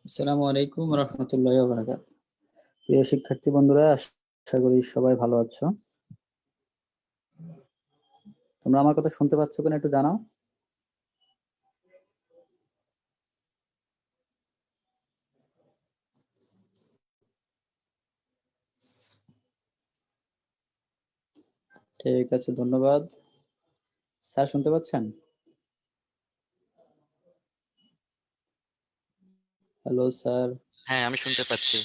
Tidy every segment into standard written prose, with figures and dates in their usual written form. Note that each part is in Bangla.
আসসালামু আলাইকুম রহমতুল্লাহি ওয়া বারাকাতুহু। প্রিয় শিক্ষার্থী বন্ধুরা, আশা করি সবাই ভালো আছো। তোমরা আমার কথা শুনতে পাচ্ছ কিনা একটু জানাও। ঠিক আছে, ধন্যবাদ। স্যার শুনতে পাচ্ছেন? Hello sir. হ্যাঁ, আমি শুনতে পাচ্ছি।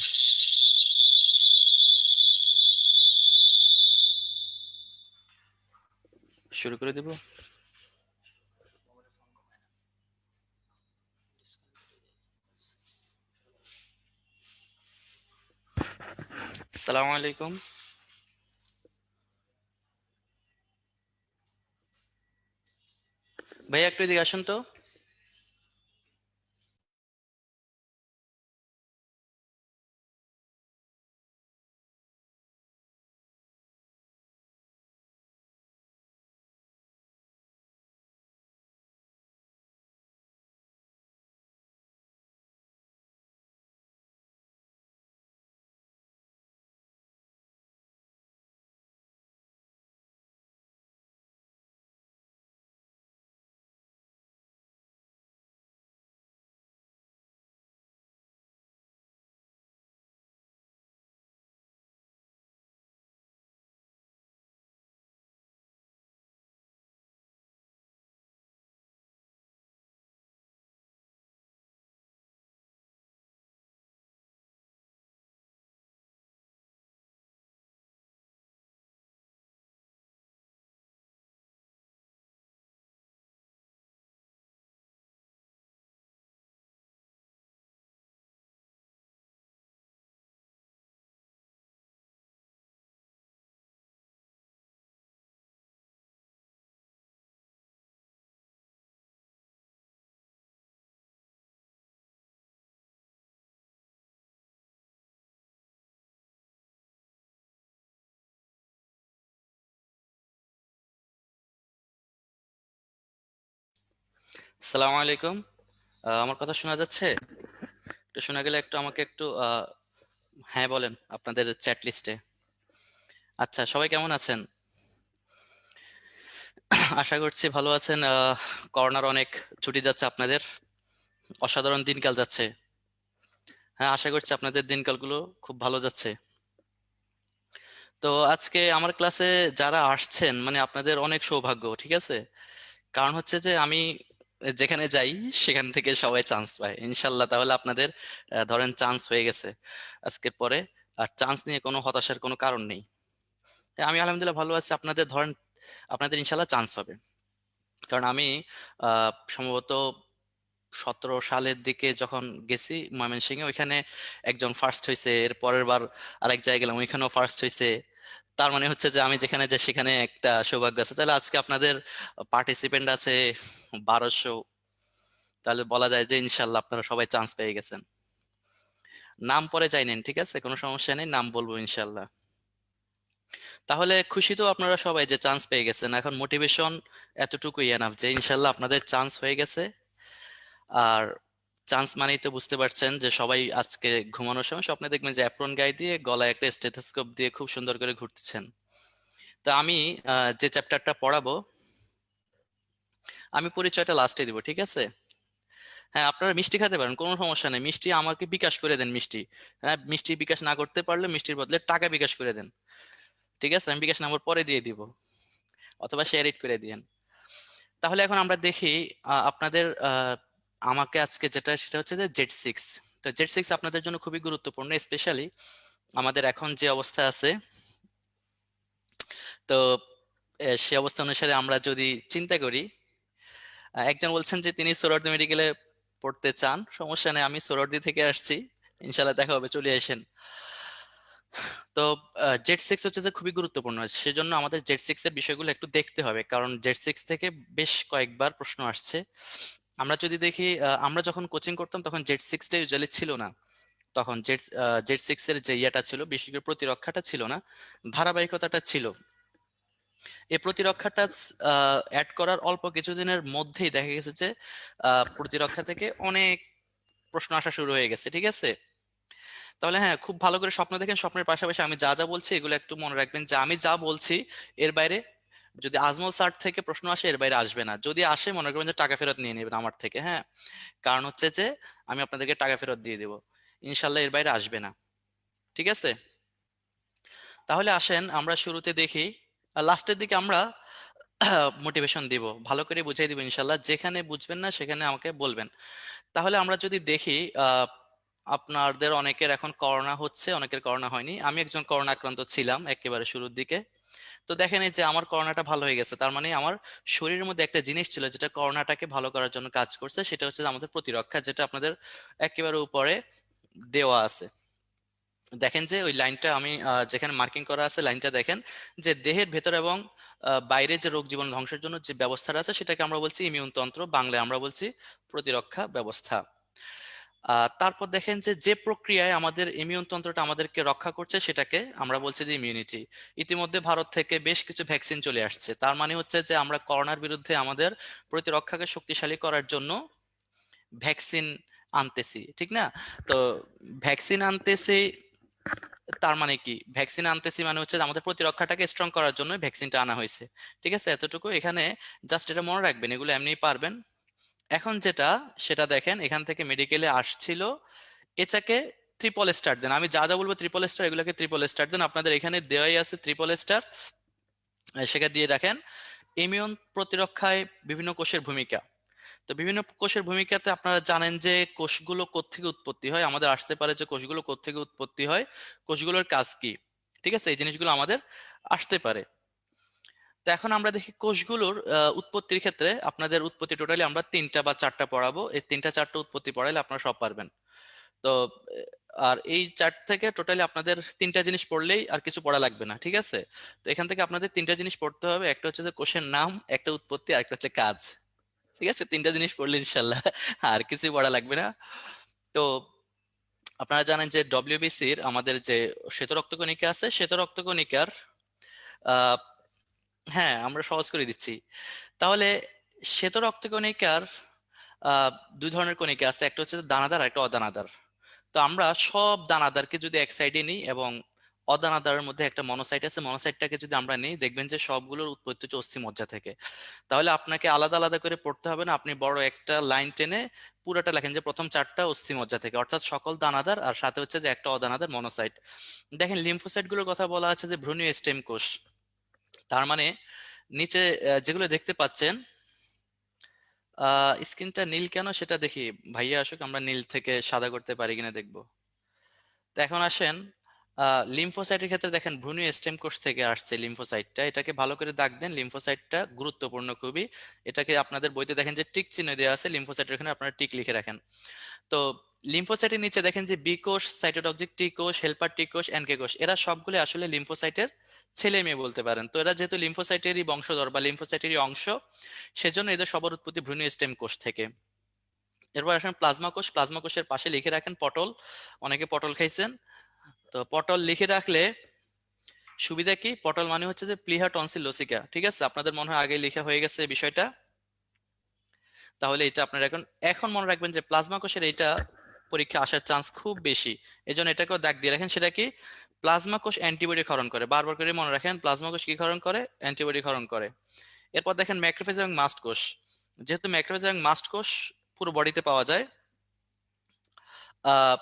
শুরু করে দেব। আসসালামু আলাইকুম। ভাইয়া একটু এদিকে আসুন তো। আসসালামু আলাইকুম। আমার কথা শোনা যাচ্ছে? একটু শোনা গেলে একটু আমাকে একটু হ্যাঁ বলেন আপনাদের চ্যাট লিস্টে। আচ্ছা, সবাই কেমন আছেন? আশা করছি ভালো আছেন। করোনার অনেক ছুটি যাচ্ছে আপনাদের, অসাধারণ দিনকাল যাচ্ছে। হ্যাঁ, আশা করছি আপনাদের দিনকালগুলো খুব ভালো যাচ্ছে। তো আজকে আমার ক্লাসে যারা আসছেন মানে আপনাদের অনেক সৌভাগ্য, ঠিক আছে? কারণ হচ্ছে যে আমি যেখানে যাই সেখান থেকে সবাই চান্স পায় ইনশাল্লাহ। তাহলে আপনাদের ধরেন চান্স হয়ে গেছে আজকের পরে, আর চান্স নিয়ে কোনো হতাশার কোনো কারণ নেই। আমি আলহামদুলিল্লাহ ভালো আছি। আপনাদের ধরেন আপনাদের ইনশাল্লাহ চান্স হবে। কারণ আমি সম্ভবত 17 সালের দিকে যখন গেছি ময়মনসিংহে, ওইখানে একজন ফার্স্ট হয়েছে, এর পরের বার আরেক জায়গায় গেলাম, ওইখানেও ফার্স্ট হয়েছে। তার মানে হচ্ছে যে আমি যেখানে যাই সেখানে একটা সৌভাগ্য আছে। তাহলে আজকে আপনাদের পার্টিসিপেন্ট আছে 1200। তাহলে বলা যায় যে ইনশাল্লাহ আপনারা সবাই চান্স পেয়ে গেছেন। নাম পরে যাই নেন, ঠিক আছে, কোনো সমস্যা নেই, নাম বলবো ইনশাল্লাহ। তাহলে খুশি তো আপনারা সবাই যে চান্স পেয়ে গেছেন। এখন মোটিভেশন এতটুকুই এনাফ যে ইনশাল্লাহ আপনাদের চান্স হয়ে গেছে। আর চান্স মানেই তো বুঝতে পারছেন যে সবাই আজকে ঘুমানোর সময় স্বপ্নে দেখবেন যে অ্যাপ্রন গায়ে দিয়ে গলায় একটা স্টেথোস্কোপ দিয়ে খুব সুন্দর করে ঘুরতেছেন। তো আমি যে চ্যাপ্টারটা পড়াবো আমি পরিচয়টা লাস্টে দিব, ঠিক আছে? হ্যাঁ, আপনারা মিষ্টি খেতে পারেন, কোনো সমস্যা নেই। মিষ্টি আমাকে বিকাশ করে দেন মিষ্টি। হ্যাঁ, মিষ্টি বিকাশ না করতে পারলে মিষ্টির বদলে টাকা বিকাশ করে দেন, ঠিক আছে? আমি বিকাশ নাম্বার পরে দিয়ে দিব, অথবা শেয়ার ইট করে দিয়েন। তাহলে এখন আমরা দেখি আপনাদের আমাকে আজকে যেটা সেটা হচ্ছে যে জেড 6। তো জেড 6 আপনাদের জন্য খুবই গুরুত্বপূর্ণ, স্পেশালি আমাদের এখন যে অবস্থা আছে। তো সে অবস্থা অনুসারে আমরা যদি চিন্তা করি, একজন বলছেন যে তিনি সোহরাওয়ার্দী মেডিকেলে পড়তে চান। সমস্যা নেই, আমি সোহরাওয়ার্দী থেকে আসছি, ইনশাল্লাহ দেখা হবে, চলে আসেন। তো জেড 6 হচ্ছে যে খুবই গুরুত্বপূর্ণ, সেজন্য আমাদের জেড 6 এর বিষয়গুলো একটু দেখতে হবে, কারণ জেড 6 থেকে বেশ কয়েকবার প্রশ্ন আসছে। আমরা যদি দেখি, আমরা যখন কোচিং করতাম তখন জেড 6টা ইউজুয়ালি ছিল না। তখন জেড 6 এর যে ইয়েটা ছিল, বিশেষ করে প্রতিরক্ষাটা ছিল না, ধারাবাহিকতাটা ছিল। এই প্রতিরক্ষাটা অ্যাড করার অল্প কিছুদিনের মধ্যেই দেখা গেছে যে প্রতিরক্ষা থেকে অনেক প্রশ্ন আসা শুরু হয়ে গেছে, ঠিক আছে? তাহলে হ্যাঁ, খুব ভালো করে স্বপ্ন দেখেন। স্বপ্নের পাশাপাশি আমি যা যা বলছি এগুলো একটু মনে রাখবেন, যে আমি যা বলছি এর বাইরে যদি আজমল স্যার থেকে প্রশ্ন আসে এর বাইরে আসবে না। যদি আসে মনে করবেন যে টাকা ফেরত নিয়ে নেবেন আমার থেকে, হ্যাঁ? কারণ হচ্ছে যে আমি আপনাদেরকে টাকা ফেরত দিয়ে দেবো, ইনশাল্লাহ এর বাইরে আসবে না, ঠিক আছে? তাহলে আসেন আমরা শুরুতে দেখি, আর লাস্টের দিকে আমরা মোটিভেশন দিব, ভালো করে বুঝিয়ে দিব ইনশাল্লাহ। যেখানে বুঝবেন না সেখানে আমাকে বলবেন। তাহলে আমরা যদি দেখি, আপনাদের অনেকের এখন করোনা হচ্ছে, অনেকের করোনা হয়নি। আমি একজন করোনা আক্রান্ত ছিলাম একেবারে শুরুর দিকে। তো দেখেন এই যে আমার করোনাটা ভালো হয়ে গেছে, তার মানে আমার শরীরের মধ্যে একটা জিনিস ছিল যেটা করোনাটাকে ভালো করার জন্য কাজ করছে, সেটা হচ্ছে যে আমাদের প্রতিরক্ষা, যেটা আপনাদের একেবারে উপরে দেওয়া আছে। দেখেন যে ওই লাইনটা আমি যেখানে মার্কিং করা আছে লাইনটা দেখেন, যে দেহের ভেতর এবং বাইরে যে রোগ জীবাণু ধ্বংসের জন্য যে ব্যবস্থাটা আছে সেটাকে আমরা বলছি ইমিউন তন্ত্র, বাংলায় আমরা বলছি প্রতিরক্ষা ব্যবস্থা। তারপর দেখেন যে যে প্রক্রিয়ায় আমাদের ইমিউন তন্ত্রটা আমাদেরকে রক্ষা করছে সেটাকে আমরা বলছি যে ইমিউনিটি। ইতিমধ্যে ভারত থেকে বেশ কিছু ভ্যাকসিন চলে আসছে, তার মানে হচ্ছে যে আমরা করোনার বিরুদ্ধে আমাদের প্রতিরক্ষাকে শক্তিশালী করার জন্য ভ্যাকসিন আনতেছি, ঠিক না? তো ভ্যাকসিন আনতেছি, তার মানে কি, ভ্যাকসিন আনতেছি মানে হচ্ছে যে আমাদের প্রতিরক্ষাটাকে স্ট্রং করার জন্য ভ্যাকসিনটা আনা হয়েছে, ঠিক আছে? এতটুকু এখানে জাস্ট এটা মনে রাখবেন, এগুলো এমনিই পারবেন। এখন যেটা সেটা দেখেন, এখান থেকে মেডিকেলে আসছিল, এটাকে ট্রিপল স্টার দেন। আমি যা যা বলবো ট্রিপল স্টার, এগুলোকে ট্রিপল স্টার দেন। আপনাদের এখানে দেওয়াই আছে ট্রিপল স্টার, সেটা দিয়ে রাখেন। ইমিউন প্রতিরক্ষায় বিভিন্ন কোষের ভূমিকা। তো বিভিন্ন কোষের ভূমিকাতে আপনারা জানেন যে কোষগুলো কোত্থেকে উৎপত্তি হয়, আমাদের আসতে পারে যে কোষগুলো কোত্থেকে উৎপত্তি হয়, কোষগুলোর কাজ কি, ঠিক আছে? এই জিনিসগুলো আমাদের আসতে পারে। তো এখন আমরা দেখি কোষগুলোর উৎপত্তির ক্ষেত্রে আপনাদের উৎপত্তি টোটালি আমরা 3টা বা 4টা পড়াবো। এই 3টা 4টা উৎপত্তি পড়াইলে আপনারা সব পারবেন। তো আর এই চার্ট থেকে টোটালি আপনাদের 3টা জিনিস পড়লেই আর কিছু পড়া লাগবে না, ঠিক আছে? তো এখান থেকে আপনাদের 3টা জিনিস পড়তে হবে, একটা হচ্ছে যে কোষের নাম, একটা উৎপত্তি, আর একটা হচ্ছে কাজ, ঠিক আছে? 3টা জিনিস পড়লে ইনশাল্লাহ আর কিছু পড়া লাগবে না। তো আপনারা জানেন যে ডব্লিউবিসির আমাদের যে শ্বেত রক্তকণিকা আছে, শ্বেত রক্তকণিকার আহ হ্যাঁ আমরা সহজ করে দিচ্ছি। তাহলে শ্বেত রক্তকণিকার আহ 2 ধরনের কণিকা আছে, একটা হচ্ছে দানাদার আর একটা অদানাদার। তো আমরা সব দানাদারকে যদি এক সাইডে নিই এবং অদানাদারের মধ্যে একটা মনোসাইট আছে, মনোসাইটটাকে যদি আমরা নিই দেখবেন যে সবগুলোর উৎপত্তি হচ্ছে অস্থিমজ্জা থেকে। তাহলে আপনাকে আলাদা আলাদা করে পড়তে হবে না, আপনি বড় একটা লাইন টেনে পুরোটা লেখেন যে প্রথম 4টা অস্থিমজ্জা থেকে, অর্থাৎ সকল দানাদার, আর সাথে হচ্ছে যে একটা অদানাদার মনোসাইট। দেখেন লিম্ফোসাইট গুলোর কথা বলা আছে যে ভ্রূণীয় স্টেম কোষ, তার মানে নিচে যেগুলো দেখতে পাচ্ছেন, স্ক্রিনটা নীল কেন সেটা দেখি, ভাইয়া আসুক আমরা নীল থেকে সাদা করতে পারি কিনা দেখবো। তো এখন আসেন লিম্ফোসাইটের ক্ষেত্রে দেখেন ভ্রূণীয় স্টেম কোষ থেকে আসছে লিম্ফোসাইটটা, এটাকে ভালো করে দাগ দেন। লিম্ফোসাইটটা গুরুত্বপূর্ণ খুবই, এটাকে আপনাদের বইতে দেখেন যে টিক চিহ্ন দেওয়া আছে, লিম্ফোসাইটের এখানে আপনারা টিক লিখে রাখেন। তো লিম্ফোসাইটের নিচে দেখেন যে বি কোষ, সাইটোটক্সিক টি কোষ, হেল্পার টি কোষ, এনকে কোষ, এরা সবগুলো আসলে লিম্ফোসাইটের ছেলে মেয়ে বলতে পারেন। তো এরা যেহেতু লিম্ফোসাইটেরই বংশধর বা লিম্ফোসাইটেরই অংশ, সেজন্য এদের সবার উৎপত্তি ভ্রূণীয় স্টেম কোষ থেকে। এরপর আসেন প্লাজমা কোষ। প্লাজমা কোষের পাশে লিখে রাখেন পটল, অনেকে পটল খাইছেন। তো পটল লিখে রাখলে সুবিধা কি, পটল মানে হচ্ছে যে প্লিহা টনসিলোসিকা, ঠিক আছে? আপনাদের মনে হয় আগে লেখা হয়ে গেছে এই বিষয়টা, তাহলে এটা আপনারা এখন এখন মনে রাখবেন যে প্লাজমা কোষের এইটা পরীক্ষা আসার চান্স খুব বেশি, এজন্য এটাকেও দাগ দিয়ে রাখেন। সেটা কি, প্লাজমা কোষ অ্যান্টিবডি ক্ষরণ করে, বারবার করে মনে রাখেন প্লাজমা কোষ কি ক্ষরণ করে, অ্যান্টিবডি ক্ষরণ করে। এরপর দেখেন ম্যাক্রোফেজ এবং মাস্ট কোষ। যেহেতু ম্যাক্রোফেজ এবং মাস্ট কোষ পুরো বডিতে পাওয়া যায়, আহ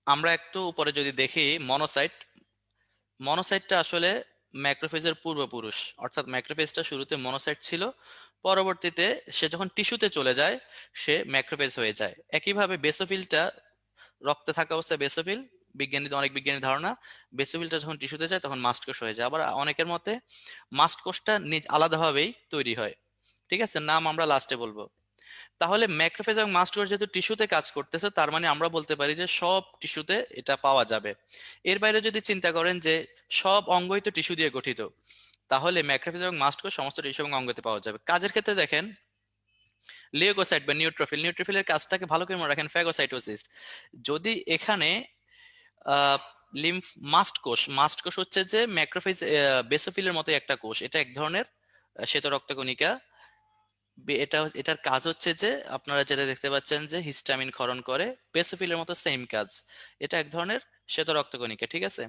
আমরা একটু উপরে যদি দেখি মনোসাইট, মনোসাইটটা আসলে ম্যাক্রোফেজের পূর্বপুরুষ, অর্থাৎ ম্যাক্রোফেজটা শুরুতে মনোসাইট ছিল, পরবর্তীতে সে যখন টিস্যুতে চলে যায় সে ম্যাক্রোফেজ হয়ে যায়। একইভাবে বেসোফিলটা রক্তে থাকা অবস্থায় বেসোফিল, অনেক বিজ্ঞানী ধারণা বেসোফিলটা যখন টিস্যুতে যায় তখন মাস্ট কোষ হয়ে যায়। আবার অনেকের মতে মাস্ট কোষটা নিজ আলাদাভাবেই তৈরি হয়, ঠিক আছে? নাম আমরা লাস্টে বলবো। তাহলে ম্যাক্রোফেজ এবং মাস্টকোষ যেহেতু টিস্যুতে কাজ করতেছে, তার মানে আমরা বলতে পারি যে সব টিস্যুতে এটা পাওয়া যাবে। এর বাইরে যদি চিন্তা করেন যে সব অঙ্গই তো টিস্যু দিয়ে গঠিত, তাহলে ম্যাক্রোফেজ এবং মাস্টকোষ সমস্ত টিস্যু এবং অঙ্গতে পাওয়া যাবে। কাজের ক্ষেত্রে দেখেন লিউকোসাইট বা নিউট্রোফিল, নিউট্রোফিলের কাজটাকে ভালো করে মনে রাখেন ফ্যাগোসাইটোসিস। যদি এখানে আহ লিম্ফ মাস্ট কোষ হচ্ছে যে ম্যাক্রোফেজ বেসোফিলের মতো একটা কোষ, এটা এক ধরনের শ্বেত রক্তকণিকা। এটার কাজ হচ্ছে যে আপনারা যেটা দেখতে পাচ্ছেন যে হিস্টামিন ক্ষরণ করে, বেসোফিলের মতো সেম কাজ। এটা এক ধরনের শ্বেত রক্তকণিকা, ঠিক আছে?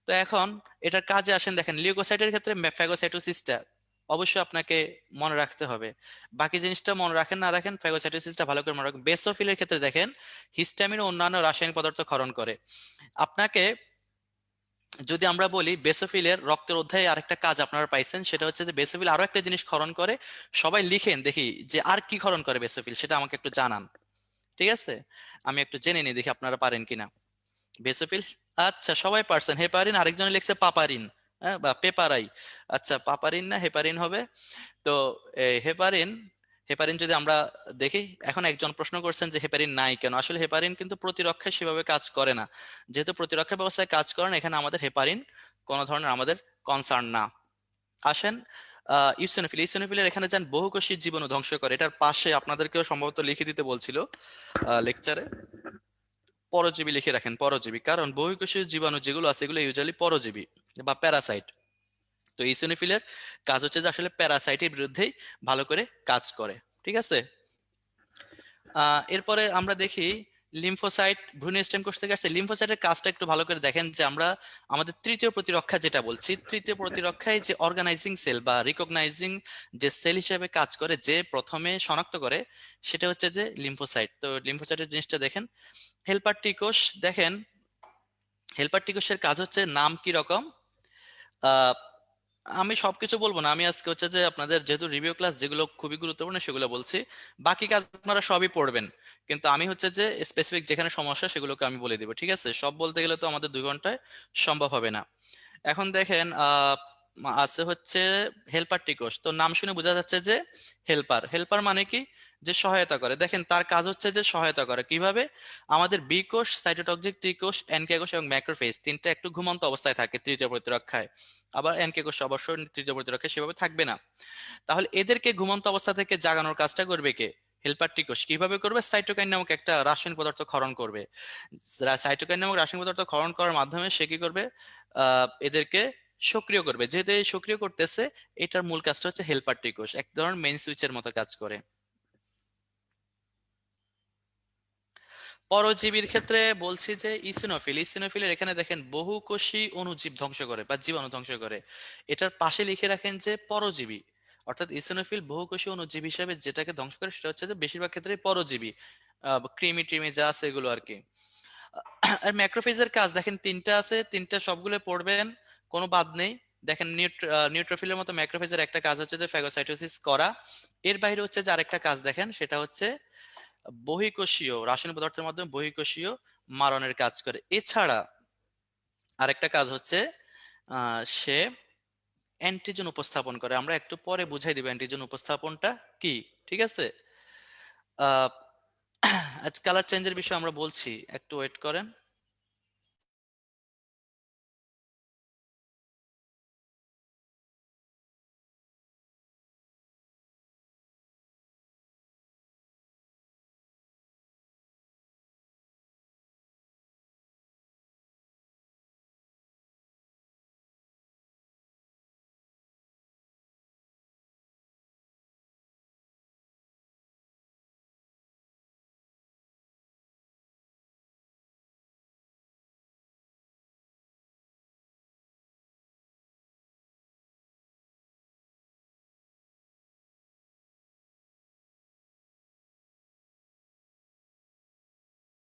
তো এখন এটার কাজে আসেন, দেখেন লিউকোসাইটের ক্ষেত্রে ফ্যাগোসাইটোসিসটা অবশ্যই আপনাকে মনে রাখতে হবে। বাকি জিনিসটা মনে রাখেন না রাখেন, ফ্যাগোসাইটোসিসটা ভালো করে মনে রাখবেন। বেসোফিলের ক্ষেত্রে দেখেন হিস্টামিন ও অন্যান্য রাসায়নিক পদার্থ ক্ষরণ করে। আপনাকে যদি আমরা বলি বেসোফিলের রক্তের অধ্যায়ে আরেকটা কাজ আপনারা পাইছেন, সেটা হচ্ছে যে বেসোফিল আরো একটা জিনিস ক্ষরণ করে। সবাই লিখেন দেখি যে আর কি ক্ষরণ করে বেসোফিল, সেটা আমাকে একটু জানান। ঠিক আছে, আমি একটু জেনে নিই দেখি আপনারা পারেন কিনা। বেসোফিল, আচ্ছা সবাই পারছেন। হেপারিন, আরেকজনে লিখছে পাপারিন, হ্যাঁ বা পেপারাই। আচ্ছা পাপারিন না হেপারিন হবে। তো হেপারিন, হেপারিন যদি আমরা দেখি, এখন একজন প্রশ্ন করছেন যে হেপারিন নাই কেন। আসলে হেপারিন কিন্তু প্রতিরক্ষায় সেভাবে কাজ করে না। যেহেতু প্রতিরক্ষা ব্যবস্থায় কাজ করে না, এখানে আমাদের হেপারিন কোনো ধরনের আমাদের কনসার্ন না। আসেন ইউসিনোফিল। ইউসিনোফিলের এখানে যান বহুকোষী জীবাণু ধ্বংস করে। এটার পাশে আপনাদেরকেও সম্ভবত লিখে দিতে বলছিল লেকচারে, পরজীবী লিখে রাখেন, পরজীবী। কারণ বহুকোষীয় জীবাণু যেগুলো আছে এগুলো ইউজুয়ালি পরজীবী বা প্যারাসাইট। তো ইসিনোফিলের কাজ হচ্ছে যে আসলে প্যারাসাইটের বিরুদ্ধেই ভালো করে কাজ করে। ঠিক আছে, এরপরে আমরা দেখি লিম্ফোসাইট ভ্রূণ স্টেম কোষ থেকে আসছে। লিম্ফোসাইটের কাজটা একটু ভালো করে দেখেন যে আমরা আমাদের তৃতীয় প্রতিরক্ষা যেটা বলছি, তৃতীয় প্রতিরক্ষায় যে অর্গানাইজিং সেল বা রিকগনাইজিং যে সেল হিসেবে কাজ করে, যে প্রথমে শনাক্ত করে, সেটা হচ্ছে যে লিম্ফোসাইট। তো লিম্ফোসাইটের জিনিসটা দেখেন। হেলপার টি কোষ দেখেন, হেলপার টি কোষের কাজ হচ্ছে নাম কি রকম। আহ আমি সবকিছু বলবো না, আমি আজকে হচ্ছে যে আপনাদের যেহেতু রিভিউ ক্লাস, যেগুলো খুবই গুরুত্বপূর্ণ সেগুলো বলছি। বাকি কাজ আপনারা সবই পড়বেন, কিন্তু আমি হচ্ছে যে স্পেসিফিক যেখানে সমস্যা সেগুলোকে আমি বলে দিব। ঠিক আছে, সব বলতে গেলে তো আমাদের 2 ঘন্টায় সম্ভব হবে না। এখন দেখেন আছে হচ্ছে হেল্পার টিকোষ। তো নাম শুনে বোঝা যাচ্ছে যে হেল্পার। হেল্পার মানে কি, যে সহায়তা করে। দেখেন তার কাজ হচ্ছে যে সহায়তা করে কিভাবে। আমাদের বি কোষ, সাইটোটক্সিক টি কোষ, এনকে কোষ এবং ম্যাক্রোফেজ তিনটা একটু ঘুমন্ত অবস্থায় থাকে তৃতীয় প্রতিরক্ষায়। আবার এনকে কোষ অবশ্যই তৃতীয় প্রতিরক্ষায় সেভাবে থাকবে না। তাহলে এদেরকে ঘুমন্ত অবস্থা থেকে জাগানোর কাজটা করবে কে? হেল্পার টি কোষ। কিভাবে করবে? সাইটোকাইন নামক একটা রাসায়নিক পদার্থ ক্ষরণ করবে। সাইটোকাইন নামক রাসায়নিক পদার্থ ক্ষরণ করার মাধ্যমে সে কি করবে? এদেরকে সক্রিয় করবে। যেহেতু এই সক্রিয় করতেছে, এটার মূল কাজটা হচ্ছে হেল্পার টি কোষ, এক ধরনের মেইন সুইচের মতো কাজ করে। পরজীবীর ক্ষেত্রে বলছি যে ইসিনোফিল। ইসিনোফিলের এখানে দেখেন বহুকোষী অণুজীব ধ্বংস করে বা জীবাণু ধ্বংস করে। এটার পাশে লিখে রাখেন যে পরজীবী। অর্থাৎ ইসিনোফিল বহুকোষী অণুজীব হিসেবে যেটাকে ধ্বংস করে সেটা হচ্ছে যে বেশিরভাগ ক্ষেত্রে পরজীবী, কৃমি ট্রিমি যা আছে এগুলো আর কি। আর ম্যাক্রোফেজের কাজ দেখেন তিনটা আছে, তিনটা সবগুলো পড়বেন, কোনো বাদ নেই। দেখেন নিউট্রোফিলের মতো ম্যাক্রোফেজের একটা কাজ হচ্ছে যে ফ্যাগোসাইটোসিস করা। এর বাইরে হচ্ছে যে আরেকটা কাজ দেখেন, সেটা হচ্ছে বহিঃকোষীয় রাসায়নিক পদার্থের মাধ্যমে বহিঃকোষীয় মারণের কাজ করে। এছাড়া আরেকটা কাজ হচ্ছে সে অ্যান্টিজেন উপস্থাপন করে। আমরা একটু পরে বুঝাই দিব অ্যান্টিজেন উপস্থাপনটা কি। ঠিক আছে, আহ আজ কালার চেঞ্জের বিষয়ে আমরা বলছি, একটু ওয়েট করেন।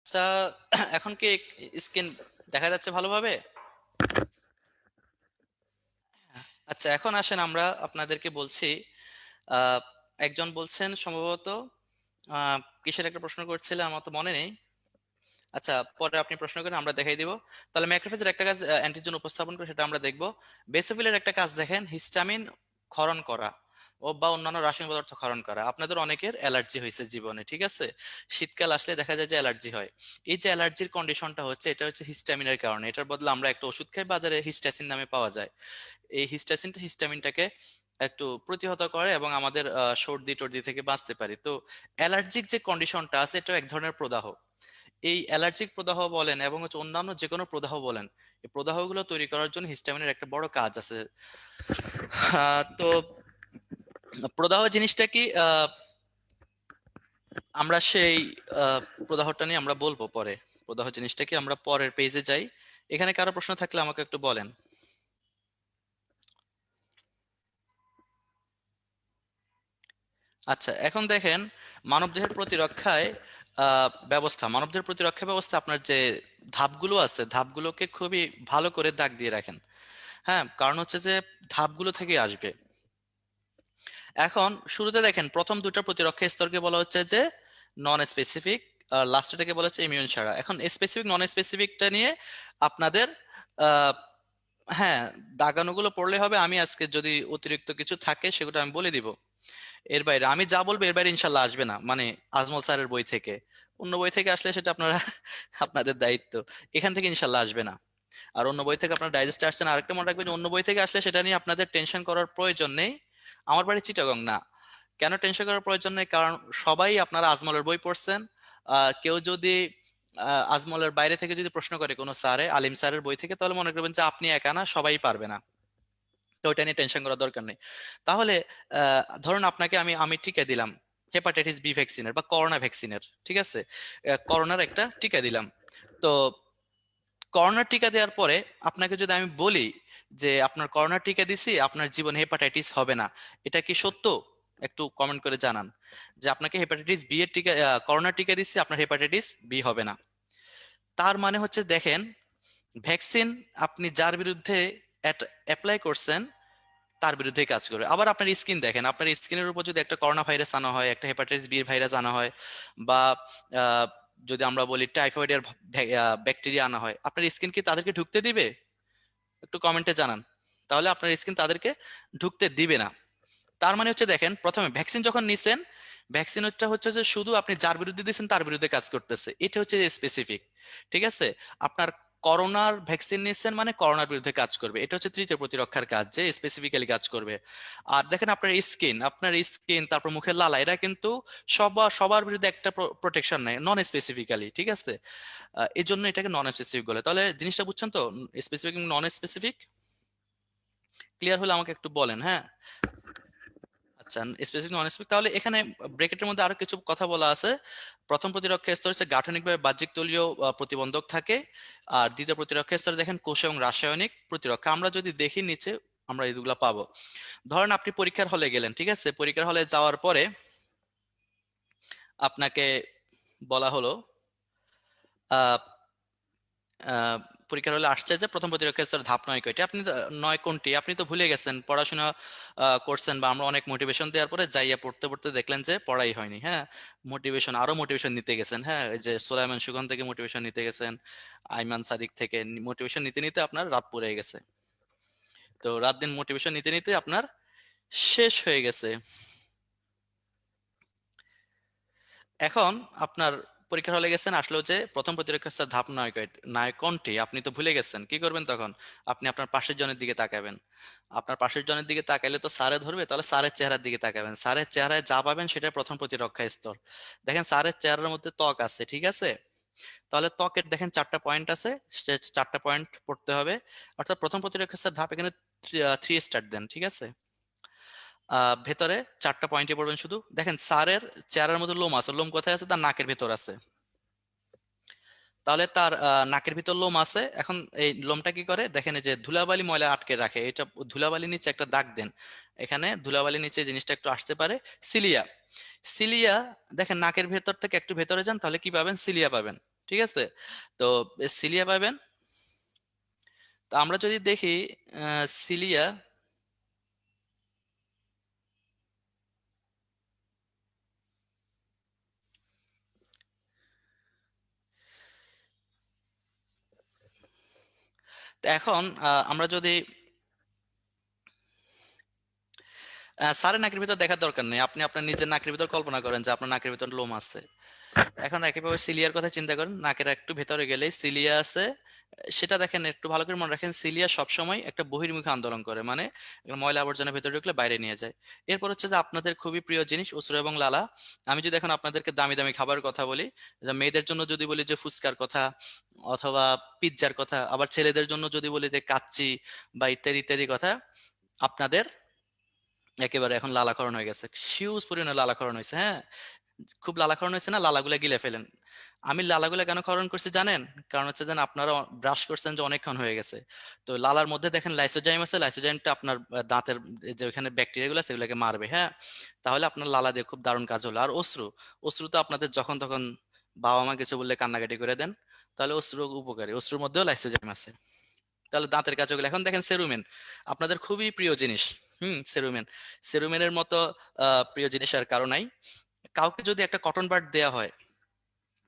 আচ্ছা, এখন কি স্ক্রিন দেখা যাচ্ছে ভালোভাবে? আচ্ছা, এখন আসেন আমরা আপনাদেরকে বলছি। আহ একজন বলছেন সম্ভবত কিসের একটা প্রশ্ন করছিলেন, আমার তো মনে নেই। আচ্ছা, পরে আপনি প্রশ্ন করেন, আমরা দেখাই দিব। তাহলে ম্যাক্রোফেজের একটা কাজ অ্যান্টিজেন উপস্থাপন করে, সেটা আমরা দেখব। বেসোফিলের একটা কাজ দেখেন, হিস্টামিন ক্ষরণ করা ও বা অন্যান্য রাসায়নিক পদার্থ ক্ষরণ করা। আপনাদের অনেকের অ্যালার্জি হয়েছে জীবনে, ঠিক আছে? শীতকাল আসলে দেখা যায় যে অ্যালার্জি হয়। এই যে অ্যালার্জির কন্ডিশনটা হচ্ছে, এটা হচ্ছে হিস্টামিনের কারণে। এটার বদলে আমরা একটা ওষুধ খাই, বাজারে হিস্টাসিন নামে পাওয়া যায়। এই হিস্টাসিনটা হিস্টামিনটাকে একটু প্রতিহত করে এবং আমাদের সর্দি টর্দি থেকে বাঁচতে পারি। তো অ্যালার্জিক যে কন্ডিশনটা আছে, এটাও এক ধরনের প্রদাহ। এই অ্যালার্জিক প্রদাহ বলেন এবং হচ্ছে অন্যান্য যে কোনো প্রদাহ বলেন, এই প্রদাহগুলো তৈরি করার জন্য হিস্টামিনের একটা বড় কাজ আছে। তো প্রদাহ জিনিসটা কি, আমরা সেই প্রদাহটা নিয়ে আমরা বলবো পরে। প্রদাহ জিনিসটা কি আমরা পরের পেজে যাই। এখানে কারো প্রশ্ন থাকলে আমাকে একটু বলেন। আচ্ছা, এখন দেখেন মানবদেহের প্রতিরক্ষায় মানবদেহের প্রতিরক্ষা ব্যবস্থা, আপনার যে ধাপগুলো আছে ধাপগুলোকে খুবই ভালো করে দাগ দিয়ে রাখেন। হ্যাঁ, কারণ হচ্ছে যে ধাপগুলো থেকে আসবে। এখন শুরুতে দেখেন প্রথম দুটো প্রতিরক্ষা স্তরকে বলা হচ্ছে যে নন স্পেসিফিক, আর লাস্টটাকে বলা হচ্ছে ইমিউন ছাড়া। এখন স্পেসিফিক নন স্পেসিফিকটা নিয়ে আপনাদের আহ, হ্যাঁ, দাগানোগুলো পড়লে হবে। আমি আজকে যদি অতিরিক্ত কিছু থাকে সেগুলো আমি বলে দিব। এর বাইরে আমি যা বলবো এর বাইরে ইনশাল্লাহ আসবে না, মানে আজমল স্যারের বই থেকে। অন্য বই থেকে আসলে সেটা আপনারা আপনাদের দায়িত্ব। এখান থেকে ইনশাল্লাহ আসবে না। আর অন্য বই থেকে আপনারা ডাইজেস্টে আসছেন, আরেকটা মনে রাখবেন, অন্য বই থেকে আসলে সেটা নিয়ে আপনাদের টেনশন করার প্রয়োজন নেই। আমার বাড়ি চিটাগং না। কেন টেনশন করার প্রয়োজন নেই? কারণ সবাই আপনারা আজমলের বই পড়ছেন। কেউ যদি আজমলের বাইরে থেকে যদি প্রশ্ন করে কোনো স্যারে, আলিম স্যারের বই থেকে, তাহলে মনে করবেন যে আপনি একা না, সবাই পারবে না। তো ওইটা নিয়ে টেনশন করার দরকার নেই। তাহলে ধরুন আপনাকে আমি আমি টিকা দিলাম হেপাটাইটিস বি ভ্যাকসিনের বা করোনা ভ্যাকসিনের, ঠিক আছে? করোনার একটা টিকা দিলাম। তো করোনার টিকা দেওয়ার পরে আপনাকে যদি আমি বলি যে আপনার করোনার টিকা দিছি, আপনার জীবনে হেপাটাইটিস হবে না, এটা কি সত্য? একটু কমেন্ট করে জানান যে আপনাকে হেপাটাইটিস বি এর টিকা, করোনার টিকা দিচ্ছি, আপনার হেপাটাইটিস বি হবে না। তার মানে হচ্ছে দেখেন, ভ্যাকসিন আপনি যার বিরুদ্ধে অ্যাপ্লাই করছেন তার বিরুদ্ধে কাজ করবে। আবার আপনার স্কিন দেখেন, আপনার স্কিনের উপর যদি একটা করোনা ভাইরাস আনা হয়, একটা হেপাটাইটিস বি ভাইরাস আনা হয়, বা আহ, যদি আমরা বলি টাইফয়েডের ব্যাকটেরিয়া আনা হয়, আপনার স্কিন কি তাদেরকে ঢুকতে দিবে? একটু কমেন্টে জানান। তাহলে আপনার স্কিন তাদেরকে ঢুকতে দিবে না। তার মানে হচ্ছে দেখেন, প্রথমে ভ্যাকসিন যখন নিছেন, ভ্যাকসিনটা হচ্ছে যে শুধু আপনি যার বিরুদ্ধে দিয়েছেন তার বিরুদ্ধে কাজ করতেছে, এটা হচ্ছে স্পেসিফিক। ঠিক আছে? আপনার করোনার ভ্যাকসিন নিচ্ছেন মানে করোনার বিরুদ্ধে কাজ করবে, এটা হচ্ছে তৃতীয় প্রতিরক্ষার কাজ, যে স্পেসিফিক্যালি কাজ করবে। আর দেখেন আপনার স্কিন তারপর মুখের লালা, এরা কিন্তু সবার বিরুদ্ধে একটা প্রোটেকশন নেয়, নন স্পেসিফিক্যালি। ঠিক আছে? এই জন্য এটাকে নন স্পেসিফিক বলে। তাহলে জিনিসটা বুঝছেন তো, স্পেসিফিক নন স্পেসিফিক? ক্লিয়ার হলে আমাকে একটু বলেন, হ্যাঁ। আচ্ছা, স্পেসিফিক নন স্পেসিফিক, তাহলে এখানে ব্রেকেটের মধ্যে আরো কিছু কথা বলা আছে। প্রথম প্রতিরক্ষা স্তর হচ্ছে গাঠনিকভাবে বাহ্যিক তলীয় প্রতিবন্ধক থাকে। আর দ্বিতীয় প্রতিরক্ষা স্তরে দেখেন কোষ এবং রাসায়নিক প্রতিরক্ষা। আমরা যদি দেখি নিচে, আমরা এগুলা পাবো। ধরেন আপনি পরীক্ষার হলে গেলেন, ঠিক আছে? পরীক্ষার হলে যাওয়ার পরে আপনাকে বলা হলো আহ আহ, পরীক্ষার হলে আসছে যে প্রথম প্রতিরক্ষা স্তর ধাপ 9 কয়টি, আপনি নয় কোনটি আপনি তো ভুলে গেছেন। পড়াশোনা করছেন, বা আমরা অনেক মোটিভেশন দেওয়ার পরে যাইয়া পড়তে পড়তে দেখলেন যে পড়াই হয়নি। হ্যাঁ, আরো মোটিভেশন নিতে গেছেন। হ্যাঁ, এই যে সোলাইমান সুগন থেকে মোটিভেশন নিতে গেছেন, আইমান সাদিক থেকে মোটিভেশন নিতে নিতে আপনার রাত পড়ে গেছে। তো রাত দিন মোটিভেশন নিতে নিতে আপনার শেষ হয়ে গেছে। এখন আপনার পরীক্ষার হলে গেছেন, আসলো যে প্রথম প্রতিরক্ষা স্তর ধাপ 9 কোনটি, আপনি তো ভুলে গেছেন। কি করবেন তখন? আপনি আপনার পাশের জনের দিকে তাকাবেন। আপনার পাশের জনের দিকে তাকাইলে তো স্যারে ধরবে, তাহলে স্যারের চেহারার দিকে তাকাবেন। স্যারের চেহারায় যা পাবেন সেটা প্রথম প্রতিরক্ষা স্তর। দেখেন স্যারের চেহারার মধ্যে ত্বক আছে, ঠিক আছে? তাহলে ত্বকের দেখেন 4টা পয়েন্ট আছে, সে 4টা পয়েন্ট পড়তে হবে। অর্থাৎ প্রথম প্রতিরক্ষা স্তর ধাপ এখানে 3 স্টার দেন, ঠিক আছে? ভেতরে 4টা পয়েন্টে পড়বেন শুধু। দেখেন স্যারের চেহারার মধ্যে লোম আছে, লোম কোথায় আছে? তার নাকের ভেতর আছে। তাহলে তার নাকের ভিতর লোম আছে। এখন এই লোমটা কি করে দেখেন, এই যে ধুলাবালি ময়লা আটকে রাখে, এটা ধুলাবালি নিচে একটা দাগ দেন। এখানে ধুলাবালি নিচে জিনিসটা একটু আসতে পারে। সিলিয়া, সিলিয়া, দেখেন নাকের ভেতর থেকে একটু ভেতরে যান, তাহলে কি পাবেন? সিলিয়া পাবেন। ঠিক আছে? তো সিলিয়া পাবেন। তো আমরা যদি দেখি সিলিয়া, তো এখন আমরা যদি স্যারের নাকের ভিতর দেখার দরকার নেই, আপনি আপনার নিজের নাকের ভিতর কল্পনা করেন যে আপনার নাকের ভিতর লোম আছে। এখন একইভাবে সিলিয়ার কথা চিন্তা করেন, নাকের একটু ভেতরে গেলেই সিলিয়া আছে। সেটা দেখেন, একটু ভালো করে মনে রাখেন, সিলিয়া সবসময় একটা বহির্মুখী আন্দোলন করে, মানে একটা ময়লা আবর্জনা ভেতরে ঢুকলে বাইরে নিয়ে যায়। এরপর হচ্ছে যে আপনাদের খুবই প্রিয় জিনিস অশ্রু এবং লালা। আমি যদি এখন আপনাদেরকে দামি দামি খাবারের কথা বলি, যে মেয়েদের জন্য যদি বলি যে ফুচকার কথা অথবা পিৎজার কথা, আবার ছেলেদের জন্য যদি বলি যে কাচ্চি বা ইত্যাদি ইত্যাদি কথা, আপনাদের একেবারে এখন লালাকরণ হয়ে গেছে, হিউজ পরিমাণে লালাকরণ হয়েছে। হ্যাঁ, খুব লালাকরণ হয়েছে না, লালাগুলা গিলে ফেলেন। আমি লালাগুলা কেন ক্ষরণ করছি জানেন? কারণ হচ্ছে যেন আপনারা ব্রাশ করছেন যে অনেকক্ষণ হয়ে গেছে। তো লালার মধ্যে দেখেন লাইসোজাইম আছে, লাইসোজাইমটা আপনার দাঁতের যে ওখানে ব্যাকটেরিয়া গুলো সেগুলোকে মারবে। হ্যাঁ, তাহলে আপনার লালা দিয়ে খুব দারুণ কাজ হলো। আর অশ্রু, অশ্রু তো আপনাদের যখন তখন বাবা মা কিছু বললে কান্নাকাটি করে দেন, তাহলে অশ্রু উপকারী, অশ্রুর মধ্যেও লাইসোজাইম আছে। তাহলে দাঁতের কাজ হলো। এখন দেখেন সেরুমেন, আপনাদের খুবই প্রিয় জিনিস। সেরুমেন, সেরুমেনের মতো প্রিয় জিনিস আর কারো নাই। কাউকে যদি একটা কটন বাড দেয়া হয়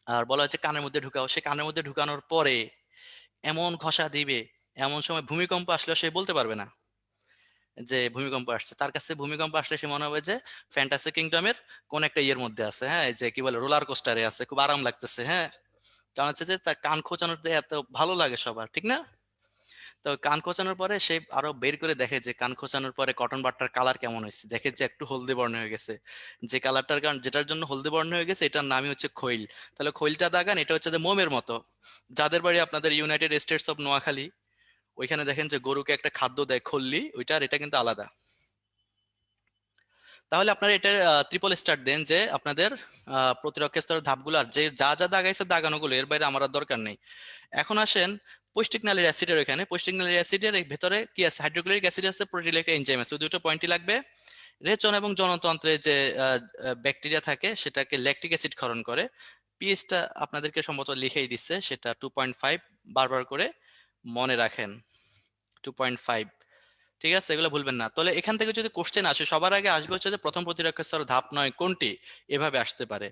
আর বলা হচ্ছে কানের মধ্যে ঢুকাও, সে কানের মধ্যে ঢুকানোর পরে এমন ঘষা দিবে, এমন সময় ভূমিকম্প আসলেও সে বলতে পারবে না যে ভূমিকম্প আসছে। তার কাছে ভূমিকম্প আসলে সে মনে হবে যে ফ্যান্টাসি কিংডমের কোন একটা ইয়ের মধ্যে আছে। হ্যাঁ, এই যে কি বলে রোলার কোস্টারে আছে, খুব আরাম লাগতেছে। হ্যাঁ, কারণ হচ্ছে যে তার কান খোঁচানোতে এত ভালো লাগে সবার, ঠিক না? তো কান খোঁচানোর পরে সে আরো বের করে দেখে যে কান খোঁচানোর পরে কটন বাটটার কালার কেমন হয়েছে, দেখে যে একটু হলদে বর্ণ হয়ে গেছে। যে কালারটার কারণ যেটার জন্য হলদে বর্ণ হয়ে গেছে এটার নামই হচ্ছে খৈল। তাহলে খৈলটা দাগান, এটা হচ্ছে যে মোমের মতো। যাদের বাড়ি আপনাদের ইউনাইটেড স্টেটস অফ নোয়াখালী, ওইখানে দেখেন যে গরুকে একটা খাদ্য দেয় খল্লি, ওইটা আর এটা কিন্তু আলাদা। তাহলে আপনারা এটা ট্রিপল স্টার দেন যে আপনাদের প্রতিরক্ষা স্তরের ধাপগুলো আর যে যা যা দাগাইছে দাগানোগুলো, এর বাইরে আমার আর দরকার নেই। এখন আসেন পৌষ্টিক নালীর অ্যাসিডের, এখানে পৌষ্টিক নালীর অ্যাসিডের ভেতরে কি আছে? হাইড্রোক্লোরিক অ্যাসিড আছে, প্রোটিলেক্ট এনজাইম আছে, ওই দুটো পয়েন্টই লাগবে। রেচন এবং জনতন্ত্রে যে ব্যাকটেরিয়া থাকে সেটাকে ল্যাকটিক অ্যাসিড ক্ষরণ করে। পিএইচটা আপনাদেরকে সম্ভবত লিখেই দিচ্ছে, সেটা 2.5, বারবার করে মনে রাখেন, 2.5। ঠিক আছে, এগুলো ভুলবেন না। তাহলে এখান থেকে যদি কোশ্চেন আসে, সবার আগে আসবে হচ্ছে যে প্রথম প্রতিরক্ষা স্তর ধাপ 9 কোনটি, এভাবে আসতে পারে।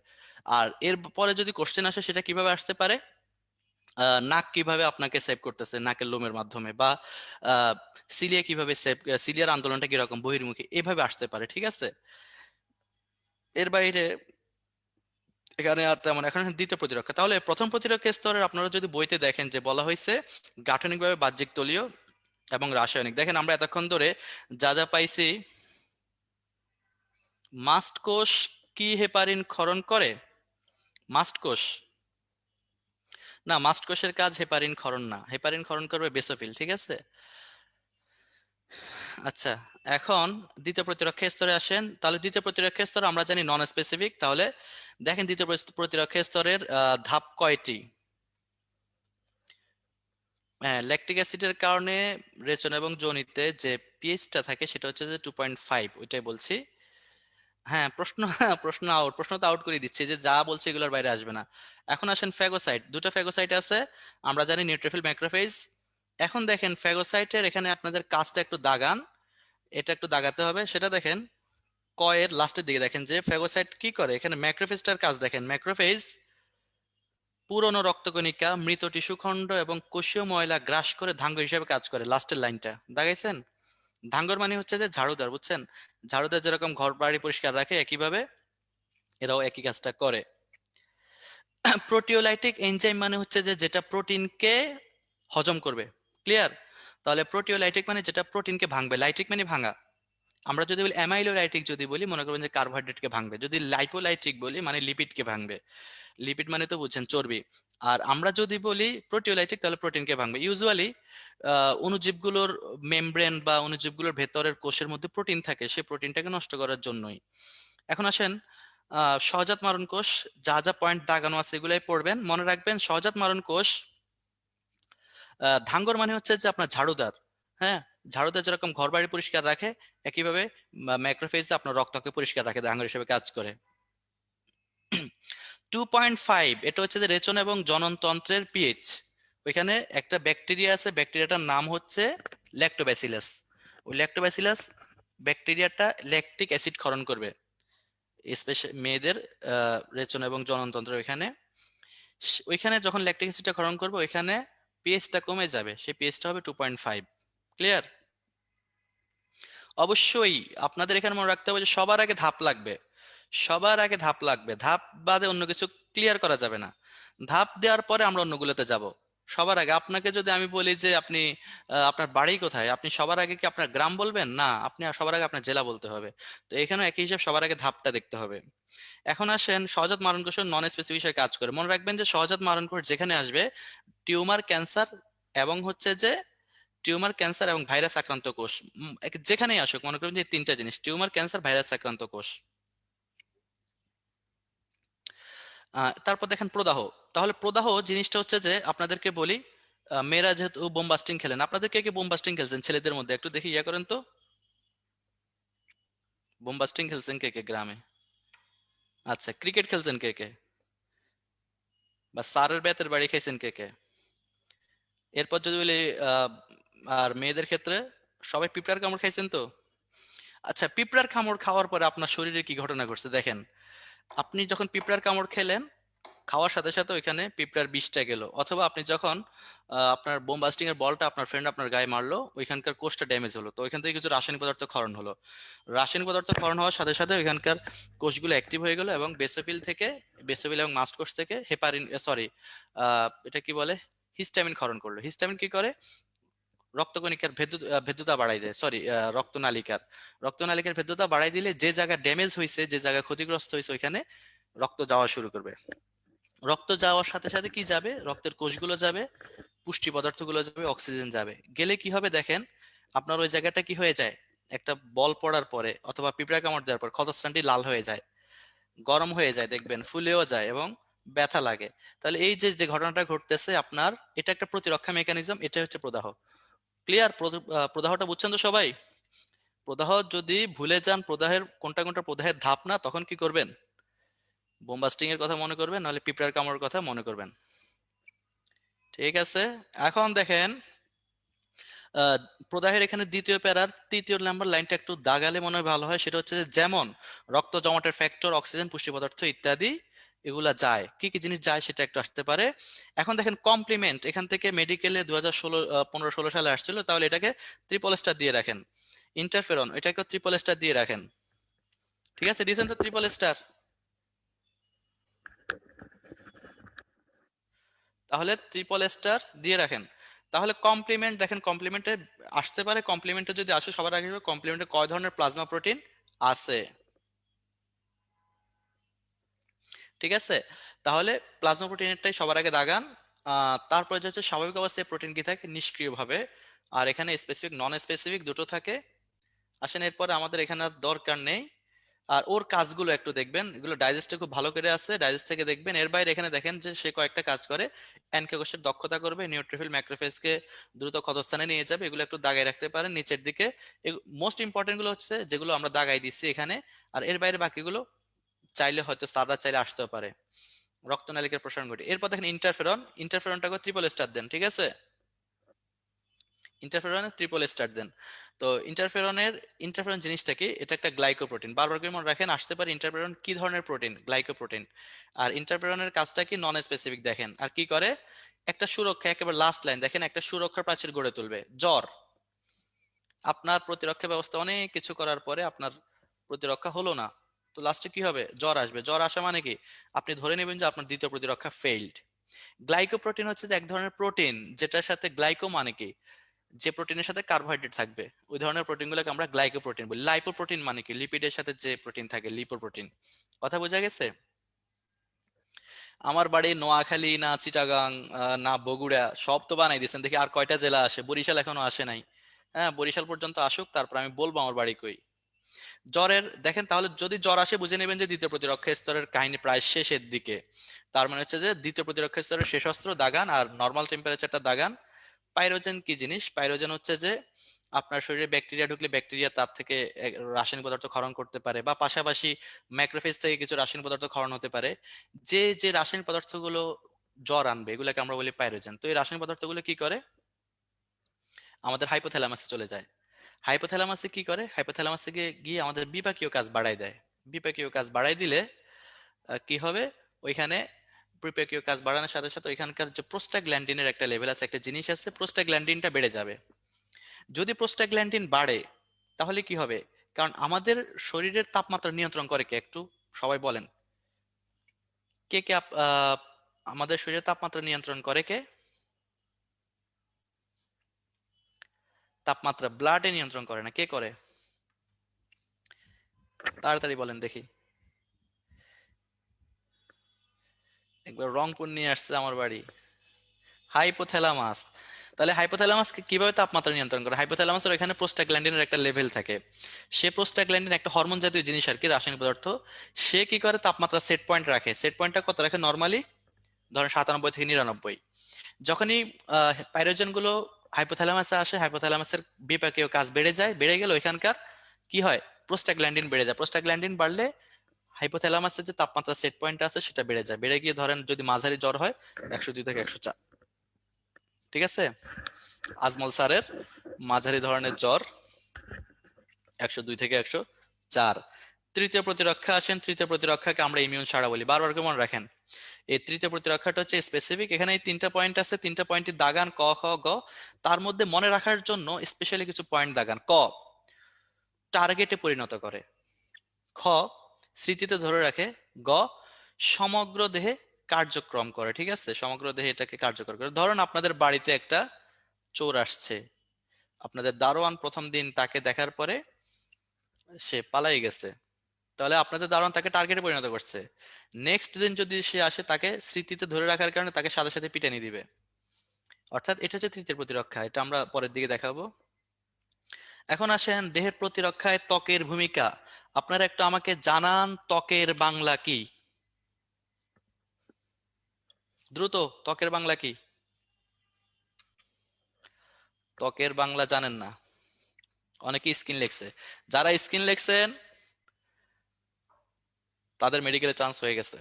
আর এর পরে যদি কোশ্চেন আসে সেটা কিভাবে আসতে পারে, নাক কিভাবে আপনাকে সেভ করতেছে নাকের লোমের মাধ্যমে, বা আহ, সিলিয়া কিভাবে সেভ, সিলিয়ার আন্দোলনটা কিরকম বহির্মুখী, এভাবে আসতে পারে। ঠিক আছে, এর বাইরে এখানে আর তেমন। এখন দ্বিতীয় প্রতিরক্ষা, তাহলে প্রথম প্রতিরক্ষা স্তরের আপনারা যদি বইতে দেখেন যে বলা হয়েছে গাঠনিকভাবে বাহ্যিক তলীয় এবং রাসায়নিক। দেখেন আমরা এতক্ষণ ধরে যা যা পাইছি, মাস্ট কোষ কি হেপারিন ক্ষরণ করে? মাস্ট কোষ না, মাস্ট কোষের কাজ হেপারিন ক্ষরণ না, হেপারিন ক্ষরণ করবে বেসোফিল। ঠিক আছে, আচ্ছা। এখন দ্বিতীয় প্রতিরক্ষা স্তরে আসেন, তাহলে দ্বিতীয় প্রতিরক্ষা স্তর আমরা জানি নন স্পেসিফিক। তাহলে দেখেন দ্বিতীয় প্রতিরক্ষা স্তরের ধাপ কয়টি? হ্যাঁ, ল্যাকটিক অ্যাসিডের কারণে রেচন এবং যোনিতে যে পিএইচটা থাকে সেটা হচ্ছে যে 2.5, ওইটাই বলছি। হ্যাঁ, প্রশ্ন প্রশ্ন আউট, প্রশ্ন তো আউট করে দিচ্ছে, যে যা বলছে এগুলোর বাইরে আসবে না। এখন আসেন ফ্যাগোসাইট, দুটো ফ্যাগোসাইট আছে, আমরা জানি নিউট্রোফিল ম্যাক্রোফেজ। এখন দেখেন ফ্যাগোসাইটের এখানে আপনাদের কাজটা একটু দাগান, এটা একটু দাগাতে হবে। সেটা দেখেন ক এর লাস্টের দিকে দেখেন যে ফ্যাগোসাইট কি করে, এখানে ম্যাক্রোফেজটার কাজ দেখেন। ম্যাক্রোফেজ পুরনো রক্তকণিকা, মৃত টিস্যুখণ্ড এবং কোষীয় ময়লা গ্রাস করে ধাঙ্গ হিসেবে কাজ করে। লাস্টের লাইনটা দাগাইছেন? ধাঙ্গর মানে হচ্ছে যে ঝাড়ুদার, বুঝছেন? ঝাড়ুদার যেরকম ঘর বাড়ি পরিষ্কার রাখে, একইভাবে এরাও একই কাজটা করে। প্রোটিওলাইটিক এনজাইম মানে হচ্ছে যে যেটা প্রোটিনকে হজম করবে। ক্লিয়ার? তাহলে প্রোটিওলাইটিক মানে যেটা প্রোটিনকে ভাঙবে, লাইটিক মানে ভাঙা। আমরা যদি বলি অ্যামাইলোলাইটিক, যদি বলি মনে করবেন যে কার্বোহাইড্রেটকে ভাঙবে। যদি লাইপোলাইটিক বলি মানে লিপিডকে ভাঙবে। লিপিড মানে তো বুঝছেন চর্বি। আর আমরা যদি বলি প্রোটিওলাইটিক তাহলে প্রোটিনকে ভাঙবে। ইউজুয়ালি অণুজীবগুলোর মেমব্রেন বা অণুজীবগুলোর ভেতরের কোষের মধ্যে প্রোটিন থাকে, সেই প্রোটিনটাকে নষ্ট করার জন্যই। এখন আসেন সহজাত মারণ কোষ, যা যা পয়েন্ট দাগানো আছে এগুলাই পড়বেন, মনে রাখবেন। সহজাত মারণ কোষ, ধাঙ্গর মানে হচ্ছে যে আপনার ঝাড়ুদার। হ্যাঁ, ঝাড়ুদার যেরকম ঘর বাড়ি পরিষ্কার রাখে, একইভাবে ম্যাক্রোফেজ আপনার রক্তকে পরিষ্কার রাখে, ধাঙ্গর হিসেবে কাজ করে। 2.5 এটা হচ্ছে যে রেচন এবং জননতন্ত্রের পিএইচ। ওইখানে একটা ব্যাকটেরিয়া আছে, ব্যাকটেরিয়াটার নাম হচ্ছে ল্যাক্টোব্যাসিলাস। ওই ল্যাক্টোব্যাসিলাস ব্যাকটেরিয়াটা ল্যাকটিক অ্যাসিড ক্ষরণ করবে, স্পেশাল মেয়েদের রেচন এবং জননতন্ত্র। ওইখানে ওইখানে যখন ল্যাকটিক অ্যাসিডটা ক্ষরণ করবে ওইখানে পিএইচটা কমে যাবে, সেই পিএইচটা হবে 2.5। ক্লিয়ার? অবশ্যই আপনাদের এখানে মনে রাখতে হবে যে সবার আগে ধাপ লাগবে, সবার আগে ধাপ লাগবে। ধাপ বাদে অন্য কিছু ক্লিয়ার করা যাবে না। ধাপ দেওয়ার পরে আমরা অন্যগুলোতে যাব। সবার আগে আপনাকে যদি আমি বলি যে আপনি আপনার বাড়ি কোথায়, আপনি সবার আগে কি আপনার গ্রাম বলবেন? না, আপনি সবার আগে আপনার জেলা বলতে হবে। তো এখানে একই হিসাব, সবার আগে ধাপটা দেখতে হবে। এখন আসেন সহজাত মারণ কোষ নন স্পেসিফিক বিষয়ে কাজ করে। মনে রাখবেন যে সহজাত মারণ কোষ যেখানে আসবে টিউমার, ক্যান্সার এবং হচ্ছে যে টিউমার, ক্যান্সার এবং ভাইরাস আক্রান্ত কোষ। যেখানেই আসুক, মনে করুন যে তিনটা জিনিস: টিউমার, ক্যান্সার, ভাইরাস আক্রান্ত কোষ। তারপর দেখেন প্রদাহ। তাহলে প্রদাহ জিনিসটা হচ্ছে যে, আপনাদেরকে বলি, মেয়েরা যেহেতু বোম বাস্টিং খেলেন, আপনাদের কে কে বোম বাস্টিং খেলছেন ছেলেদের মধ্যে? একটু দেখি, ইয়া করেন তো। বোম বাস্টিং খেলছেন কে কে গ্রামে? আচ্ছা, ক্রিকেট খেলছেন কে কে? বা সারের বেতের বাড়ি খাইছেন কে কে? এরপর যদি বলি, আহ, আর মেয়েদের ক্ষেত্রে সবাই পিঁপড়ার কামড় খাইছেন তো? আচ্ছা, পিঁপড়ার কামড় খাওয়ার পরে আপনার শরীরে কি ঘটনা ঘটছে দেখেন। আপনি যখন পিঁপড়ার কামড় খেলেন, খাওয়ার সাথে সাথে ওইখানে পিঁপড়ার বিষটা গেল। অথবা আপনি যখন আপনার বোম বাস্টিং এর বলটা আপনার ফ্রেন্ড আপনার গায়ে মারলো, ওইখানকার কোষটা ড্যামেজ হলো, তো ওইখান থেকে কিছু রাসায়নিক পদার্থ ক্ষরণ হলো। রাসায়নিক পদার্থ ক্ষরণ হওয়ার সাথে সাথে ওইখানকার কোষগুলো অ্যাক্টিভ হয়ে গেল, এবং বেসোফিল থেকে, বেসোফিল এবং মাস্ট কোষ থেকে হেপারিন, সরি, এটা কি বলে, হিস্টামিন ক্ষরণ করলো। হিস্টামিন কি করে? রক্তকণিকার ভেদ্যতা বাড়াই দেয়, সরি, রক্তনালিকার ভেদ্যতা বাড়াই দিলে যে জায়গা ড্যামেজ হয়েছে, যে জায়গা ক্ষতিগ্রস্ত হয়েছে, ওইখানে রক্ত যাওয়া শুরু করবে। রক্ত যাওয়ার সাথে সাথে কি যাবে? রক্তের কোষগুলো যাবে, পুষ্টি পদার্থগুলো যাবে, অক্সিজেন যাবে। গেলে কি হবে দেখেন, আপনার ওই জায়গাটা কি হয়ে যায়, একটা বল পড়ার পরে অথবা পিঁপড়া কামড় দেওয়ার পর ক্ষতস্থানটি লাল হয়ে যায়, গরম হয়ে যায়, দেখবেন ফুলেও যায় এবং ব্যথা লাগে। তাহলে এই যে যে ঘটনাটা ঘটতেছে আপনার, এটা একটা প্রতিরক্ষা মেকানিজম, এটা হচ্ছে প্রদাহ। ক্লিয়ার? প্রদাহটা বুঝছেন তো সবাই? প্রদাহ যদি ভুলে যান, প্রদাহের কোনটা কোনটা প্রদাহের ধাপ না, তখন কি করবেন? বোমবাস্টিং এর কথা মনে করবেন, নাহলে পিঁপড়ার কামড়ের কথা মনে করবেন। ঠিক আছে। এখন দেখেন, আহ, প্রদাহের এখানে দ্বিতীয় প্যারার তৃতীয় নাম্বার লাইনটা একটু দাগালে মনে হয় ভালো হয়। সেটা হচ্ছে যে, যেমন রক্ত জমাটের ফ্যাক্টর, অক্সিজেন, পুষ্টি পদার্থ ইত্যাদি, এগুলা যায়, কি কি জিনিস যায় সেটা একটু আসতে পারে। এখন দেখেন কমপ্লিমেন্ট, এখান থেকে মেডিকেলে 2016, 15-16 সালে আসছিল, তাহলে এটাকে ট্রিপল স্টার দিয়ে রাখেন। ইন্টারফেরন, এটাকে ট্রিপল স্টার দিয়ে রাখেন। ঠিক আছে, দিয়েছেন তো ট্রিপল স্টার? তাহলে ট্রিপল স্টার দিয়ে রাখেন। তাহলে কমপ্লিমেন্ট দেখেন, কমপ্লিমেন্টে আসতে পারে। কমপ্লিমেন্টে যদি আসে, সবার আগে কমপ্লিমেন্টে কয় ধরনের প্লাজমা প্রোটিন আছে। ঠিক আছে, তাহলে প্লাজমা প্রোটিনেরটাই সবার আগে দাগান। তারপরে যে হচ্ছে স্বাভাবিক অবস্থায় প্রোটিন কি থাকে নিষ্ক্রিয়ভাবে, আর এখানে স্পেসিফিক নন স্পেসিফিক দুটো থাকে। আসেন, এরপরে আমাদের এখানে আর দরকার নেই। আর ওর কাজগুলো একটু দেখবেন, এগুলো ডাইজেস্টে খুব ভালো করে আছে, ডাইজেস্ট থেকে দেখবেন। এর বাইরে এখানে দেখেন যে সে কয়েকটা কাজ করে। এনকে কোষের দক্ষতা করবে, নিউট্রোফিল ম্যাক্রোফেজকে দ্রুত ক্ষতস্থানে নিয়ে যাবে, এগুলো একটু দাগাই রাখতে পারেন নিচের দিকে। মোস্ট ইম্পর্টেন্ট গুলো হচ্ছে যেগুলো আমরা দাগাই দিচ্ছি এখানে। আর এর বাইরে বাকিগুলো চাইলে হয়তো স্যাররা চাইলে আসতেও পারে। রক্তনালিকার প্রসারণ ঘটে। এরপর দেখেন ইন্টারফেরন, ইন্টারফেরনটাকে ট্রিপল স্টার দেন। ঠিক আছে, ইন্টারফেরনের ট্রিপল স্টার দেন। তো ইন্টারফেরন জিনিসটা কি? এটা একটা গ্লাইকোপ্রোটিন। বারবার করে মনে রাখেন, আসতে পারে ইন্টারফেরন কি ধরনের প্রোটিন? গ্লাইকোপ্রোটিন। আর ইন্টারফেরনের কাজটা কি? Non specific. দেখেন আর কি করে, একটা সুরক্ষা, একেবারে লাস্ট লাইন দেখেন, একটা সুরক্ষার প্রাচীর গড়ে তুলবে। জ্বর, আপনার প্রতিরক্ষা ব্যবস্থা অনেক কিছু করার পরে আপনার প্রতিরক্ষা হলো না, তো লাস্টে কি হবে? জ্বর আসবে। জ্বর আসা মানে কি? আপনি ধরে নেবেন যে আপনার দ্বিতীয় প্রতিরক্ষা ফেইল্ড। গ্লাইকোপ্রোটিন হচ্ছে যে এক ধরনের প্রোটিন, যেটার সাথে গ্লাইকো মানে কি? যে প্রোটিনের সাথে কার্বোহাইড্রেট থাকবে, ওই ধরনের প্রোটিনগুলোকে আমরা গ্লাইকোপ্রোটিন বলি। লাইপোপ্রোটিন মানে কি? লিপিডের সাথে যে প্রোটিন থাকে, লিপোপ্রোটিন। কথা বোঝা গেছে? আমার বাড়ি নোয়াখালী না চিটাগাং, না বগুড়া, সব তো বানাই দিয়েছেন। দেখি আর কয়টা জেলা আসে, বরিশাল এখনো আসে নাই। হ্যাঁ, বরিশাল পর্যন্ত আসুক, তারপর আমি বলবো আমার বাড়ি কই। জ্বরের দেখেন, তাহলে যদি জ্বর আসে বুঝে নেবেন যে দ্বিতীয় প্রতিরক্ষা স্তরের কাহিনী প্রায় শেষের দিকে। তার মানে হচ্ছে যে দ্বিতীয় প্রতিরক্ষা স্তরের শেষ অস্ত্র দাগান, আর নর্মাল টেম্পারেচারটা দাগান। পাইরোজেন কি জিনিস? পাইরোজেন হচ্ছে যে আপনার শরীরে ব্যাকটেরিয়া ঢুকলে ব্যাকটেরিয়া তার থেকে রাসায়নিক পদার্থ ক্ষরণ করতে পারে, বা পাশাপাশি ম্যাক্রোফেজ থেকে কিছু রাসায়নিক পদার্থ ক্ষরণ হতে পারে। যে যে রাসায়নিক পদার্থগুলো জ্বর আনবে, এগুলোকে আমরা বলি পাইরোজেন। তো এই রাসায়নিক পদার্থগুলো কি করে? আমাদের হাইপোথ্যালামাসে চলে যায়। হাইপোথ্যালামাসে কি করে? হাইপোথ্যালামাসে গিয়ে গিয়ে আমাদের বিপাকীয় কাজ বাড়ায় দেয়। বিপাকীয় কাজ বাড়াই দিলে কি হবে? ওইখানে বিপাকীয় কাজ বাড়ানোর সাথে সাথে ওইখানকার যে প্রোস্টাগ্ল্যান্ডিনের একটা লেভেল আছে, একটা জিনিস আছে, প্রোস্টাগ্ল্যান্ডিনটা বেড়ে যাবে। যদি প্রোস্টাগ্ল্যান্ডিন বাড়ে, তাহলে কি হবে? কারণ আমাদের শরীরের তাপমাত্রা নিয়ন্ত্রণ করে কে? একটু সবাই বলেন, কে কে আমাদের শরীরের তাপমাত্রা নিয়ন্ত্রণ করে কে? তাপমাত্রা ব্লাডে নিয়ন্ত্রণ করে না, কে করে? তাড়াতাড়ি বলেন দেখি। একবার রংপুর নিয়ে আসছে আমার বাড়ি। হাইপোথ্যালামাস। তাহলে হাইপোথ্যালামাসকে কিভাবে তাপমাত্রা নিয়ন্ত্রণ করে? হাইপোথ্যালামাসের এখানে প্রোস্টাগ্ল্যান্ডিনের একটা লেভেল থাকে। সে প্রোস্টাগ্ল্যান্ডিন একটা হরমোন জাতীয় জিনিস আর কি, রাসায়নিক পদার্থ। সে কি করে তাপমাত্রা সেট পয়েন্ট রাখে। সেট পয়েন্টটা কত রাখে নর্মালি? ধরেন 97 থেকে 99। যখনই পাইরোজেন গুলো হাইপোথ্যালামাসে আসে, হাইপোথ্যালামাসের বিপাকীয় কাজ বেড়ে যায়, বেড়ে গেলে ওইখানকার কি হয়, প্রোস্টাগ্ল্যান্ডিন বেড়ে যায়। প্রোস্টাগ্ল্যান্ডিন বাড়লে হাইপোথ্যালামাসের যে তাপমাত্রা সেট পয়েন্ট আছে সেটা বেড়ে যায়, বেড়ে গিয়ে ধরেন যদি মাঝারি জ্বর হয় 102 থেকে 104। ঠিক আছে, আজমল স্যারের মাঝারি ধরনের জ্বর 102 থেকে 104। তৃতীয় প্রতিরক্ষা আসেন। তৃতীয় প্রতিরক্ষাকে আমরা ইমিউন সারা বলি, বারবার করে মনে রাখেন। এই তৃতীয় প্রতিরক্ষাটা হচ্ছে স্পেসিফিক। এখানে এই 3টা পয়েন্ট আছে, 3টা পয়েন্টই দাগান ক খ গ। তার মধ্যে মনে রাখার জন্য স্পেশালি কিছু পয়েন্ট দাগান। ক, টার্গেটে পরিণত করে। খ, স্মৃতিতে ধরে রাখে। গ, সমগ্র দেহে কার্যক্রম করে। ঠিক আছে, সমগ্র দেহে এটাকে কার্যকর করে। ধরুন আপনাদের বাড়িতে একটা চোর আসছে, আপনাদের দারোয়ান প্রথম দিন তাকে দেখার পরে সে পালাই গেছে, তাহলে আপনাদের দারোয়ান তাকে টার্গেটে পরিণত করছে। নেক্সট দিন যদি সে আসে, তাকে স্মৃতিতে ধরে রাখার কারণে তাকে সাথে সাথে পিটানি দিবে। অর্থাৎ এটা হচ্ছে তৃতীয় প্রতিরক্ষা, এটা আমরা পরের দিকে দেখাবো। এখন আসেন দেহের প্রতিরক্ষায় ত্বকের ভূমিকা। আপনারা একটু আমাকে জানান ত্বকের বাংলা কি? দ্রুত, ত্বকের বাংলা কি? ত্বকের বাংলা জানেন না? অনেকে স্কিন লেখছে। যারা স্কিন লেখছেন তাদের মেডিকেলে চান্স হয়ে গেছে।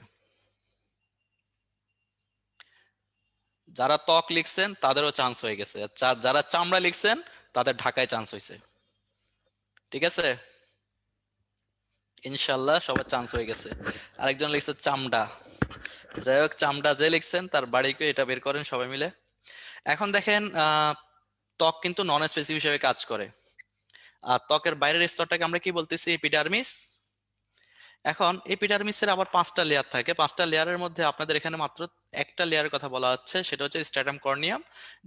যারা ত্বক লিখছেন তাদেরও চান্স হয়ে গেছে। যারা চামড়া লিখছেন তাদের ঢাকায় চান্স হয়েছে। ঠিক আছে, ইনশাল্লাহ সবার চান্স হয়ে গেছে। আরেকজন লিখছে চামড়া। যাই হোক, চামড়া যে লিখছেন তার বাড়িকে এটা বের করেন সবাই মিলে। এখন দেখেন, ত্বক কিন্তু নন স্পেসিফিক হিসেবে কাজ করে। আর ত্বকের বাইরের স্তরটাকে আমরা কি বলতেছি? এপিডার্মিস। এখন এপিডার্মিসের আবার 5টা লেয়ার থাকে। 5টা লেয়ারের মধ্যে আপনাদের এখানে মাত্র একটা লেয়ারের কথা বলা হচ্ছে, সেটা হচ্ছে স্ট্র্যাটাম কর্নিয়াম।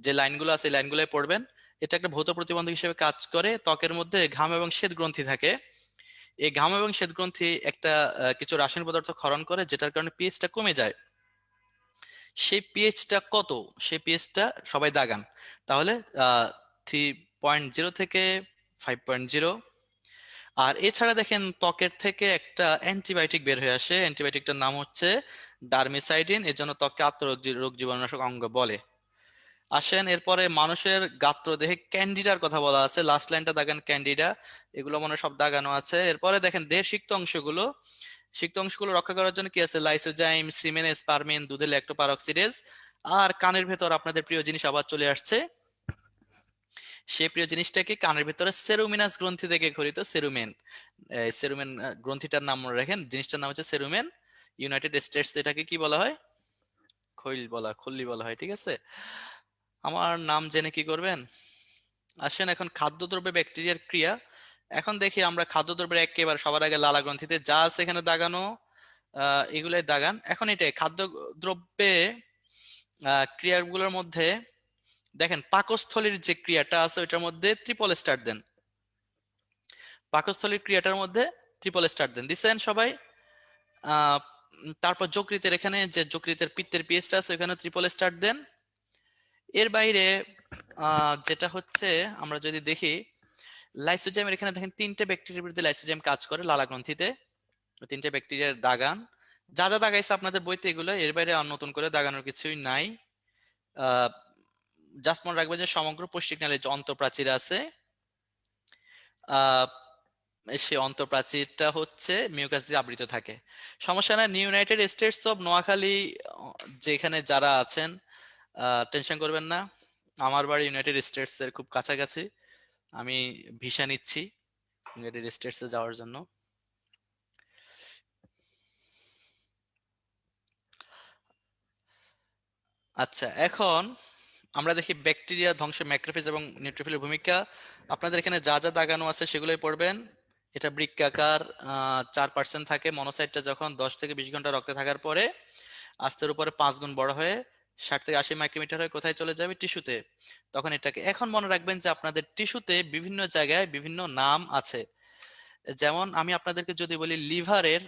যে লাইনগুলো আছে এই লাইনগুলোই পড়বেন। এটা একটা ভৌত প্রতিবন্ধক হিসেবে কাজ করে। ত্বকের মধ্যে ঘাম এবং শ্বেত গ্রন্থি থাকে। এই ঘাম এবং শ্বেত গ্রন্থি একটা কিছু রাসায়নিক পদার্থ ক্ষরণ করে, যেটার কারণে পিএইচটা কমে যায়। সেই পিএইচটা কত? সেই পিএইচটা সবাই দাগান তাহলে। 3.0 থেকে 5.0। আর এছাড়া দেখেন ত্বকের থেকে একটা অ্যান্টিবায়োটিক বের হয়ে আসে, অ্যান্টিবায়োটিকটার নাম হচ্ছে ডার্মিসাইডিন। এর জন্য ত্বককে আত্মরোগ রোগ জীবাণুনাশক অঙ্গ বলে। আসেন এরপরে মানুষের গাত্র দেহে ক্যান্ডিডার কথা বলা আছে, লাস্ট লাইনটা দাগান ক্যান্ডিডা। এগুলো মনে হয় সব দাগানো আছে। এরপরে দেখেন দেহের সিক্ত অংশগুলো, সিক্ত অংশগুলো রক্ষা করার জন্য কি আছে? লাইসোজাইম, সিমেন, স্পারমিন, দুধের ল্যাক্টোপারঅক্সিডেজ। আর কানের ভেতর আপনাদের প্রিয় জিনিস আবার চলে আসছে। সেই প্রিয় জিনিসটাকে কানের ভিতরে সেরুমিনাস গ্রন্থি থেকে ঘটিত সেরুমেন। সেরুমেন গ্রন্থিটার নাম মনে রাখেন, জিনিসটার নাম হচ্ছে সেরুমেন। ইউনাইটেড স্টেটস এটাকে কি বলা হয়? খল্লি বলা হয়। ঠিক আছে, আমার নাম জেনে কি করবেন? আসেন এখন খাদ্যদ্রব্যে ব্যাকটেরিয়ার ক্রিয়া। এখন দেখি আমরা খাদ্যদ্রব্যের একেবারে সবার আগে লালা গ্রন্থিতে যা আছে এখানে দাগানো, এগুলাই দাগান। এখন এটাই খাদ্যদ্রব্যে ক্রিয়াগুলোর মধ্যে দেখেন পাকস্থলীর যে ক্রিয়াটা আছে ওইটার মধ্যে ট্রিপল স্টার দেন। পাকস্থলীর ক্রিয়াটার মধ্যে ট্রিপল স্টার দেন, দিচ্ছেন সবাই? তারপর যকৃতের, এখানে যে যকৃতের পিত্তের পিএইচটা আছে ওখানে ট্রিপল স্টার দেন। এর বাইরে যেটা হচ্ছে আমরা যদি দেখি লাইসোজাইমের, এখানে দেখেন 3টে ব্যাকটেরিয়ার বিরুদ্ধে লাইসোজাইম কাজ করে লালা গ্রন্থিতে। 3টে ব্যাকটেরিয়ার দাগান। যা যা দাগাইছে আপনাদের বইতে এগুলো, এর বাইরে আর নতুন করে দাগানোর কিছুই নাই। জাস্ট মনে রাখবেন যে সমগ্র পৌষ্টিকনালীর যে অন্তঃপ্রাচীর আছে, সেই অন্তঃপ্রাচীরটা হচ্ছে মিউকাস দিয়ে আবৃত থাকে। সমস্যা না। ইউনাইটেড স্টেটস অফ নোয়াখালী যেখানে যারা আছেন টেনশন করবেন না, আমার বাড়ি ইউনাইটেড স্টেটস এর খুব কাছাকাছি। আমি ভিসা নিচ্ছি ইউনাইটেড স্টেটস এ যাওয়ার জন্য। আচ্ছা, এখন আমরা দেখি ব্যাকটেরিয়া ধ্বংসে ম্যাক্রোফেজ এবং নিউট্রোফিলের ভূমিকা। আপনাদের এখানে যা যা দাগানো আছে সেগুলোই পড়বেন। এটা বৃক্কাকার, 4% থাকে। মনোসাইটটা যখন 10 থেকে 20 ঘন্টা রক্তে থাকার পরে আস্তের উপরে 5 গুণ বড় হয়ে 60 থেকে 80 মাইক্রোমিটার হয়ে কোথায় চলে যাবে? টিস্যুতে। তখন এটাকে, এখন মনে রাখবেন যে আপনাদের টিস্যুতে বিভিন্ন জায়গায় বিভিন্ন নাম আছে। যেমন আমি আপনাদেরকে যদি বলি লিভারের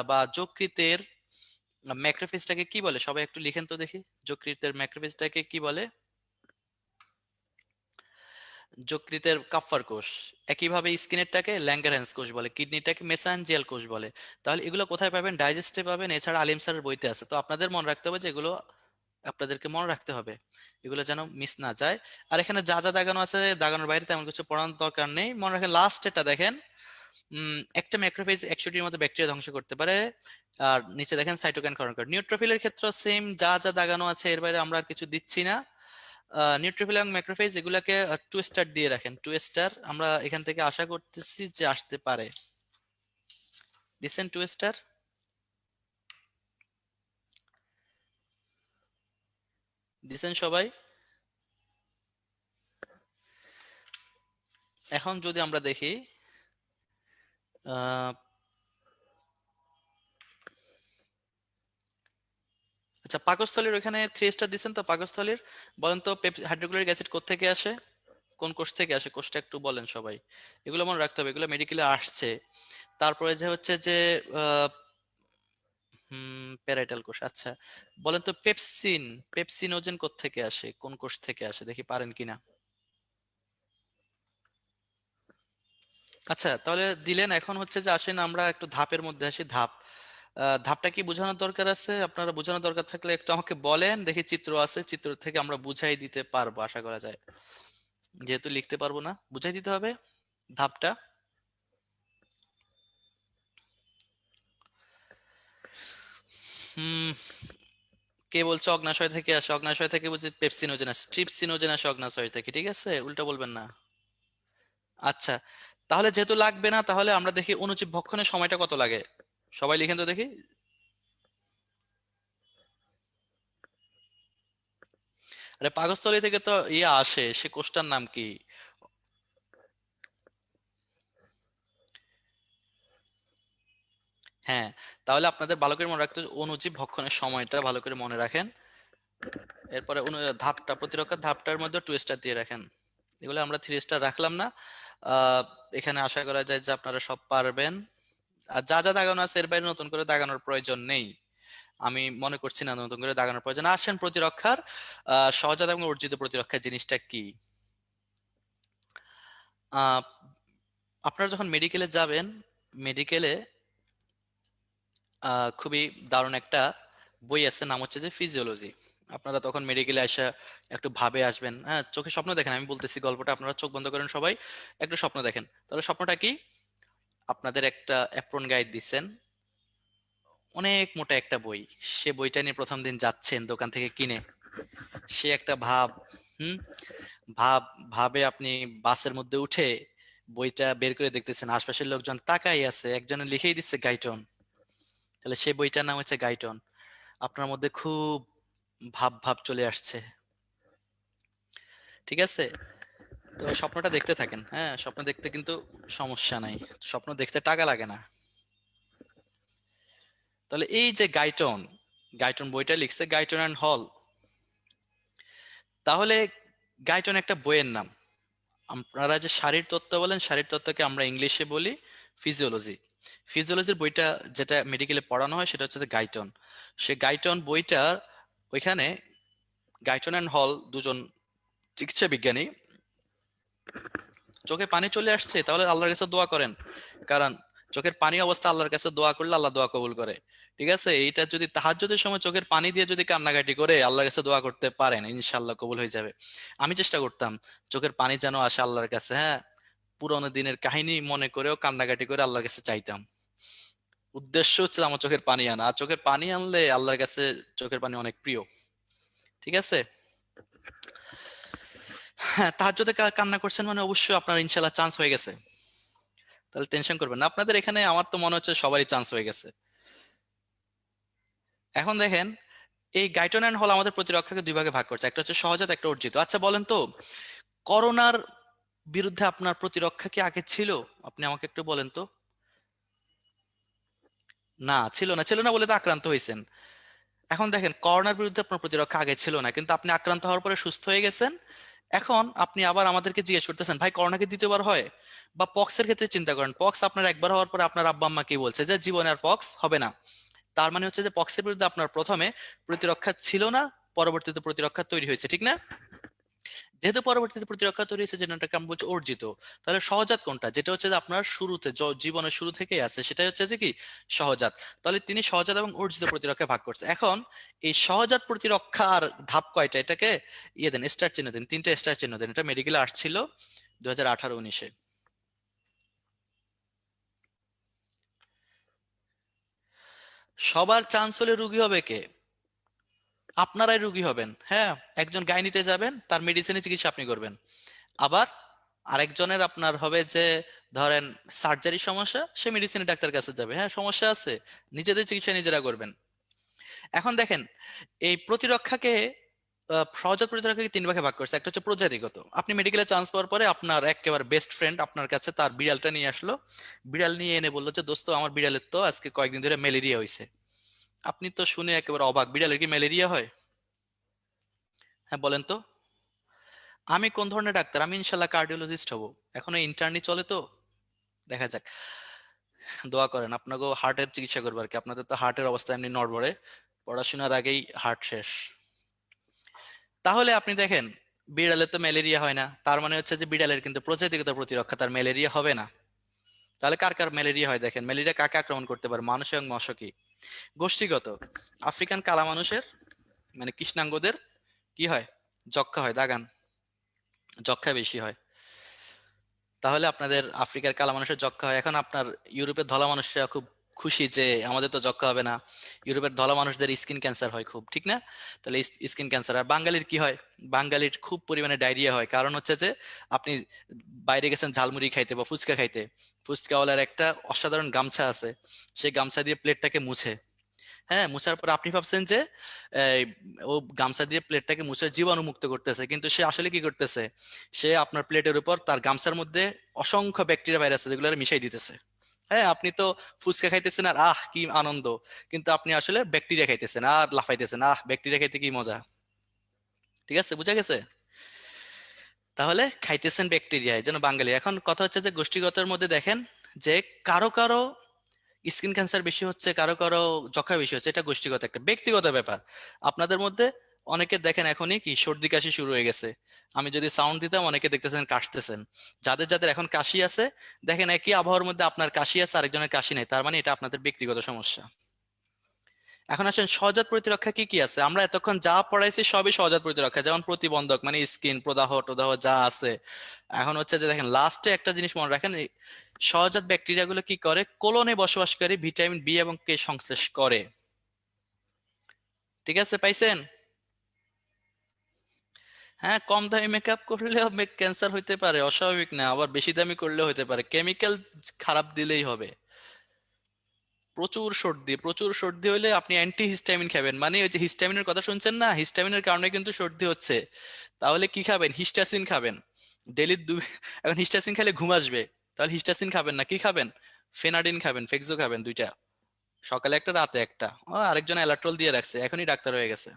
বা যকৃতের ম্যাক্রোফেজটাকে কি বলে? সবাই একটু লিখেন তো দেখি, যকৃতের ম্যাক্রোফেজটাকে কি বলে? যকৃতের কাপ্পার কোষ, একইভাবে স্কিনেরটাকে ল্যাঙ্গারহ্যান্স কোষ বলে, কিডনিটাকে মেসেনজিয়াল কোষ বলে। তাহলে এগুলো কোথায় পাবেন? ডাইজেস্টে পাবেন, এছাড়া আলিম স্যারের বইতে আছে। তো আপনাদের মনে রাখতে হবে যে এগুলো আপনাদেরকে মনে রাখতে হবে, এগুলো যেন মিস না যায়। আর এখানে যা যা দাগানো আছে, দাগানোর বাইরে তেমন কিছু পড়ানোর দরকার নেই, মনে রাখেন। লাস্ট এটা দেখেন, একটা ম্যাক্রোফেজ 100টির মতো ব্যাকটেরিয়া ধ্বংস করতে পারে। আর নিচে দেখেন সাইটোকাইন ক্ষরণ করে। নিউট্রোফিলের ক্ষেত্রে সেম, যা যা দাগানো আছে এর বাইরে আমরা আর কিছু দিচ্ছি না। নিউট্রোফিল এবং ম্যাক্রোফেজ এগুলাকে 2 স্টার দিয়ে রাখেন, 2 স্টার আমরা এখান থেকে আশা করতেছি যে আসতে পারে। দিচ্ছেন 2 স্টার? দিচ্ছেন সবাই? এখন যদি আমরা দেখি, আহ, আচ্ছা পাকস্থলীর ওখানে 3 স্টার দিচ্ছেন তো পাকস্থলীর। বলেন তো হাইড্রোক্লোরিক অ্যাসিড কোত্থেকে আসে, কোন কোষ থেকে আসে, কোষটা একটু বলেন সবাই। এগুলো মনে রাখতে হবে, এগুলো মেডিকেলে আসছে। তারপরে যে হচ্ছে যে প্যারাইটাল কোষ। আচ্ছা বলেন তো পেপসিন, পেপসিনোজেন কোত্থেকে আসে, কোন কোষ থেকে আসে, দেখি পারেন কিনা। আচ্ছা তাহলে দিলেন। এখন হচ্ছে যে আসেন আমরা একটু ধাপের মধ্যে আসি। ধাপটা কি বোঝানোর দরকার আছে? আপনারা বোঝানোর দরকার থাকলে একটু আমাকে বলেন, দেখি চিত্র আছে, চিত্র থেকে আমরা বুঝাই দিতে পারবো আশা করা যায়। যেহেতু লিখতে পারবো না, বুঝাই দিতে হবে ধাপটা। হুম, কে বলছে অগ্নাশয় থেকে আসে? অগ্নাশয় থেকে বুঝি পেপসিনোজেন আসে, ট্রিপসিনোজেন আসে অগ্নাশয় থেকে, ঠিক আছে? উল্টা বলবেন না। আচ্ছা তাহলে যেহেতু লাগবে না, তাহলে আমরা দেখি অণুজীব ভক্ষণের সময়টা কত লাগে। সবাই লিখেন তো দেখি। আরে পাকস্থলী থেকে তো ইয়ে আসে, সে কোষটার নাম কি? হ্যাঁ, তাহলে আপনাদের ভালো করে মনে রাখতে হবে, অণুজীব ভক্ষণের সময়টা ভালো করে মনে রাখেন। এরপরে ধাপটা, প্রতিরক্ষার ধাপটার মধ্যে 2 স্টার দিয়ে রাখেন। এগুলো আমরা 3 স্টার রাখলাম না। আহ এখানে আশা করা যায় যে আপনারা সব পারবেন। আর যা যা দাগানো আছে এর বাইরে নতুন করে দাগানোর প্রয়োজন নেই। আমি মনে করছি না নতুন করে দাগানোর প্রয়োজন। আসেন প্রতিরক্ষার সহজাত এবং অর্জিত প্রতিরক্ষা জিনিসটা কি। আহ আপনারা যখন মেডিকেলে যাবেন, মেডিকেলে খুবই দারুণ একটা বই আছে, নাম হচ্ছে যে ফিজিওলজি। আপনারা তখন মেডিকেলে আসা একটু ভাবে আসবেন, হ্যাঁ, চোখে স্বপ্ন দেখেন। আমি বলতেছি গল্পটা, আপনারা চোখ বন্ধ করেন সবাই, একটু স্বপ্ন দেখেন। তাহলে স্বপ্নটা কি? আপনাদের একটা অ্যাপ্রন গাইড দিচ্ছেন, অনেক মোটা একটা বই। সে বইটা নিয়ে প্রথম দিন যাচ্ছেন দোকান থেকে কিনে, সে একটা ভাব, হুম, ভাব, ভাবে আপনি বাসের মধ্যে উঠে বইটা বের করে দেখতেছেন, আশপাশের লোকজন তাকাই আছে, একজনে লিখেই দিচ্ছে গাইটন। তাহলে সেই বইটার নাম হচ্ছে গাইটন। আপনার মধ্যে খুব ভাব ভাব চলে আসছে, ঠিক আছে? তো স্বপ্নটা দেখতে থাকেন, হ্যাঁ, স্বপ্ন দেখতে কিন্তু সমস্যা নাই, স্বপ্ন দেখতে টাকা লাগে না। তাহলে এই যে গাইটন, গাইটন বইটা লিখছে গাইটন অ্যান্ড হল। তাহলে গাইটন একটা বইয়ের নাম। আপনারা যে শারীর তত্ত্ব বলেন, শারীর তত্ত্বকে আমরা ইংলিশে বলি ফিজিওলজি। ফিজিওলজির বইটা যেটা মেডিকেলে পড়ানো হয় সেটা হচ্ছে গাইটন। সে গাইটন বইটা, ওইখানে গাইটন অ্যান্ড হল দুজন চিকিৎসা বিজ্ঞানী, চোখে পানি চলে আসছে, তাহলে আল্লাহর কাছে দোয়া করেন। কারণ চোখের পানি অবস্থা আল্লাহর কাছে দোয়া করলে আল্লাহ দোয়া কবুল করে, ঠিক আছে? এইটা যদি তাহাজ্জুদের সময় চোখের পানি দিয়ে যদি কান্নাকাটি করে আল্লাহর কাছে দোয়া করতে পারেন, ইনশাআল্লাহ কবুল হয়ে যাবে। আমি চেষ্টা করতাম চোখের পানি যেন আসে আল্লাহর কাছে, হ্যাঁ, পুরোনো দিনের কাহিনী মনে করেও কান্নাকাটি করে আল্লাহর কাছে চাইতাম। উদ্দেশ্য হচ্ছে আমার চোখের পানি আনা, আর চোখের পানি আনলে আল্লাহর কাছে চোখের পানি অনেক প্রিয়, ঠিক আছে? হ্যাঁ, তাহাজ্জুদে কান্না করছেন মানে অবশ্যই আপনার ইনশাআল্লাহ চান্স হয়ে গেছে। তাহলে টেনশন করবেন না। আপনাদের এখানে আমার তো মনে হচ্ছে সবারই চান্স হয়ে গেছে। এখন দেখেন, এই গাইটন অ্যান্ড হল আমাদের প্রতিরক্ষাকে 2 ভাগে ভাগ করছে, একটা হচ্ছে সহজাত, একটা অর্জিত। আচ্ছা বলেন তো, করোনার বিরুদ্ধে আপনার প্রতিরক্ষা কি আগে ছিল? আপনি আমাকে একটু বলেন তো। না, ছিল না, ছিল না বলে তো আক্রান্ত হয়েছেন। এখন দেখেন, করোনার বিরুদ্ধে আপনার প্রতিরক্ষা আগে ছিল না, কিন্তু আপনি আক্রান্ত হওয়ার পরে সুস্থ হয়ে গেছেন। এখন আপনি আবার আমাদেরকে জিজ্ঞেস করতেছেন ভাই করোনা কি দ্বিতীয়বার হয়? বা পক্সের ক্ষেত্রে চিন্তা করেন, পক্স আপনার একবার হওয়ার পরে আপনার আব্বা আম্মা কি বলছে যে জীবনে আর পক্স হবে না। তার মানে হচ্ছে যে পক্সের বিরুদ্ধে আপনার প্রথমে প্রতিরক্ষা ছিল না, পরবর্তীতে প্রতিরক্ষা তৈরি হয়েছে, ঠিক না? যেহেতু পরবর্তীতে প্রতিরক্ষা তৈরি হয়েছে, যেটাকে আমরা বলছি অর্জিত, তাহলে সহজাত কোনটা, যেটা হচ্ছে যে আপনার শুরুতে জীবনের শুরু থেকেই আছে, সেটাই হচ্ছে যে কি সহজাত। তাহলে তিনি সহজাত এবং অর্জিত প্রতিরক্ষা ভাগ করছে। এখন এই সহজাত প্রতিরক্ষার ধাপ কয়টা, এটাকে ইয়ে দেন, স্টার চিহ্ন দেন, 3টে স্টার চিহ্ন দেন। এটা মেডিকেলে আসছিল 2018-19-এ। সবার চান্স হলে রুগী হবে কে? আপনারাই রুগী হবেন। হ্যাঁ, একজন গাইনিতে যাবেন, তার মেডিসিনে চিকিৎসা আপনি করবেন। আবার আরেকজনের আপনার হবে যে ধরেন সার্জারি সমস্যা, সে মেডিসিনের ডাক্তার কাছে যাবে। হ্যাঁ, সমস্যা আছে, নিজেদের চিকিৎসা নিজেরা করবেন। এখন দেখেন, এই প্রতিরক্ষাকে সহজাত প্রতিরক্ষাকে 3 ভাগে ভাগ করছে। একটা হচ্ছে প্রজাতিগত। আপনি মেডিকেলে চান্স পাওয়ার পরে আপনার একেবারে বেস্ট ফ্রেন্ড আপনার কাছে তার বিড়ালটা নিয়ে আসলো, বিড়াল নিয়ে এনে বললো যে দোস্ত আমার বিড়ালের তো আজকে কয়েকদিন ধরে ম্যালেরিয়া হয়েছে। আপনি তো শুনে একেবারে অবাক, বিড়ালের কি ম্যালেরিয়া হয়? হ্যাঁ বলেন তো। আমি কোন ধরনের ডাক্তার? আমি ইনশাল্লাহ কার্ডিওলজিস্ট হব। এখনো ইন্টার্নি চলে তো, দেখা যাক। দোয়া করেন, আপনাকেও হার্টের চিকিৎসা করবো আর কি। আপনাদের তো হার্টের অবস্থা এমনি নড়বড়ে, পড়াশোনার আগেই হার্ট শেষ। তাহলে আপনি দেখেন, বিড়ালের তো ম্যালেরিয়া হয় না, তার মানে হচ্ছে যে বিড়ালের কিন্তু প্রজাতিগত প্রতিরক্ষা, তার ম্যালেরিয়া হবে না। তাহলে কার কার ম্যালেরিয়া হয় দেখেন, ম্যালেরিয়া কাকে আক্রমণ করতে পারে? মানুষ এবং মশকি। গোষ্ঠীগত, আফ্রিকান কালা মানুষের মানে কৃষ্ণাঙ্গদের কি হয়? যক্ষা হয়, দাগান, যক্ষা বেশি হয়। তাহলে আপনাদের আফ্রিকার কালা মানুষের যক্ষা হয়। এখন আপনার ইউরোপের ধলা মানুষরা খুব খুশি যে আমাদের তো যক্ষা হবে না, ইউরোপের ধলা মানুষদের স্কিন ক্যান্সার হয় খুব, ঠিক না? তাহলে স্কিন ক্যান্সার। আর বাঙালির কি হয়? বাঙালির খুব পরিমাণে ডায়রিয়া হয়। কারণ হচ্ছে যে আপনি বাইরে গেছেন ঝালমুড়ি খাইতে বা ফুচকা খাইতে, ফুচকাওয়ালার একটা অসাধারণ গামছা আছে, সেই গামছা দিয়ে প্লেটটাকে মুছে, হ্যাঁ, মুছার পর আপনি ভাবছেন যে এই, ও গামছা দিয়ে প্লেটটাকে মুছে জীবাণু মুক্ত করতেছে, কিন্তু সে আসলে কি করতেছে? সে আপনার প্লেটের উপর তার গামছার মধ্যে অসংখ্য ব্যাকটেরিয়া ভাইরাস আছে, যেগুলো মিশাই দিতেছে। হ্যাঁ, আপনি তো ফুচকা খাইতেছেন আর আহ কি আনন্দ, কিন্তু আপনি আসলে ব্যাকটেরিয়া খাইতেছেন আর লাফাইতেছেন, আহ ব্যাকটেরিয়া খাইতে কি মজা। ঠিক আছে, বুঝা গেছে? তাহলে খাইতেছেন ব্যাকটেরিয়া, এই জন্য বাঙালি। এখন কথা হচ্ছে যে গোষ্ঠীগতের মধ্যে দেখেন যে কারো কারো স্কিন ক্যান্সার বেশি হচ্ছে, কারো কারো যক্ষা বেশি হচ্ছে, এটা গোষ্ঠীগত একটা ব্যক্তিগত ব্যাপার। আপনাদের মধ্যে অনেকে দেখেন এখনই কি সর্দি কাশি শুরু হয়ে গেছে, আমি যদি সাউন্ড দিতাম অনেকে দেখতেছেন কাশতেছেন। যাদের যাদের এখন কাশি আছে, দেখেন একই আবহাওয়ার মধ্যে আপনার কাশি আছে আরেকজনের কাশি নেই, তার মানে এটা আপনাদের ব্যক্তিগত সমস্যা। এখন আসেন সহজাত প্রতিরক্ষা কি কি আছে। আমরা এতক্ষণ যা পড়াইছি সবই সহজাত প্রতিরক্ষা, যেমন প্রতিবন্ধক মানে স্কিন, প্রদাহ টদাহ যা আছে। এখন হচ্ছে যে দেখেন লাস্টে একটা জিনিস মনে রাখেন, এই সহজাত ব্যাকটেরিয়া গুলো কি করে? কোলনে বসবাসকারী ভিটামিন বি এবং কে সংশ্লেষ করে। ঠিক আছে, পাইছেন? হ্যাঁ, কম দামি মেকআপ করলেও ক্যান্সার হইতে পারে, অস্বাভাবিক না। আবার বেশি দামি করলেও হতে পারে, কেমিক্যাল খারাপ দিলেই হবে। প্রচুর সর্দি হলে আপনি অ্যান্টি হিস্টামিন খাবেন, মানে ওই যে হিস্টামিনের কথা শুনছেন না, হিস্টামিনের কারণে কিন্তু সর্দি হচ্ছে। তাহলে কি খাবেন? হিস্টাসিন খাবেন ডেলি এখন হিস্টাসিন খেলে ঘুম আসবে, তাহলে হিস্টাসিন খাবেন না, কি খাবেন? ফেনাডিন খাবেন, ফেক্সো খাবেন, দুইটা, সকালে একটা রাতে একটা। আরেকজন অ্যালাট্রল দিয়ে রাখছে, এখনই ডাক্তার হয়ে গেছে।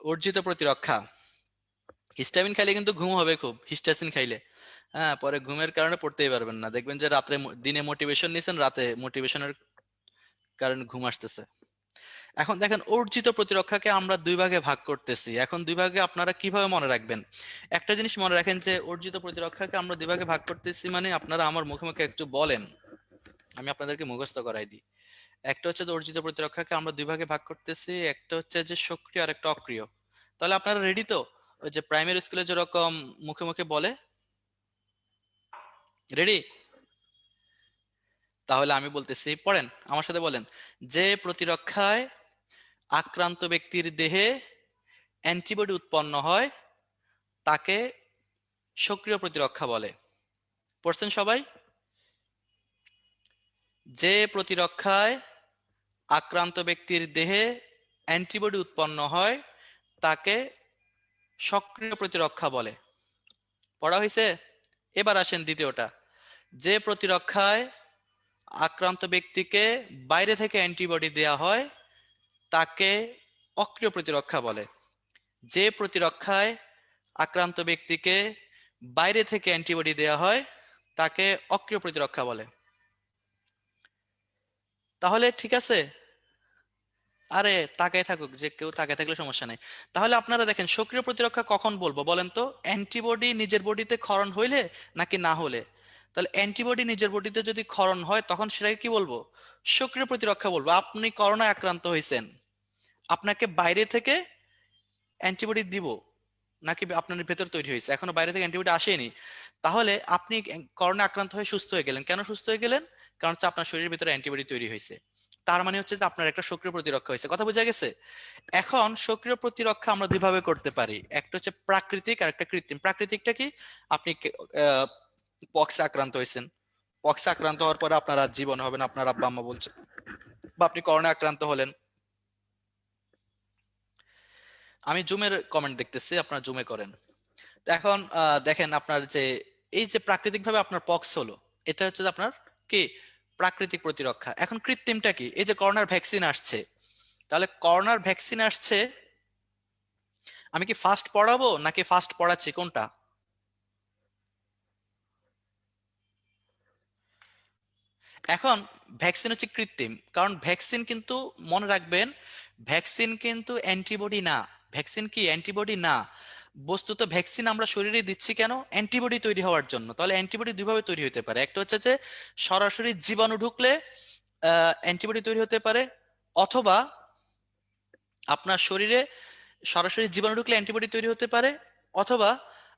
অর্জিত প্রতিরক্ষা, হিস্টামিন খাইলে কিন্তু ঘুম হবে খুব, হিস্টাসিন খাইলে। হ্যাঁ, পরে ঘুমের কারণে পড়তেই পারবেন না, দেখবেন যে রাত্রে দিনে মোটিভেশন নিছেন, রাতে মোটিভেশনের কারণে ঘুম আসতেছে। এখন দেখেন, অর্জিত প্রতিরক্ষাকে আমরা 2 ভাগে ভাগ করতেছি। এখন 2 ভাগে আপনারা কিভাবে মনে রাখবেন? একটা জিনিস মনে রাখেন যে অর্জিত প্রতিরক্ষাকে আমরা 2 ভাগে ভাগ করতেছি, মানে আপনারা আমার মুখে মুখে একটু বলেন, আমি আপনাদেরকে মুখস্থ করাই দিই। একটা হচ্ছে যে অর্জিত প্রতিরক্ষাকে আমরা 2 ভাগে ভাগ করতেছি, একটা হচ্ছে যে সক্রিয় আর একটা অক্রিয়। তাহলে আপনারা রেডি তো? ওই যে প্রাইমারি স্কুলে যেরকম মুখে মুখে বলে, রেডি? তাহলে আমি বলতেছি, পড়েন আমার সাথে, বলেন। যে প্রতিরক্ষায় আক্রান্ত ব্যক্তির দেহে অ্যান্টিবডি উৎপন্ন হয় তাকে সক্রিয় প্রতিরক্ষা বলে। পড়ছেন সবাই? যে প্রতিরক্ষায় আক্রান্ত ব্যক্তির দেহে অ্যান্টিবডি উৎপন্ন হয় তাকে সক্রিয় প্রতিরক্ষা বলে। পড়া হয়েছে? এবার আসেন দ্বিতীয়টা। যে প্রতিরক্ষায় আক্রান্ত ব্যক্তিকে বাইরে থেকে অ্যান্টিবডি দেয়া হয় তাকে অক্রিয় প্রতিরক্ষা বলে। যে প্রতিরক্ষায় আক্রান্ত ব্যক্তিকে বাইরে থেকে অ্যান্টিবডি দেয়া হয় তাকে অক্রিয় প্রতিরক্ষা বলে। তাহলে ঠিক আছে, আরে তাকায় থাকুক, যে কেউ তাকায় থাকলে সমস্যা নেই। তাহলে আপনারা দেখেন সক্রিয় প্রতিরক্ষা কখন বলবো বলেন তো? অ্যান্টিবডি নিজের বডিতে ক্ষরণ হইলে নাকি না হলে? তাহলে অ্যান্টিবডি নিজের বডিতে যদি ক্ষরণ হয় তখন সেটাকে কি বলবো? সক্রিয় প্রতিরক্ষা বলবো। আপনি করোনায় আক্রান্ত হয়েছেন, আপনাকে বাইরে থেকে অ্যান্টিবডি দিব নাকি আপনার ভেতর তৈরি হয়েছে, এখনো বাইরে থেকে অ্যান্টিবডি আসেনি, তাহলে আপনি করোনা আক্রান্ত হয়ে সুস্থ হয়ে গেলেন। কেন সুস্থ হয়ে গেলেন? কারণ হচ্ছে আপনার শরীরের ভিতরে অ্যান্টিবডি তৈরি হয়েছে। তার মানে হচ্ছে যে আপনার একটা সক্রিয় প্রতিরক্ষা হয়েছে। কথা বোঝা গেছে? এখন সক্রিয় প্রতিরক্ষা আমরা দুইভাবে করতে পারি, একটা হচ্ছে প্রাকৃতিক আর একটা কৃত্রিম। প্রাকৃতিকটা কি? আপনি পক্সে আক্রান্ত হয়েছেন, পক্সে আক্রান্ত হওয়ার পরে আপনার আর জীবন হবে না, আপনার আব্বা আম্মা বলছে, বা আপনি করোনা আক্রান্ত হলেন। আমি জুমের কমেন্ট দেখতেছি, আপনার জুমে করেন। তো এখন দেখেন আপনার যে এই যে প্রাকৃতিক ভাবে আপনার পক্স হলো, এটা হচ্ছে যে আপনার কি প্রাকৃতিক প্রতিরক্ষা। এখন কৃত্রিমটা কি? এই যে করোনার ভ্যাকসিন আসছে, তাহলে করোনার ভ্যাকসিন আসছে, আমি কি ফার্স্ট পড়াবো নাকি ফার্স্ট পড়াচ্ছি, কোনটা? এখন ভ্যাকসিন হচ্ছে কৃত্রিম, কারণ ভ্যাকসিন কিন্তু মনে রাখবেন, ভ্যাকসিন কিন্তু অ্যান্টিবডি না। ভ্যাকসিন কি? অ্যান্টিবডি না। বস্তুত ভ্যাকসিন আমরা শরীরে দিচ্ছি কেন? অ্যান্টিবডি তৈরি হওয়ার জন্য। তাহলে অ্যান্টিবডি দুইভাবে তৈরি হতে পারে, একটা হচ্ছে যে সরাসরি জীবাণু ঢুকলে অ্যান্টিবডি তৈরি হতে পারে, অথবা আপনার শরীরে সরাসরি জীবাণু ঢুকলে অ্যান্টিবডি তৈরি হতে পারে, অথবা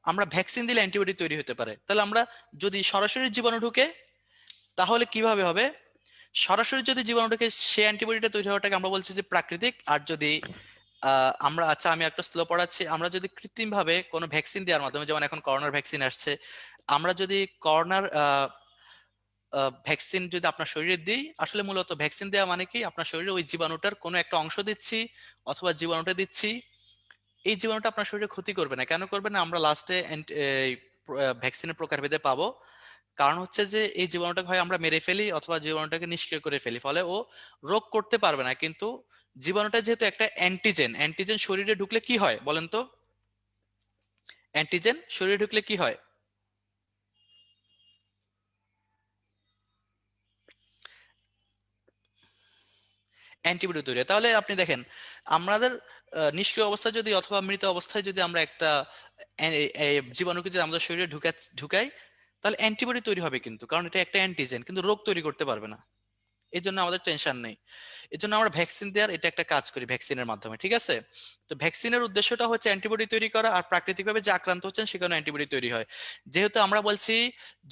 আমরা ভ্যাকসিন দিলে অ্যান্টিবডি তৈরি হতে পারে। তাহলে আমরা যদি সরাসরি জীবাণু ঢুকে তাহলে কিভাবে হবে? সরাসরি যদি জীবাণু ঢুকে সে অ্যান্টিবডিটা তৈরি হওয়াটাকে আমরা বলছি যে প্রাকৃতিক। আর যদি আমরা, আচ্ছা আমি একটা স্লো পড়াচ্ছি, আমরা যদি কৃত্রিম ভাবে কোনো ভ্যাকসিন দেওয়ার মাধ্যমে, যেমন এখন করোনার ভ্যাকসিন আসছে, আমরা যদি করোনার ভ্যাকসিন যদি আপনার শরীরে দিই, আসলে মূলত ভ্যাকসিন দেওয়া মানে কি, আপনার শরীরে ওই জীবাণুটার কোনো একটা অংশ দিচ্ছি, অথবা জীবাণুটা দিচ্ছি। এই জীবাণুটা আপনার শরীরে ক্ষতি করবে না। কেন করবে না? আমরা লাস্টে ভ্যাকসিনের প্রকারভেদে পাবো। কারণ হচ্ছে যে এই জীবাণুটাকে হয় আমরা মেরে ফেলি অথবা জীবাণুটাকে নিষ্ক্রিয় করে ফেলি, ফলে ও রোগ করতে পারবে না। কিন্তু জীবাণুটা যেহেতু একটা অ্যান্টিজেন, অ্যান্টিজেন শরীরে ঢুকলে কি হয় বলেন তো? অ্যান্টিজেন শরীরে ঢুকলে কি হয়? অ্যান্টিবডি তৈরি হয়। তাহলে আপনি দেখেন, আমাদের নিষ্ক্রিয় অবস্থায় যদি অথবা মৃত অবস্থায় যদি আমরা একটা জীবাণুকে যদি আমাদের শরীরে ঢুকাই, তাহলে অ্যান্টিবডি তৈরি হবে কিন্তু, কারণ এটা একটা অ্যান্টিজেন, কিন্তু রোগ তৈরি করতে পারবে না। এই জন্য আমাদের টেনশন নেই। এই জন্য আমরা ভ্যাকসিন দেওয়ার এটা একটা কাজ করি ভ্যাকসিনের মাধ্যমে, ঠিক আছে? তো ভ্যাকসিনের উদ্দেশ্যটা হচ্ছে অ্যান্টিবডি তৈরি করা, আর প্রাকৃতিকভাবে যে আক্রান্ত হচ্ছেন সেখানে অ্যান্টিবডি তৈরি হয়। যেহেতু আমরা বলছি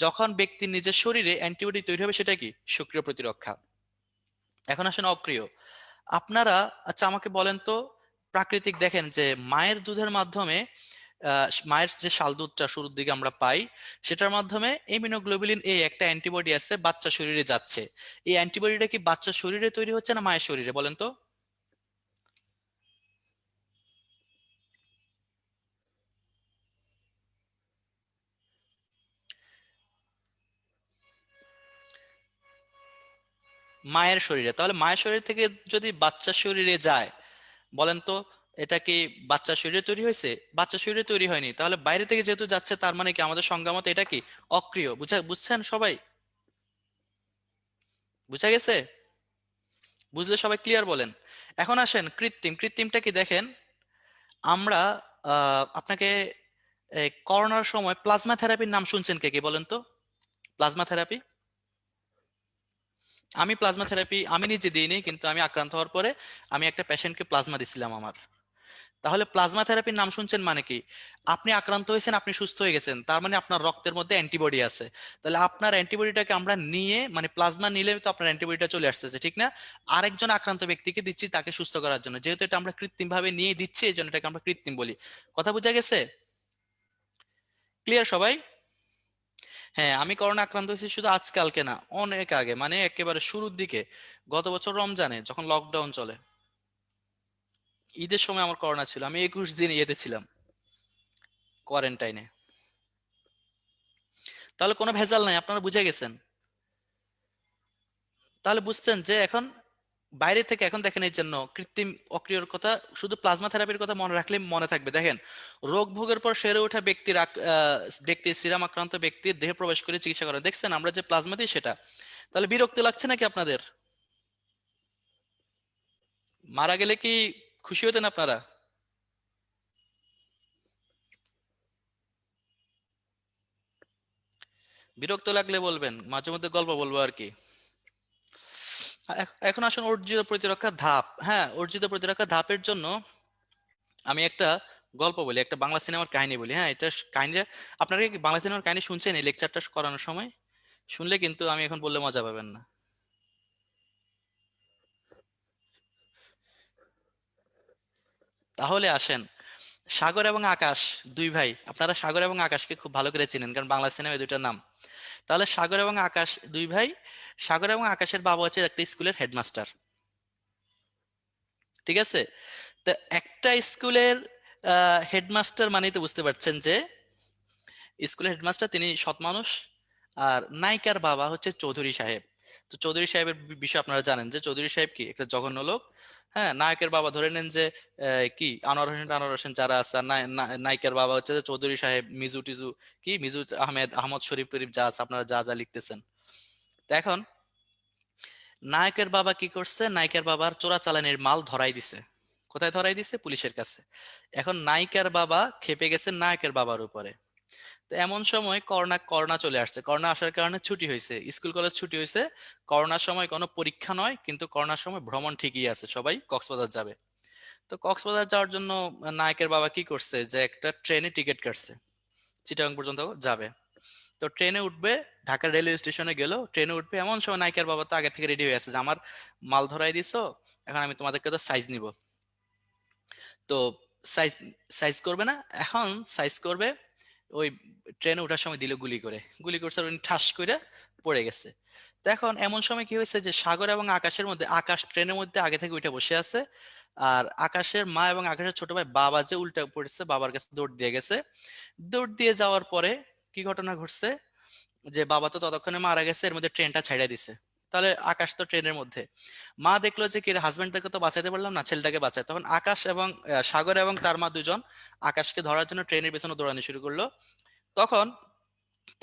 যখন ব্যক্তির নিজের শরীরে অ্যান্টিবডি তৈরি হবে সেটা কি? সক্রিয় প্রতিরক্ষা। এখন আসেন অক্রিয়। আপনারা, আচ্ছা আমাকে বলেন তো, প্রাকৃতিক দেখেন যে মায়ের দুধের মাধ্যমে মায়ের যে শাল দুধটা শুরুর দিকে আমরা পাই, সেটার মাধ্যমে ইমিউনোগ্লোবুলিন এ একটা অ্যান্টিবডি আছে, বাচ্চা শরীরে যাচ্ছে। এই অ্যান্টিবডিটা কি বাচ্চা শরীরে তৈরি হচ্ছে না মায়ের শরীরে বলেন তো? মায়ের শরীরে। তাহলে মায়ের শরীর থেকে যদি বাচ্চা শরীরে যায়, বলেন তো এটা কি বাচ্চা শরীরে তৈরি হয়েছে? বাচ্চা শরীরে তৈরি হয়নি। তাহলে বাইরে থেকে যেহেতু যাচ্ছে, তার মানে কি আমাদের সংজ্ঞা মতে এটা কি অক্রিয়। বুঝছেন সবাই? বুঝা গেছে? বুঝলে সবাই ক্লিয়ার বলেন। এখন আসেন কৃত্রিম। কৃত্রিমটা কি দেখেন, আমরা আপনাকে করোনার সময় প্লাজমা থেরাপির নাম শুনছেন কে কে বলেন তো? Plasma therapy. আমি প্লাজমা থেরাপি আমি নিজে দিইনি, কিন্তু আমি আক্রান্ত হওয়ার পরে আমি একটা পেশেন্টকে প্লাজমা দিছিলাম আমার। তাহলে প্লাজমা থেরাপির নাম শুনছেন মানে কি? আপনি আক্রান্ত হয়েছেন, আপনি সুস্থ হয়ে গেছেন, তার মানে আপনার রক্তের মধ্যে অ্যান্টিবডি আছে। তাহলে আপনার অ্যান্টিবডিটাকে আমরা নিয়ে, মানে প্লাজমা নিলে তো আপনার অ্যান্টিবডিটা চলে আসতেছে, ঠিক না? আরেকজন আক্রান্ত ব্যক্তিকে দিচ্ছি তাকে সুস্থ করার জন্য, যেহেতু এটা আমরা কৃত্রিম ভাবে নিয়ে দিচ্ছি, এই জন্য এটাকে আমরা কৃত্রিম বলি। কথা বোঝা গেছে? ক্লিয়ার সবাই? হ্যাঁ, আমি করোনা আক্রান্ত হয়েছি শুধু আজকালকে না, অনেক আগে, মানে একেবারে শুরুর দিকে, গত বছর রমজানে যখন লকডাউন চলে, ঈদের সময় আমার করোনা ছিল। আমি 21 দিন ইয়েতে ছিলাম, কোয়ারেন্টাইনে। তাহলে কোনো ভেজাল নাই, আপনারা বুঝে গেছেন। তাহলে বুঝতেন যে এখন বাইরে থেকে, এখন দেখেন এই জন্য কৃত্রিম অক্রিয়র কথা, শুধু প্লাজমা থেরাপির কথা মনে রাখলে মনে থাকবে। দেখেন, রোগ ভোগের পর সেরে ওঠা ব্যক্তির সিরাম আক্রান্ত ব্যক্তির দেহে প্রবেশ করে চিকিৎসা করে, দেখছেন আমরা যে প্লাজমা দিই সেটা। তাহলে বিরক্তি লাগছে নাকি আপনাদের? মারা গেলে কি খুশি হতেন আপনারা? বিরক্ত লাগলে বলবেন, মাঝে মধ্যে গল্প বলবো আর কি। এখন আসুন অর্জিত প্রতিরক্ষা ধাপ। হ্যাঁ, অর্জিত প্রতিরক্ষা ধাপের জন্য আমি একটা গল্প বলি, একটা বাংলা সিনেমার কাহিনী বলি। হ্যাঁ, এটা কাহিনীটা আপনারা কি বাংলা সিনেমার কাহিনী শুনছেন এই লেকচারটা করানোর সময়? শুনলে কিন্তু আমি এখন বললে মজা পাবেন না। তাহলে আসেন, সাগর এবং আকাশ দুই ভাই। আপনারা সাগর এবং আকাশকে খুব ভালো করে চিনেন, কারণ বাংলা সিনেমায় দুইটার নাম। তাহলে সাগর এবং আকাশ দুই ভাই। সাগর এবং আকাশের বাবা হচ্ছে একটা স্কুলের হেডমাস্টার। ঠিক আছে? তো একটা স্কুলের হেডমাস্টার মানেই তো বুঝতে পারছেন যে স্কুলের হেডমাস্টার তিনি সৎ মানুষ। আর নায়িকার বাবা হচ্ছে চৌধুরী সাহেব। তো চৌধুরী সাহেবের বিষয়ে আপনারা জানেন যে চৌধুরী সাহেব কি একটা জঘন্য লোক। হ্যাঁ, নায়কের বাবা ধরে নেন যে কি আনোয়ার হোসেন যারা আছে, আর নায়িকার বাবা হচ্ছে যে চৌধুরী সাহেব, মিজু টিজু, কি মিজু আহমেদ, আহমদ শরীফ টরিফ যা আছে, আপনারা যা যা লিখতেছেন। তো এখন নায়কের বাবা কি করছে, নায়িকার বাবার চোরাচালানের মাল ধরাই দিছে। কোথায় ধরাই দিছে? পুলিশের কাছে। এখন নায়িকার বাবা খেপে গেছে নায়কের বাবার উপরে। তো এমন সময় করোনা করোনা চলে আসছে। করোনা আসার কারণে ছুটি হয়েছে, স্কুল কলেজ ছুটি হয়েছে। করোনার সময় কোনো পরীক্ষা নয়, কিন্তু করোনার সময় ভ্রমণ ঠিকই আছে, সবাই কক্সবাজার যাবে। তো কক্সবাজার যাওয়ার জন্য নায়কের বাবা কি করছে, যে একটা ট্রেনে টিকিট কাটছে, চিটাগাং পর্যন্ত যাবে। তো ট্রেনে উঠবে, ঢাকা রেলওয়ে স্টেশনে গেল, ট্রেনে উঠবে, এমন সময় নায়িকার বাবা তো আগে থেকে রেডি হয়ে আছে যে আমার মাল ধরাই দিছো, এখন আমি তোমাদেরকে তো সাইজ নিব। তো সাইজ সাইজ করবে না, এখন সাইজ করবে। ওই ট্রেনে ওঠার সময় দিল গুলি করে, গুলি করছে, আর উনি ঠাস করে পড়ে গেছে। তো এখন এমন সময় কি হয়েছে যে সাগর এবং আকাশের মধ্যে, আকাশ ট্রেনের মধ্যে আগে থেকে উঠে বসে আছে, আর আকাশের মা এবং আকাশের ছোট ভাই বাবা যে উল্টা পড়েছে, বাবার কাছে দৌড় দিয়ে গেছে। দৌড় দিয়ে যাওয়ার পরে কি ঘটনা ঘটছে, যে বাবা তো ততক্ষণে মারা গেছে, এর মধ্যে ট্রেনটা ছাইড়া দিছে। তাহলে আকাশ তো ট্রেনের মধ্যে। মা দেখলো যে কি হাজবেন্ডটাকে তো বাঁচাতে পারলাম না, ছেলেটাকে বাঁচায়। তখন আকাশ এবং সাগর এবং তার মা দুজন আকাশকে ধরার জন্য ট্রেনের পেছনে দৌড়ানো শুরু করলো। তখন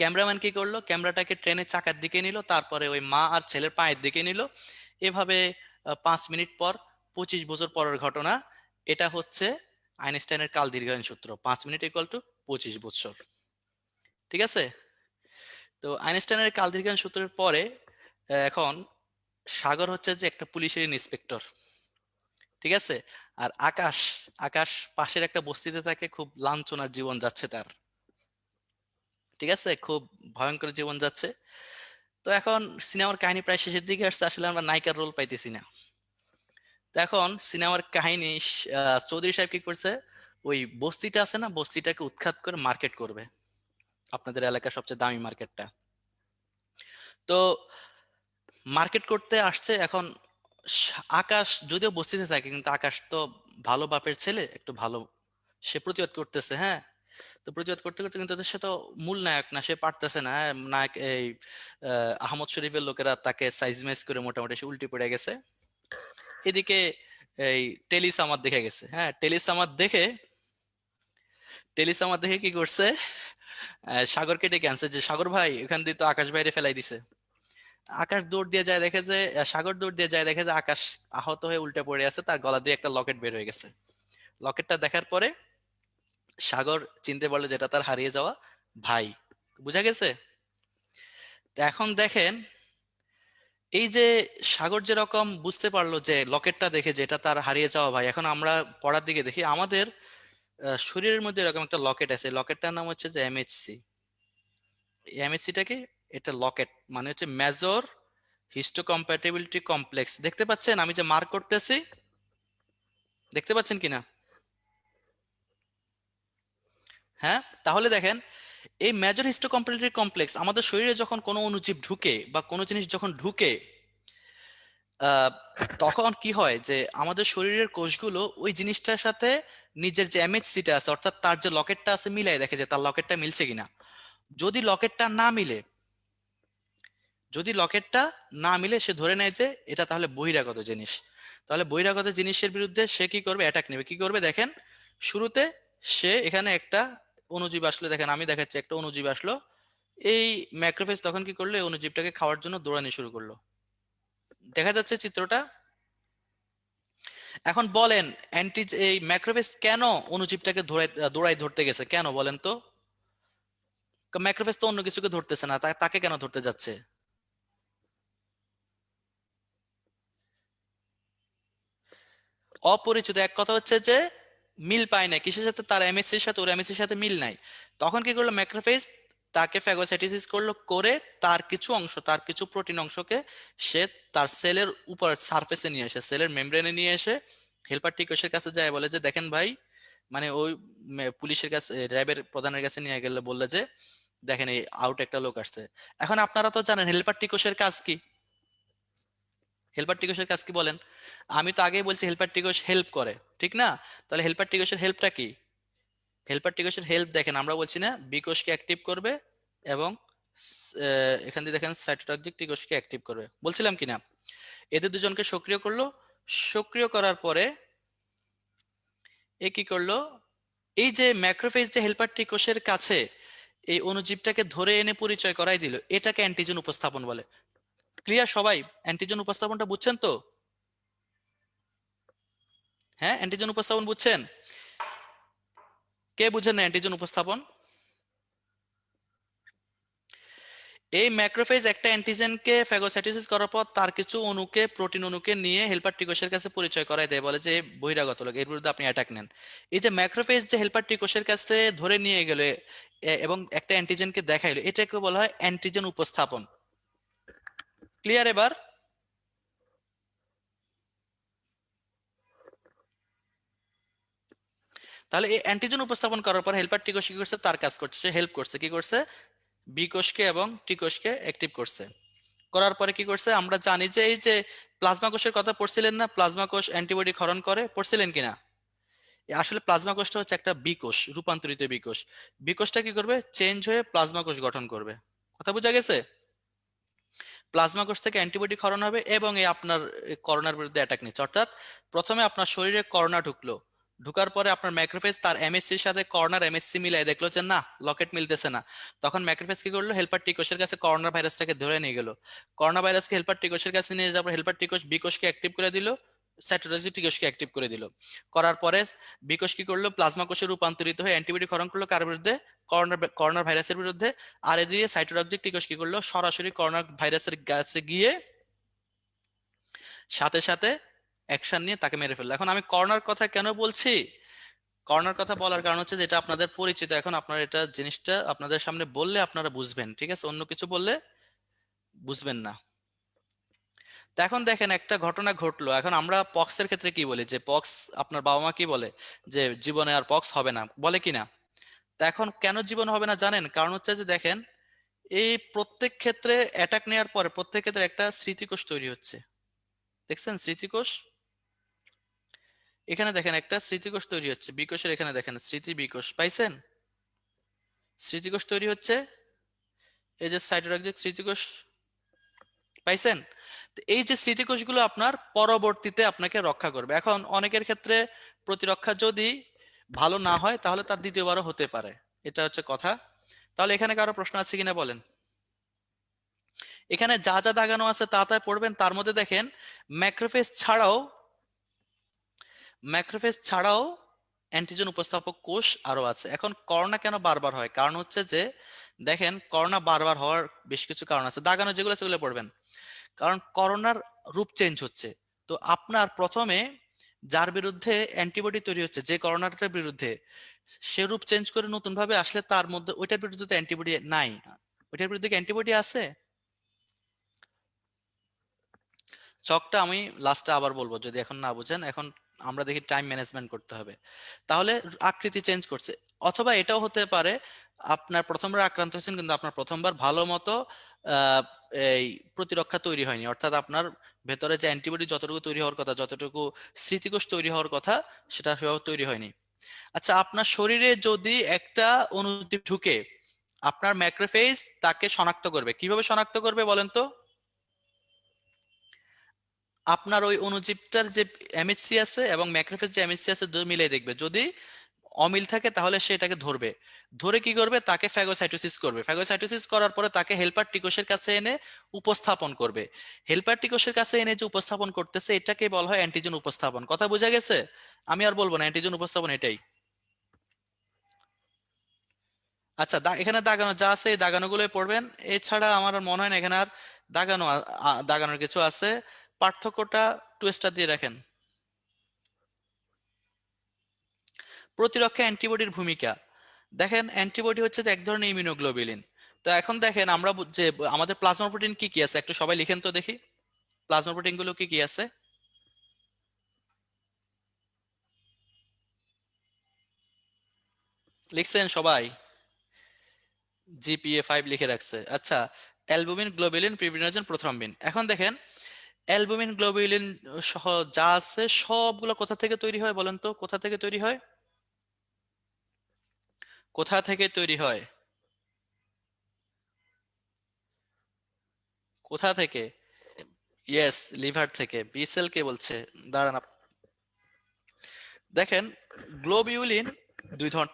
ক্যামেরাম্যান কি করলো, ক্যামেরাটাকে ট্রেনের চাকার দিকে নিল, তারপরে ওই মা আর ছেলের পায়ের দিকে নিল। এভাবে 5 মিনিট পর, 25 বছর পরের ঘটনা। এটা হচ্ছে আইনস্টাইনের কাল দীর্ঘায়ন সূত্র, 5 মিনিট ইকুয়াল টু 25 বছর। ঠিক আছে? তো আইনস্টাইনের কাল দীর্ঘায়ন সূত্রের পরে এখন সাগর হচ্ছে যে একটা পুলিশের ইন্সপেক্টর। ঠিক আছে? আর আকাশ, আকাশ পাশের একটা বস্তিতে থাকে, খুব লাঞ্ছনার জীবন যাচ্ছে তার। ঠিক আছে, খুব ভয়ঙ্কর জীবন যাচ্ছে। তো এখন সিনেমার কাহিনী প্রায় শেষের দিকে আসছে, আসলে আমরা নায়িকার রোল পাইতেছি না। তো এখন সিনেমার কাহিনী, চৌধুরী সাহেব কি করছে, ওই বস্তিটা আছে না, বস্তিটাকে উৎখাত করে মার্কেট করবে, আপনাদের এলাকার সবচেয়ে দামি মার্কেটটা। তো মার্কেট করতে আসছে। এখন আকাশ যদিও বস্তিতে থাকে, কিন্তু আকাশ তো ভালো বাপের ছেলে, একটু ভালো, সে প্রতিবাদ করতেছে। হ্যাঁ, তো প্রতিবাদ করতে করতে কিন্তু সে তো মূল নায়ক না, সে পারতেছে না। হ্যাঁ, নায়ক এই আহমদ শরীফের লোকেরা তাকে সাইজ ম্যাচ করে মোটামুটি সে উল্টে পড়ে গেছে। এদিকে এই টেলিস আমার দেখে গেছে। হ্যাঁ, টেলিস আমার দেখে কি করছে, সাগরকে ডেকে আনছে যে সাগর ভাই, এখান দিয়ে তো আকাশ বাইরে ফেলাই দিছে। আকাশ দৌড় দিয়ে যায়, দেখে যে সাগর দৌড় দিয়ে যায়, দেখে যে আকাশ আহত হয়ে উল্টে পড়ে আছে, তার গলা দিয়ে একটা লকেট বের হয়ে গেছে। লকেটটা দেখার পরে সাগর চিনতে পারলো যেটা তার হারিয়ে যাওয়া ভাই। বুঝা গেছে? তো এখন দেখেন, এই যে সাগর যেরকম বুঝতে পারলো যে লকেটটা দেখে যে এটা তার হারিয়ে যাওয়া ভাই, এখন আমরা পড়ার দিকে দেখি আমাদের শরীরের মধ্যে এরকম একটা লকেট আছে, লকেটটার নাম হচ্ছে যে এমএইচসি। এমএইচসিটা কি? এটা লকেট, মানে হচ্ছে মেজর হিস্টোকম্প্যাটিবিলিটি কমপ্লেক্স। দেখতে পাচ্ছেন আমি যে মার্ক করতেছি? দেখতে পাচ্ছেন কিনা? হ্যাঁ, তাহলে দেখেন, এই মেজর হিস্টোকম্প্যাটিবিলিটি কমপ্লেক্স আমাদের শরীরে যখন কোনো অণুজীব ঢুকে বা কোনো জিনিস যখন ঢুকে, আহ, তখন কি হয় যে আমাদের শরীরের কোষগুলো ওই জিনিসটার সাথে নিজের যে এমএইচসিটা আছে, অর্থাৎ তার যে লকেটটা আছে, মিলাই দেখে যে তার লকেটটা মিলছে কিনা। যদি লকেটটা না মিলে, যদি লকেটটা না মিলে, সে ধরে নেয় যে এটা তাহলে বহিরাগত জিনিস। তাহলে বহিরাগত জিনিসের বিরুদ্ধে সে কি করবে? অ্যাটাক নেবে। কি করবে দেখেন, শুরুতে সে এখানে একটা অণুজীব আসলো, দেখেন আমি দেখাচ্ছি, একটা অণুজীব আসলো। এই ম্যাক্রোফেজ তখন কি করলো, এই অণুজীবটাকে খাওয়ার জন্য দৌড়ানি শুরু করলো। দেখা যাচ্ছে চিত্রটা? এখন বলেন এই ম্যাক্রোফেজ কেন অণুজীবটাকে দৌড়াই ধরতে গেছে, কেন বলেন তো? ম্যাক্রোফেজ তো অন্য কিছুকে ধরতেছে না, তাকে কেন ধরতে যাচ্ছে? অপরিচিত, এক কথা হচ্ছে যে মিল পায় না কিসের সাথে, তার এমএসসির সাথে ওর এমএসসির সাথে মিল নাই। তখন কি করলো ম্যাক্রোফেজ, তাকে ফ্যাগোসাইটোসিস করলো, করে তার কিছু অংশ, তার কিছু প্রোটিন অংশকে সে তার সেলের উপর সারফেসে নিয়ে এসে, সেলের মেমব্রেনে নিয়ে এসে হেল্পার টিকোষের কাছে যায়, বলে যে দেখেন ভাই, মানে ওই পুলিশের কাছে, র্যাবের প্রধানের কাছে নিয়ে গেলে বললে যে দেখেন এই আউট একটা লোক আসছে। এখন আপনারা তো জানেন হেল্পার টিকোষের কাজ কি, হেল্পার টিকোষের কাজ কি বলেন? আমি তো আগেই বলছি হেল্পার টিকোষ হেল্প করে, ঠিক না? তাহলে হেল্পার টিকোষের হেল্পটা কি? হেল্পার টিকোষের হেল্প দেখেন, আমরা বলছি না বি কোষকে অ্যাক্টিভ করবে এবং এখান দিয়ে দেখেন সাইটোটক্সিক টি কোষকে অ্যাক্টিভ করবে, বলছিলাম কিনা? এদের দুজনকে সক্রিয় করলো, সক্রিয় করার পরে এ কি করলো, এই যে ম্যাক্রোফেজ যে হেল্পার টি কোষের কাছে এই অণুজীবটাকে ধরে এনে পরিচয় করাই দিল, এটাকে অ্যান্টিজেন উপস্থাপন বলে। ক্লিয়ার সবাই? অ্যান্টিজেন উপস্থাপনটা বুঝছেন তো? হ্যাঁ, অ্যান্টিজেন উপস্থাপন বুঝছেন? কে বুঝেন না অ্যান্টিজেন উপস্থাপন? এই ম্যাক্রোফেজ একটা অ্যান্টিজেনকে ফ্যাগোসাইটোসিস করার পর তার কিছু অণুকে, প্রোটিন অণুকে নিয়ে হেল্পার টিকোষের কাছে পরিচয় করায় দেয়, বলে যে বহিরাগত লোক, এর বিরুদ্ধে আপনি অ্যাটাক নেন। এই যে ম্যাক্রোফেজ যে হেল্পার টিকোষের কাছে ধরে নিয়ে গেল এবং একটা অ্যান্টিজেনকে দেখাইলো, এটাকে বলা হয় অ্যান্টিজেন উপস্থাপন। ক্লিয়ার এবার? তাহলে এই অ্যান্টিজেন উপস্থাপন করার পর হেল্পার টিকোষ কি করছে, তার কাজ করছে, সে হেল্প করছে, কি করছে, বি কোষকে এবং টি কোষকে অ্যাক্টিভ করছে। করার পরে কি করছে, আমরা জানি যে এই যে প্লাজমা কোষের কথা পড়ছিলেন না, প্লাজমা কোষ অ্যান্টিবডি ক্ষরণ করে, পড়ছিলেন কিনা? আসলে প্লাজমা কোষটা হচ্ছে একটা বিকোষ, রূপান্তরিত বিকোষ। বিকোষটা কি করবে, চেঞ্জ হয়ে প্লাজমা কোষ গঠন করবে। কথা বোঝা গেছে? প্লাজমা কোষ থেকে অ্যান্টিবডি ক্ষরণ হবে এবং এই আপনার করোনার বিরুদ্ধে অ্যাটাক নিচ্ছে। অর্থাৎ প্রথমে আপনার শরীরে করোনা ঢুকলো, ঢুকার পরে আপনার ম্যাক্রোফেজ তার এমএসসির সাথে করোনার এমএসসি মিলাই দেখলো যে না, লকেট মিলতেছে না। তখন ম্যাক্রোফেজ কি করলো, হেল্পার টি কোষের কাছে করোনা ভাইরাসটাকে ধরে নিয়ে গেল। করোনা ভাইরাসকে হেল্পার টি কোষের কাছে নিয়ে যাওয়ার হেল্পার টি কোষ বি কোষকে অ্যাক্টিভ করে দিল, সাইটোলজি টি কোষকে অ্যাক্টিভ করে দিল। করার পরে বি কোষ কি করলো, প্লাজমা কোষে রূপান্তরিত হয়ে অ্যান্টিবডি ক্ষরণ করলো কার বিরুদ্ধে, করোনা ভাইরাসের বিরুদ্ধে। আর এদিকে সাইটোলজিক টি কোষ কি করলো, সরাসরি করোনা ভাইরাসের কাছে গিয়ে সাথে সাথে অ্যাকশন নিয়ে তাকে মেরে ফেললো। এখন আমি করোনার কথা কেন বলছি, করোনার কথা বলার কারণ হচ্ছে যেটা আপনাদের পরিচিত, এখন আপনারা এটা জিনিসটা আপনাদের সামনে বললে আপনারা বুঝবেন, ঠিক আছে? অন্য কিছু বললে বুঝবেন না। তো এখন দেখেন একটা ঘটনা ঘটলো, এখন আমরা পক্সের ক্ষেত্রে কি বলি, যে পক্স, আপনার বাবা মা কি বলে যে জীবনে আর পক্স হবে না, বলে কিনা? তা এখন কেন জীবন হবে না জানেন? কারণ হচ্ছে যে দেখেন, এই প্রত্যেক ক্ষেত্রে অ্যাটাক নেওয়ার পরে প্রত্যেক ক্ষেত্রে একটা স্মৃতিকোষ তৈরি হচ্ছে, দেখছেন স্মৃতিকোষ? এখানে দেখেন একটা স্মৃতিকোষ তৈরি হচ্ছে, বিকোষের এখানে দেখেন স্মৃতি বিকোষ পাইছেন, স্মৃতিকোষ তৈরি হচ্ছে, এই যে সাইটোটক্সিক স্মৃতিকোষ পাইছেন। তো এই যে স্মৃতিকোষগুলো আপনার পরবর্তীতে আপনাকে রক্ষা করবে। এখন অনেকের ক্ষেত্রে প্রতিরক্ষা যদি ভালো না হয় তাহলে তার দ্বিতীয়বারও হতে পারে, এটা হচ্ছে কথা। তাহলে এখানে কারো প্রশ্ন আছে কিনা বলেন? এখানে যা যা দাগানো আছে তা তা পড়বেন। তার মধ্যে দেখেন ম্যাক্রোফেজ ছাড়াও, ম্যাক্রোফেজ ছাড়াও অ্যান্টিজেন উপস্থাপক কোষ আরো আছে। এখন করোনা কেন বারবার হয়, কারণ হচ্ছে যে দেখেন করোনা বারবার হওয়ার বেশ কিছু কারণ আছে, দাগানো যেগুলো সেগুলো পড়বেন। কারণ করোনার রূপ চেঞ্জ হচ্ছে। তো আপনার প্রথমে যার বিরুদ্ধে অ্যান্টিবডি তৈরি হচ্ছে, যে করোনাটার বিরুদ্ধে, সে রূপ চেঞ্জ করে নতুন ভাবে আসলে তার মধ্যে ওইটার বিরুদ্ধে তো অ্যান্টিবডি নাই, ওইটার বিরুদ্ধে কি অ্যান্টিবডি আছে? চকটা আমি লাস্টে আবার বলবো যদি এখন না বুঝেন, এখন আমরা দেখি টাইম ম্যানেজমেন্ট করতে হবে। তাহলে আকৃতি চেঞ্জ করছে, অথবা এটাও হতে পারে আপনার প্রথমবার আক্রান্ত হয়েছেন কিন্তু আপনার প্রথমবার ভালো মতো আহ, এই প্রতিরক্ষা তৈরি হয়নি, অর্থাৎ আপনার ভেতরে যে অ্যান্টিবডি যতটুকু তৈরি হওয়ার কথা, যতটুকু স্মৃতিকোষ তৈরি হওয়ার কথা, সেটা সেভাবে তৈরি হয়নি। আচ্ছা, আপনার শরীরে যদি একটা অণুজীব ঢুকে, আপনার ম্যাক্রোফেজ তাকে শনাক্ত করবে, কিভাবে শনাক্ত করবে বলেন তো? আপনার ওই অণুজীবটার যে এমএইচসি আছে এবং ম্যাক্রোফেজ যে এমএইচসি আছে দুটো মিলিয়ে দেখবে, যদি অমিল থাকে তাহলে সে এটাকে ধরবে, ধরে কি করবে, তাকে ফ্যাগোসাইটোসিস করবে, ফ্যাগোসাইটোসিস করার পরে তাকে হেল্পার টিকোষের কাছে এনে উপস্থাপন করবে। হেল্পার টিকোষের কাছে এনে যে উপস্থাপন করতেছে এটাকে বলা হয় অ্যান্টিজেন উপস্থাপন। কথা বোঝা গেছে? আমি আর বলবো না, অ্যান্টিজেন উপস্থাপন এটাই। আচ্ছা, এখানে দাগানো যা আছে এই দাগানোগুলোই পড়বেন। এছাড়া আমার আর মনে হয় না এখানে আর দাগানোর কিছু আছে। পার্থক্যটা 2 স্টার দিয়ে রাখেন। প্রতিরক্ষা অ্যান্টিবডির ভূমিকা দেখেন, অ্যান্টিবডি হচ্ছে যে এক ধরনের ইমিউনোগ্লোবুলিন। তো এখন দেখেন আমরা যে আমাদের প্লাজমা প্রোটিন কি কি আছে একটু সবাই লিখেন তো দেখি, প্লাজমা প্রোটিন গুলো কি কি আছে? লিখছেন সবাই? GPA 5 লিখে রাখছে। আচ্ছা, অ্যালবুমিন, গ্লোবুলিন, ফিব্রিনোজেন, প্রোথ্রম্বিন। এখন দেখেন অ্যালবুমিন, গ্লোবুলিন সহ যা আছে সবগুলো কোথা থেকে তৈরি হয় বলেন তো? কোথা থেকে তৈরি হয়? কোথা থেকে তৈরি হয়? কোথা থেকে? ইয়েস, লিভার থেকে। বি সেল কে বলছে? দাঁড়ান দেখেন, গ্লোবিউলিন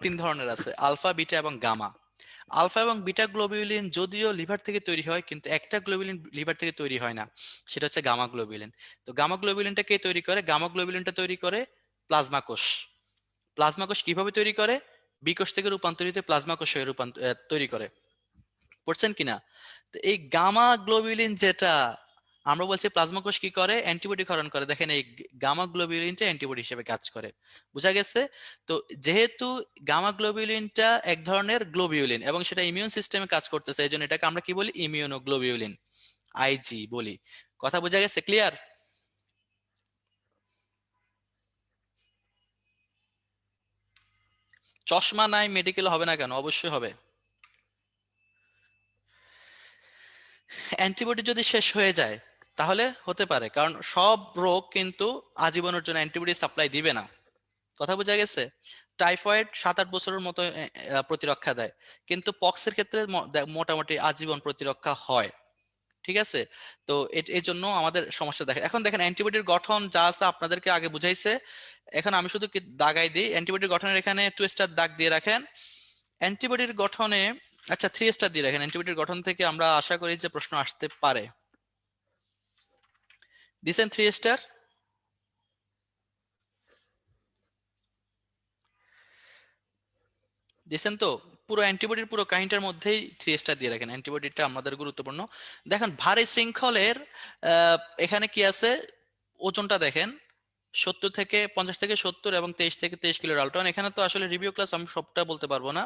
তিন ধরনের আছে, আলফা, বিটা এবং গামা। আলফা এবং বিটা গ্লোবিউলিন যদিও লিভার থেকে তৈরি হয়, কিন্তু একটা গ্লোবিউলিন লিভার থেকে তৈরি হয় না, সেটা হচ্ছে গামা গ্লোবিউলিন। তো গামা গ্লোবিউলিনটা কে তৈরি করে? গামা গ্লোবিউলিনটা তৈরি করে প্লাজমা কোষ। প্লাজমা কোষ কিভাবে তৈরি করে? বিকোষ থেকে রূপান্তরিত প্লাজমা কোষ হয়ে তৈরি করে। পড়ছেন কিনা? তো এই গামা গ্লোবিউলিন যেটা আমরা বলছি প্লাজমা কোষ কি করে? অ্যান্টিবডি ক্ষরণ করে। দেখেন এই গামা গ্লোবিউলিনটা অ্যান্টিবডি হিসেবে কাজ করে। বুঝা গেছে? তো যেহেতু গামা গ্লোবিউলিনটা এক ধরনের গ্লোবিউলিন এবং সেটা ইমিউন সিস্টেমে কাজ করতেছে, এই জন্য এটাকে আমরা কি বলি? ইমিউনোগ্লোবিউলিন, আইজি বলি। কথা বোঝা গেছে? ক্লিয়ার? চশমা নাই মেডিকেল হবে না কেন? অবশ্যই হবে। অ্যান্টিবডি যদি শেষ হয়ে যায় তাহলে হতে পারে, কারণ সব রোগ কিন্তু আজীবনের জন্য অ্যান্টিবডি সাপ্লাই দিবে না। কথা বোঝা গেছে? টাইফয়েড 7-8 বছরের মতো প্রতিরক্ষা দেয়, কিন্তু পক্সের ক্ষেত্রে মোটামুটি আজীবন প্রতিরক্ষা হয়। ঠিক আছে? তো এই জন্য আমাদের সমস্যা দেখে। এখন দেখেন অ্যান্টিবডির গঠন যা আছে আপনাদেরকে আগে বুঝাইছে, এখন আমি শুধু কি দাগাই দিই। অ্যান্টিবডির গঠনের এখানে 2 স্টার দাগ দিয়ে রাখেন। অ্যান্টিবডির গঠনে আচ্ছা 3 স্টার দিয়ে রাখেন। অ্যান্টিবডির গঠন থেকে আমরা আশা করি যে প্রশ্ন আসতে পারে। দিছেন 3 স্টার? দিছেন তো? পুরো অ্যান্টিবডির পুরো কাহিনীটার মধ্যেই 3 স্টার দিয়ে রাখেন। অ্যান্টিবডিটা আমাদের গুরুত্বপূর্ণ। দেখেন ভারী শৃঙ্খলের এখানে কি আছে? ওজনটা দেখেন, 50 থেকে 70 এবং 23 থেকে 23 কিলো ডাল্টন। এখানে তো আসলে রিভিউ ক্লাস আমি সবটা বলতে পারবো না।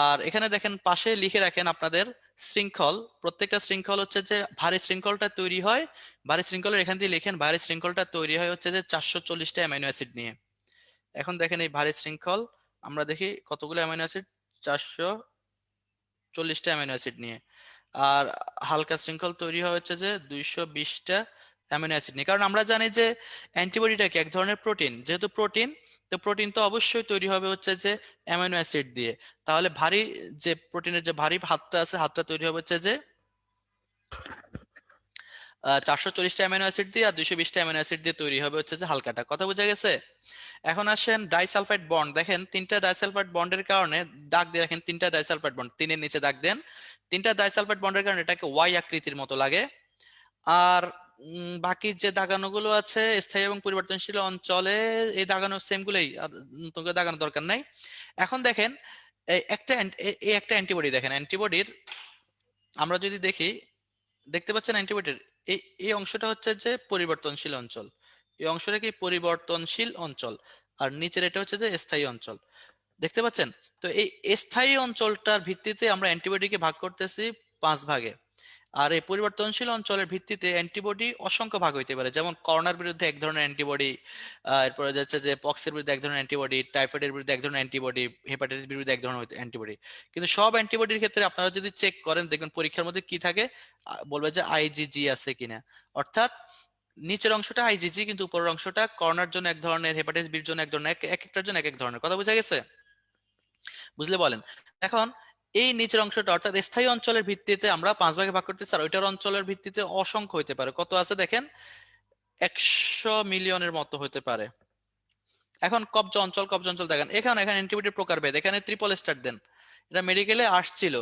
আর এখানে দেখেন পাশে লিখে রাখেন আপনাদের শৃঙ্খল, প্রত্যেকটা শৃঙ্খল হচ্ছে যে ভারী শৃঙ্খলটা তৈরি হয়, ভারী শৃঙ্খলের এখান দিয়ে লিখেন ভারী শৃঙ্খলটা তৈরি হয় হচ্ছে যে 440টা অ্যামাইনো অ্যাসিড নিয়ে। এখন দেখেন এই ভারী শৃঙ্খল আমরা দেখি কতগুলো অ্যামাইনো অ্যাসিড, 440টা অ্যামাইনো অ্যাসিড নিয়ে। আর হালকা শৃঙ্খল তৈরি হয় হচ্ছে যে 220টা অ্যামিনো অ্যাসিড নিয়ে। কারণ আমরা জানি যে অ্যান্টিবডিটা কি এক ধরনের প্রোটিন, যেহেতু প্রোটিন, তো প্রোটিন তো অবশ্যই তৈরি হবে হচ্ছে যে অ্যামিনো অ্যাসিড দিয়ে। তাহলে ভারী যে প্রোটিনের যে ভারী হাতটা আছে, হাতটা তৈরি হবে হচ্ছে যে 440টা অ্যামিনো অ্যাসিড দিয়ে, আর 220টা অ্যামিনো অ্যাসিড দিয়ে তৈরি হবে হচ্ছে যে হালকাটা। কথা বোঝা গেছে? এখন আসেন ডাইসালফাইড বন্ড। দেখেন 3টা ডাইসালফাইড বন্ডের কারণে দাগ দিয়ে দেখেন, 3টা ডাইসালফাইড বন্ড, 3-এর নিচে দাগ দেন। 3টা ডাইসালফাইড বন্ডের কারণে এটাকে ওয়াই আকৃতির মতো লাগে। আর বাকি যে দাগানোগুলো আছে স্থায়ী এবং পরিবর্তনশীল অঞ্চলে, এই দাগানো সেম গুলোই, আর নতুন করে দাগানোর দরকার নাই। এখন দেখেন এই একটা অ্যান্টিবডি দেখেন, অ্যান্টিবডির আমরা যদি দেখি, দেখতে পাচ্ছেন অ্যান্টিবডির এই এই অংশটা হচ্ছে যে পরিবর্তনশীল অঞ্চল, এই অংশটা কি পরিবর্তনশীল অঞ্চল, আর নিচের এটা হচ্ছে যে স্থায়ী অঞ্চল। দেখতে পাচ্ছেন? তো এই স্থায়ী অঞ্চলটার ভিত্তিতে আমরা অ্যান্টিবডিকে ভাগ করতেছি 5 ভাগে। আর এই পরিবর্তনশীল অঞ্চলের ভিত্তিতে অ্যান্টিবডি অসংখ্য ভাগ হইতে পারে, যেমন করোনার বিরুদ্ধে এক ধরনের অ্যান্টিবডি, এরপরে যাচ্ছে যে পক্সের বিরুদ্ধে এক ধরনের অ্যান্টিবডি, টাইফয়েডের বিরুদ্ধে এক ধরনের অ্যান্টিবডি, হেপাটাইটিস বিরুদ্ধে এক ধরনের অ্যান্টিবডি। কিন্তু সব অ্যান্টিবডির ক্ষেত্রে আপনারা যদি চেক করেন দেখবেন পরীক্ষার মধ্যে কি থাকে, বলবে যে আইজিজি আছে কিনা। অর্থাৎ নিচের অংশটা আইজিজি, কিন্তু উপরের অংশটা করোনার জন্য এক ধরনের, হেপাটাইটিস বির জন্য এক ধরনের, এক একটার জন্য এক এক ধরনের। কথা বোঝা গেছে? বুঝলে বলেন। এখন এই নিচের অংশটা অর্থাৎ স্থায়ী অঞ্চলের ভিত্তিতে আমরা 5 ভাগে ভাগ করতেছি, আর ওইটার অঞ্চলের ভিত্তিতে অসংখ্য হইতে পারে। কত আছে দেখেন, 100 মিলিয়নের মতো হতে পারে। এখন কবজ অঞ্চল দেখেন, এখানে অ্যান্টিবডির প্রকারভেদ, এখানে ট্রিপল স্টার দেন, এটা মেডিকেলে আসছিল,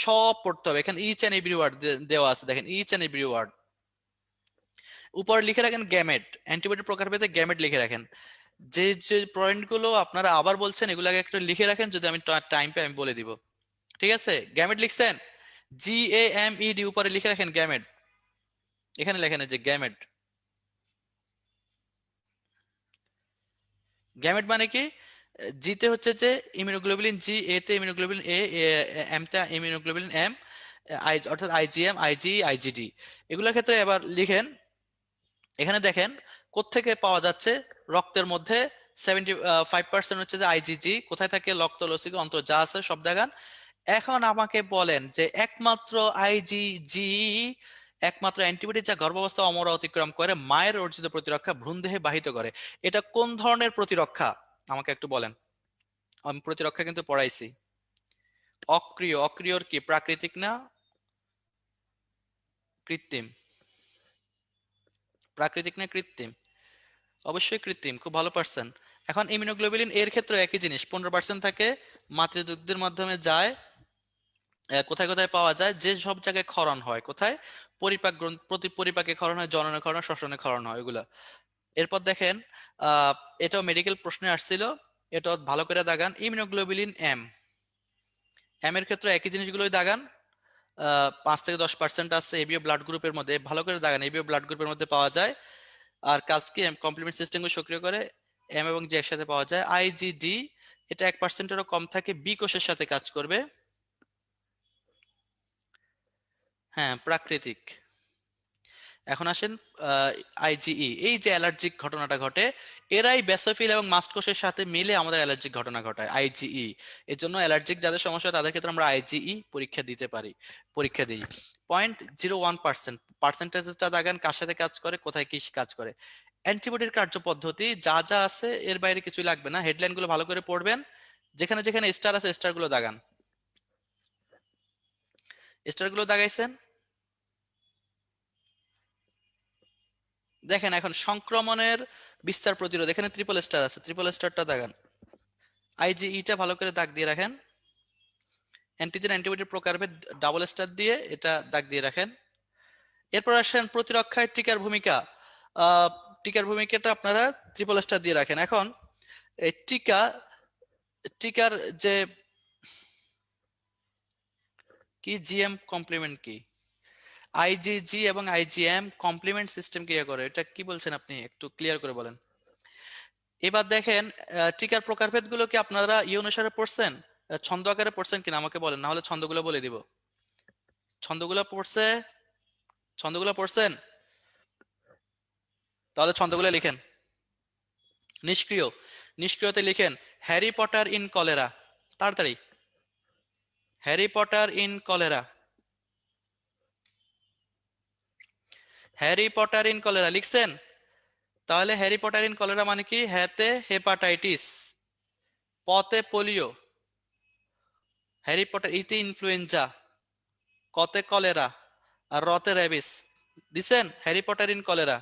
সব পড়তে হবে, এখানে ইচ এন্ড এভরি ওয়ার্ড দেওয়া আছে, দেখেন ইচ এন্ড এভরি ওয়ার্ড। উপরে লিখে রাখেন গ্যামেট, অ্যান্টিবডির প্রকারভেদে গ্যামেট লিখে রাখেন। যে যে পয়েন্টগুলো আপনারা আবার বলছেন এগুলো আগে একটু লিখে রাখেন, যদি আমি টাইম পাই আমি বলে দিব। ঠিক আছে, গ্যামেট লিখছেন, GAMED উপরে লিখে রাখেন গ্যামেট, এখানে লেখেন যে গ্যামেট। গ্যামেট মানে কি? জিতে হচ্ছে যে ইমিউনোগ্লোবুলিন জি, এ তে ইমিউনোগ্লোবুলিন এম তে ইমিউনোগ্লোবুলিন এম, অর্থাৎ IgM, IgE, IgD। এগুলোর ক্ষেত্রে এবার লিখেন, এখানে দেখেন কোত্থেকে পাওয়া যাচ্ছে, রক্তের মধ্যে 75% হচ্ছে যে IgG, কোথায় থাকে, রক্ত লসিকা অন্তর যা আছে সব দেখান। এখন আমাকে বলেন যে একমাত্র IgG, একমাত্র অ্যান্টিবডি যা গর্ভাবস্থা অমরা অতিক্রম করে মায়ের অর্জিত প্রতিরক্ষা ভ্রূণদেহে বাহিত করে, এটা কোন ধরনের প্রতিরক্ষা আমাকে একটু বলেন। আমি প্রতিরক্ষা কিন্তু পড়াইছি। অক্রিয়, অক্রিয়র কি প্রাকৃতিক না কৃত্রিম? প্রাকৃতিক না কৃত্রিম? অবশ্যই কৃত্রিম, খুব ভালো পারছেন। এখন ইমিউনোগ্লোবুলিন এর ক্ষেত্রে একই জিনিস, 15% থাকে, মাতৃদুগ্ধের মাধ্যমে যায়। কোথায় কোথায় পাওয়া যায়, যে সব জায়গায় ক্ষরণ হয়, কোথায়, পরিপাক গ্রন্থি, প্রতি পরিপাকে ক্ষরণ হয়, জননে ক্ষরণ হয়, শ্বসনে ক্ষরণ হয়, ওইগুলা। এরপর দেখেন, এটাও মেডিকেল প্রশ্নে আসছিল, এটা ভালো করে দাগান, ইমিউনোগ্লোবুলিন এম, এম এর ক্ষেত্রে একই জিনিসগুলোই দাগান। 5 থেকে 10% আছে এবিও ব্লাড গ্রুপের মধ্যে, ভালো করে দাগান, এবিও ব্লাড গ্রুপের মধ্যে পাওয়া যায়। আর কাজ কি, কমপ্লিমেন্ট সিস্টেমকে সক্রিয় করে, এম এবং জি একসাথে পাওয়া যায়। IgD এটা 1%-এরও কম থাকে, বি কোষের সাথে কাজ করবে। হ্যাঁ, প্রাকৃতিক। এখন আসেন IgE, এই যে অ্যালার্জিক ঘটনাটা ঘটে, এরাই বেসোফিল এবং মাস্ট কোষের সাথে মিলে আমাদের অ্যালার্জিক ঘটনা ঘটায়, IgE। এর জন্য অ্যালার্জিক যাদের সমস্যা তাদের ক্ষেত্রে আমরা IgE পরীক্ষা দিতে পারি, পরীক্ষা দিই। 0.01%, পার্সেন্টেজটা দেখেন কার সাথে কাজ করে, কোথায় কি কাজ করে। অ্যান্টিবডির কার্যপদ্ধতি যা যা আছে এর বাইরে কিছুই লাগবে না, হেডলাইন গুলো ভালো করে পড়বেন, যেখানে যেখানে স্টার আছে স্টার গুলো দাগান। স্টার গুলো দাগাইছেন, দেখেন এখন সংক্রমণের বিস্তার প্রতিরোধ, এখানে ট্রিপল স্টার আছে, ট্রিপল স্টারটা দাগান। IgE-টা ভালো করে দাগ দিয়ে রাখেন। অ্যান্টিজেন অ্যান্টিবডির প্রকারভেদ ডাবল স্টার দিয়ে এটা দাগ দিয়ে রাখেন। এরপর আসেন প্রতিরক্ষায় টিকার ভূমিকা। টিকার ভূমিকাটা আপনারা ট্রিপল স্টার দিয়ে রাখেন। এখন এই টিকার যে কি, জিএম কমপ্লিমেন্ট কি, IgG এবং IgM কমপ্লিমেন্ট সিস্টেম কি করে, এটা কি বলছেন আপনি একটু ক্লিয়ার করে বলেন। এবার দেখেন টিকার প্রকারভেদ গুলো কি আপনারা অনুসারে পড়ছেন, ছন্দ আকারে পড়ছেন কিনা আমাকে বলেন, না হলে ছন্দগুলো বলে দিব। ছন্দগুলো পড়ছে, ছন্দগুলো পড়ছেন, তাহলে ছন্দগুলো লিখেন। নিষ্ক্রিয়, নিষ্ক্রিয়তে লিখেন হ্যারি পটার ইন কলেরা, তাড়াতাড়ি, Harry Potter in cholera, Harry Potter in cholera লিখছেন। তাহলে হ্যারি পটার ইন কলেরা মানে কি, হ্যাতে হেপাটাইটিস, পতে পোলিও, হ্যারি পটার, ইতে ইনফ্লুয়েঞ্জা, কতে কলেরা, আর রতে রেবিস। দিছেন Harry Potter in cholera.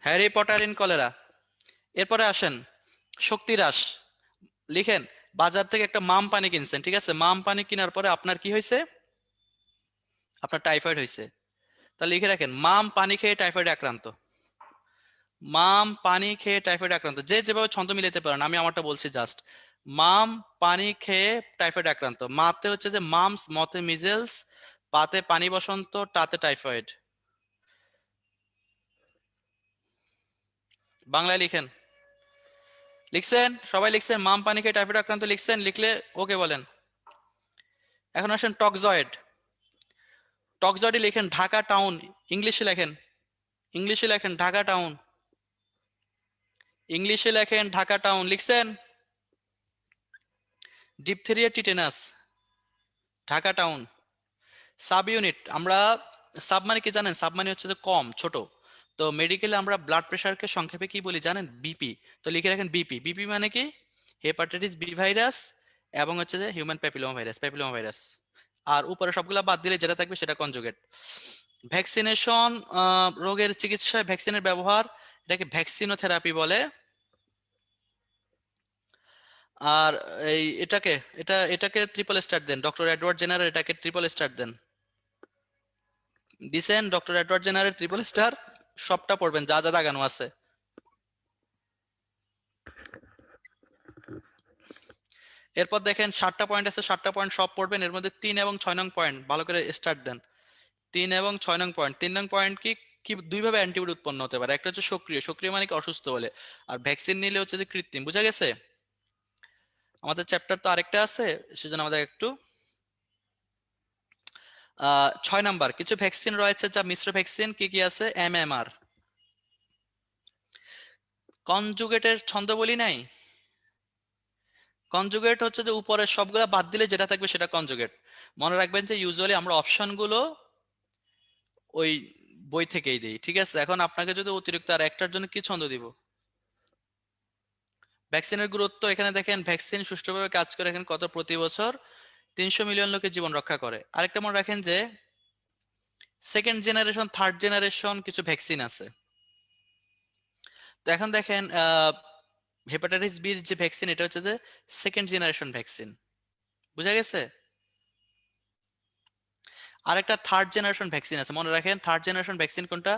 Harry Potter in cholera. এরপরে আসেন শক্তি হ্রাস, লিখেন বাজার থেকে একটা মাম পানি কিনছেন, ঠিক আছে, মাম পানি কেনার পরে আপনার কি হয়েছে, আপনার টাইফয়েড হয়েছে। তাহলে লিখে রাখেন মাম পানি খেয়ে টাইফয়েডে আক্রান্ত, মাম পানি খেয়ে টাইফয়েডে আক্রান্ত, যে যেভাবে ছন্দ মিলাতে পারেন, আমি আমারটা বলছি জাস্ট। মাম পানি খেয়ে টাইফয়েড আক্রান্ত, মাতে হচ্ছে যে মামস, মতে মিজেলস, পাতে পানি বসন্ত, টাতে টাইফয়েড। বাংলায় লিখেন। লিখছেন সবাই, লিখছেন মাম পানি খেয়ে টাইফয়েড আক্রান্ত লিখছেন, লিখলে ওকে বলেন। এখন আসেন টক্সয়েড, টক্সয়েডে লিখেন ঢাকা টাউন, ইংলিশে লেখেন, ইংলিশে লেখেন ঢাকা টাউন, ইংলিশে লেখেন ঢাকা টাউন, লিখছেন। Diphtheria tetanus, Dhaka town. Sub unit, আমরা সাব মানে কি জানেন, সাব মানে হচ্ছে যে কম, ছোট। তো মেডিকেলে আমরা ব্লাড প্রেশারকে সংক্ষেপে কি বলি জানেন, বিপি। তো লিখে রাখেন বিপি, বিপি মানে কি, হেপাটাইটিস বি ভাইরাস এবং হচ্ছে যে human papilloma virus, papilloma virus. আর উপরে সবগুলা বাদ দিলে যেটা থাকবে সেটা কনজুগেট। ভ্যাকসিনেশন, রোগের চিকিৎসায় ভ্যাকসিনের ব্যবহার, এটাকে ভ্যাকসিনোথেরাপি বলে। আর এই এটাকে ট্রিপল স্টার দেন, ডক্টর এডওয়ার্ড জেনারের এটাকে ট্রিপল স্টার দেন। দিছেন ডক্টর এডওয়ার্ড জেনারের ট্রিপল স্টার, সবটা পড়বেন যা যা দাগানো আছে। এরপর দেখেন 7টা পয়েন্ট আছে, 7টা পয়েন্ট সব পড়বেন। এর মধ্যে 3 এবং 6 নং পয়েন্ট ভালো করে স্টার্ট দেন। 3 এবং 6 নং পয়েন্ট। 3 নং পয়েন্ট কি কি দুইভাবে অ্যান্টিবডি উৎপন্ন হতে পারে, একটা হচ্ছে সক্রিয়, সক্রিয় মানে কি অসুস্থ হলে, আর ভ্যাকসিন নিলে হচ্ছে যে কৃত্রিম। বুঝা গেছে? আমাদের চ্যাপ্টার তো আরেকটা আছে, সেজন্য আমাদের একটু 6 নাম্বার কিছু ভ্যাকসিন রয়েছে যা মিশ্র ভ্যাকসিন। কি কি আছে? এমএমআর, কনজুগেটের ছন্দ বলি নাই? কনজুগেট হচ্ছে যে উপরের সবগুলা বাদ দিলে যেটা থাকবে সেটা কনজুগেট। মনে রাখবেন যে ইউজুয়ালি আমরা অপশনগুলো ওই বই থেকেই দিই, ঠিক আছে? এখন আপনাকে যদি অতিরিক্ত আর একটার জন্য কি ছন্দ দিব? ভ্যাকসিনের গুরুত্ব এখানে দেখেন, ভ্যাকসিন সুষ্ঠুভাবে কাজ করে এখানে কত প্রতি বছর 300 মিলিয়ন লোকের জীবন রক্ষা করে। আরেকটা মনে রাখেন যে সেকেন্ড জেনারেশন, থার্ড জেনারেশন কিছু ভ্যাকসিন আছে। তো এখন দেখেন হেপাটাইটিস বির যে ভ্যাকসিন, এটা হচ্ছে যে সেকেন্ড জেনারেশন ভ্যাকসিন। বুঝা গেছে? আরেকটা থার্ড জেনারেশন ভ্যাকসিন আছে, মনে রাখেন থার্ড জেনারেশন ভ্যাকসিন কোনটা?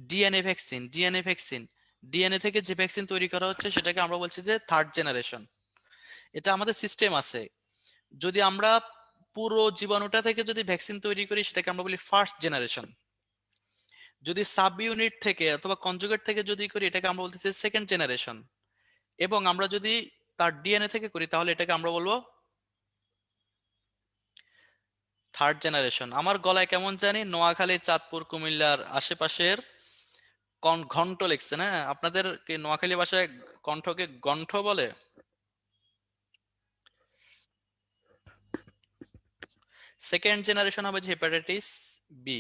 DNA vaccine. DNA vaccine, DNA থেকে যে ভ্যাকসিন তৈরি করা হচ্ছে সেটাকে আমরা বলছি যে থার্ড জেনারেশন। এটা আমাদের সিস্টেম আছে, যদি আমরা পুরো জীবাণুটা থেকে যদি ভ্যাকসিন তৈরি করি সেটাকে আমরা বলি ফার্স্ট জেনারেশন। যদি সাব ইউনিট থেকে অথবা কনজুগেট থেকে যদি করি এটাকে আমরা বলতেছি সেকেন্ড জেনারেশন। এবং আমরা যদি তার ডিএনএ থেকে করি তাহলে এটাকে আমরা বলবো থার্ড জেনারেশন। আমার গলায় কেমন জানি নোয়াখালী, চাঁদপুর, কুমিল্লার আশেপাশের ঘন্ট লিখছে না? আপনাদের কি নোয়াখালী ভাষায় কণ্ঠকে গন্ঠ বলে? সেকেন্ড জেনারেশন হবে যে হেপাটাইটিস বি।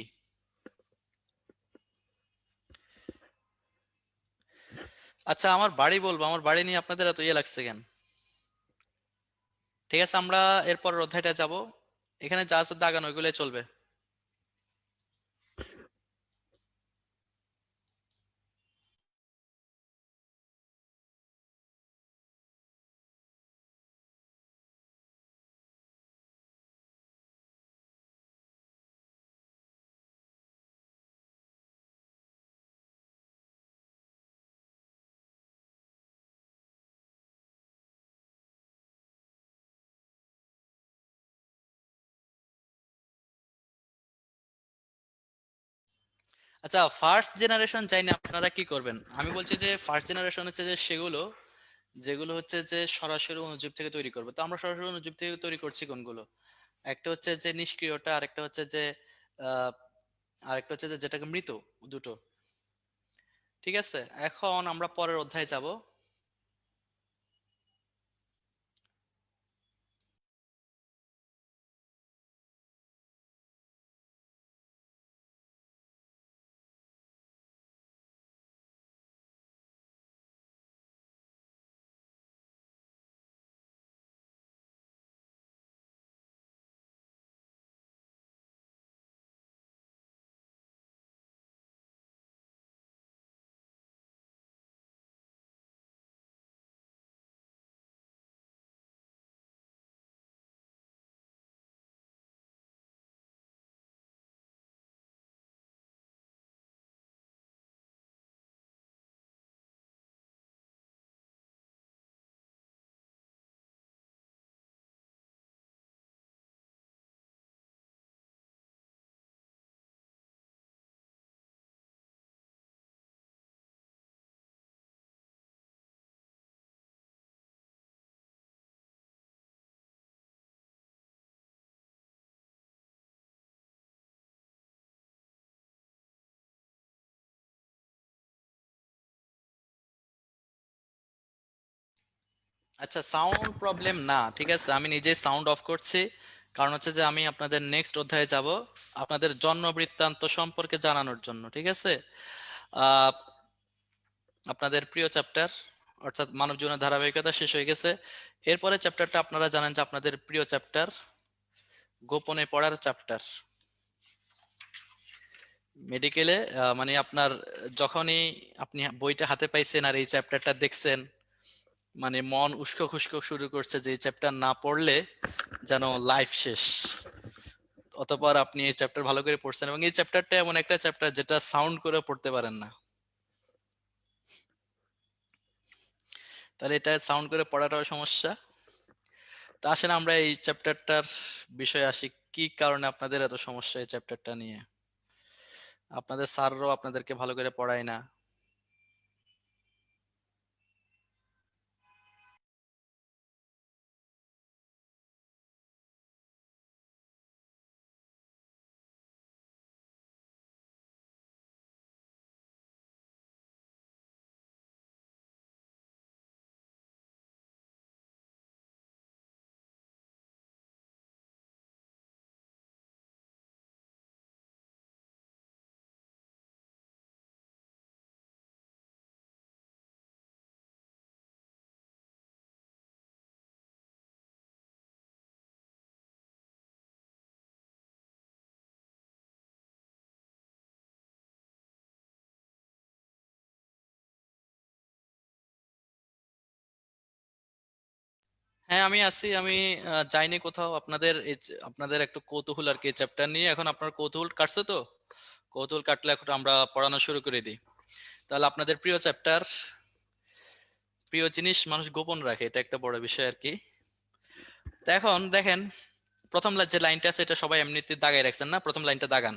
আচ্ছা, আমার বাড়ি বলবো, আমার বাড়ি নিয়ে আপনাদের এত ইয়ে লাগছে কেন? ঠিক আছে, আমরা এরপরের অধ্যায়টা যাব। এখানে যা আছে দাগানো ওইগুলো চলবে। আচ্ছা, ফার্স্ট জেনারেশন চাই না, আপনারা কি করবেন? আমি বলছি যে ফার্স্ট জেনারেশন হচ্ছে যে সেগুলো যেগুলো হচ্ছে যে সরাসরি অণুজীব থেকে তৈরি করবে। তো আমরা সরাসরি অণুজীব থেকে তৈরি করছি কোনগুলো? একটা হচ্ছে যে নিষ্ক্রিয়টা, আরেকটা হচ্ছে যে আহ আরেকটা হচ্ছে যে যেটাকে মৃত, দুটো। ঠিক আছে, এখন আমরা পরের অধ্যায়ে যাব। আচ্ছা, সাউন্ড প্রবলেম না, ঠিক আছে, আমি নিজেই সাউন্ড অফ করছি। কারণ হচ্ছে যে আমি আপনাদের নেক্সট অধ্যায়ে যাব আপনাদের জন্ম বৃত্তান্ত সম্পর্কে জানানোর জন্য। ঠিক আছে, আহ আপনাদের প্রিয় চ্যাপ্টার অর্থাৎ মানব জীবনের ধারাবাহিকতা শেষ হয়ে গেছে। এরপরে চ্যাপ্টারটা আপনারা জানেন যে আপনাদের প্রিয় চ্যাপ্টার, গোপনে পড়ার চ্যাপ্টার। মেডিকেলে মানে আপনার যখনই আপনি বইটা হাতে পাইছেন আর এই চ্যাপ্টারটা দেখছেন, মানে মন উস্কো খুস্কো শুরু করছে যে এই চ্যাপ্টার না পড়লে যেন লাইফ শেষ। অতঃপর আপনি এই চ্যাপ্টার ভালো করে পড়ছেন এবং এই চ্যাপ্টারটা এমন একটা চ্যাপ্টার যেটা সাউন্ড করে পড়তে পারেন না, তাহলে এটা সাউন্ড করে পড়াটাও সমস্যা। তা আসেন আমরা এই চ্যাপ্টারটার বিষয়ে আসি, কি কারণে আপনাদের এত সমস্যা এই চ্যাপ্টারটা নিয়ে? আপনাদের স্যাররাও আপনাদেরকে ভালো করে পড়ায় না। হ্যাঁ আমি আছি, আমি যাইনি কোথাও। আপনাদের আপনাদের একটু কৌতূহল আর কি চ্যাপ্টার নিয়ে। এখন আপনার কৌতূহল কাটছে তো, কৌতূহল কাটলে এখন আমরা পড়ানো শুরু করে দিই। তাহলে আপনাদের প্রিয় চ্যাপ্টার, প্রিয় জিনিস মানুষ গোপন রাখে, এটা একটা বড় বিষয় আর কি। তো এখন দেখেন প্রথম যে লাইনটা আছে এটা সবাই এমনিতে দাগাই রাখছেন না? প্রথম লাইনটা দাগান।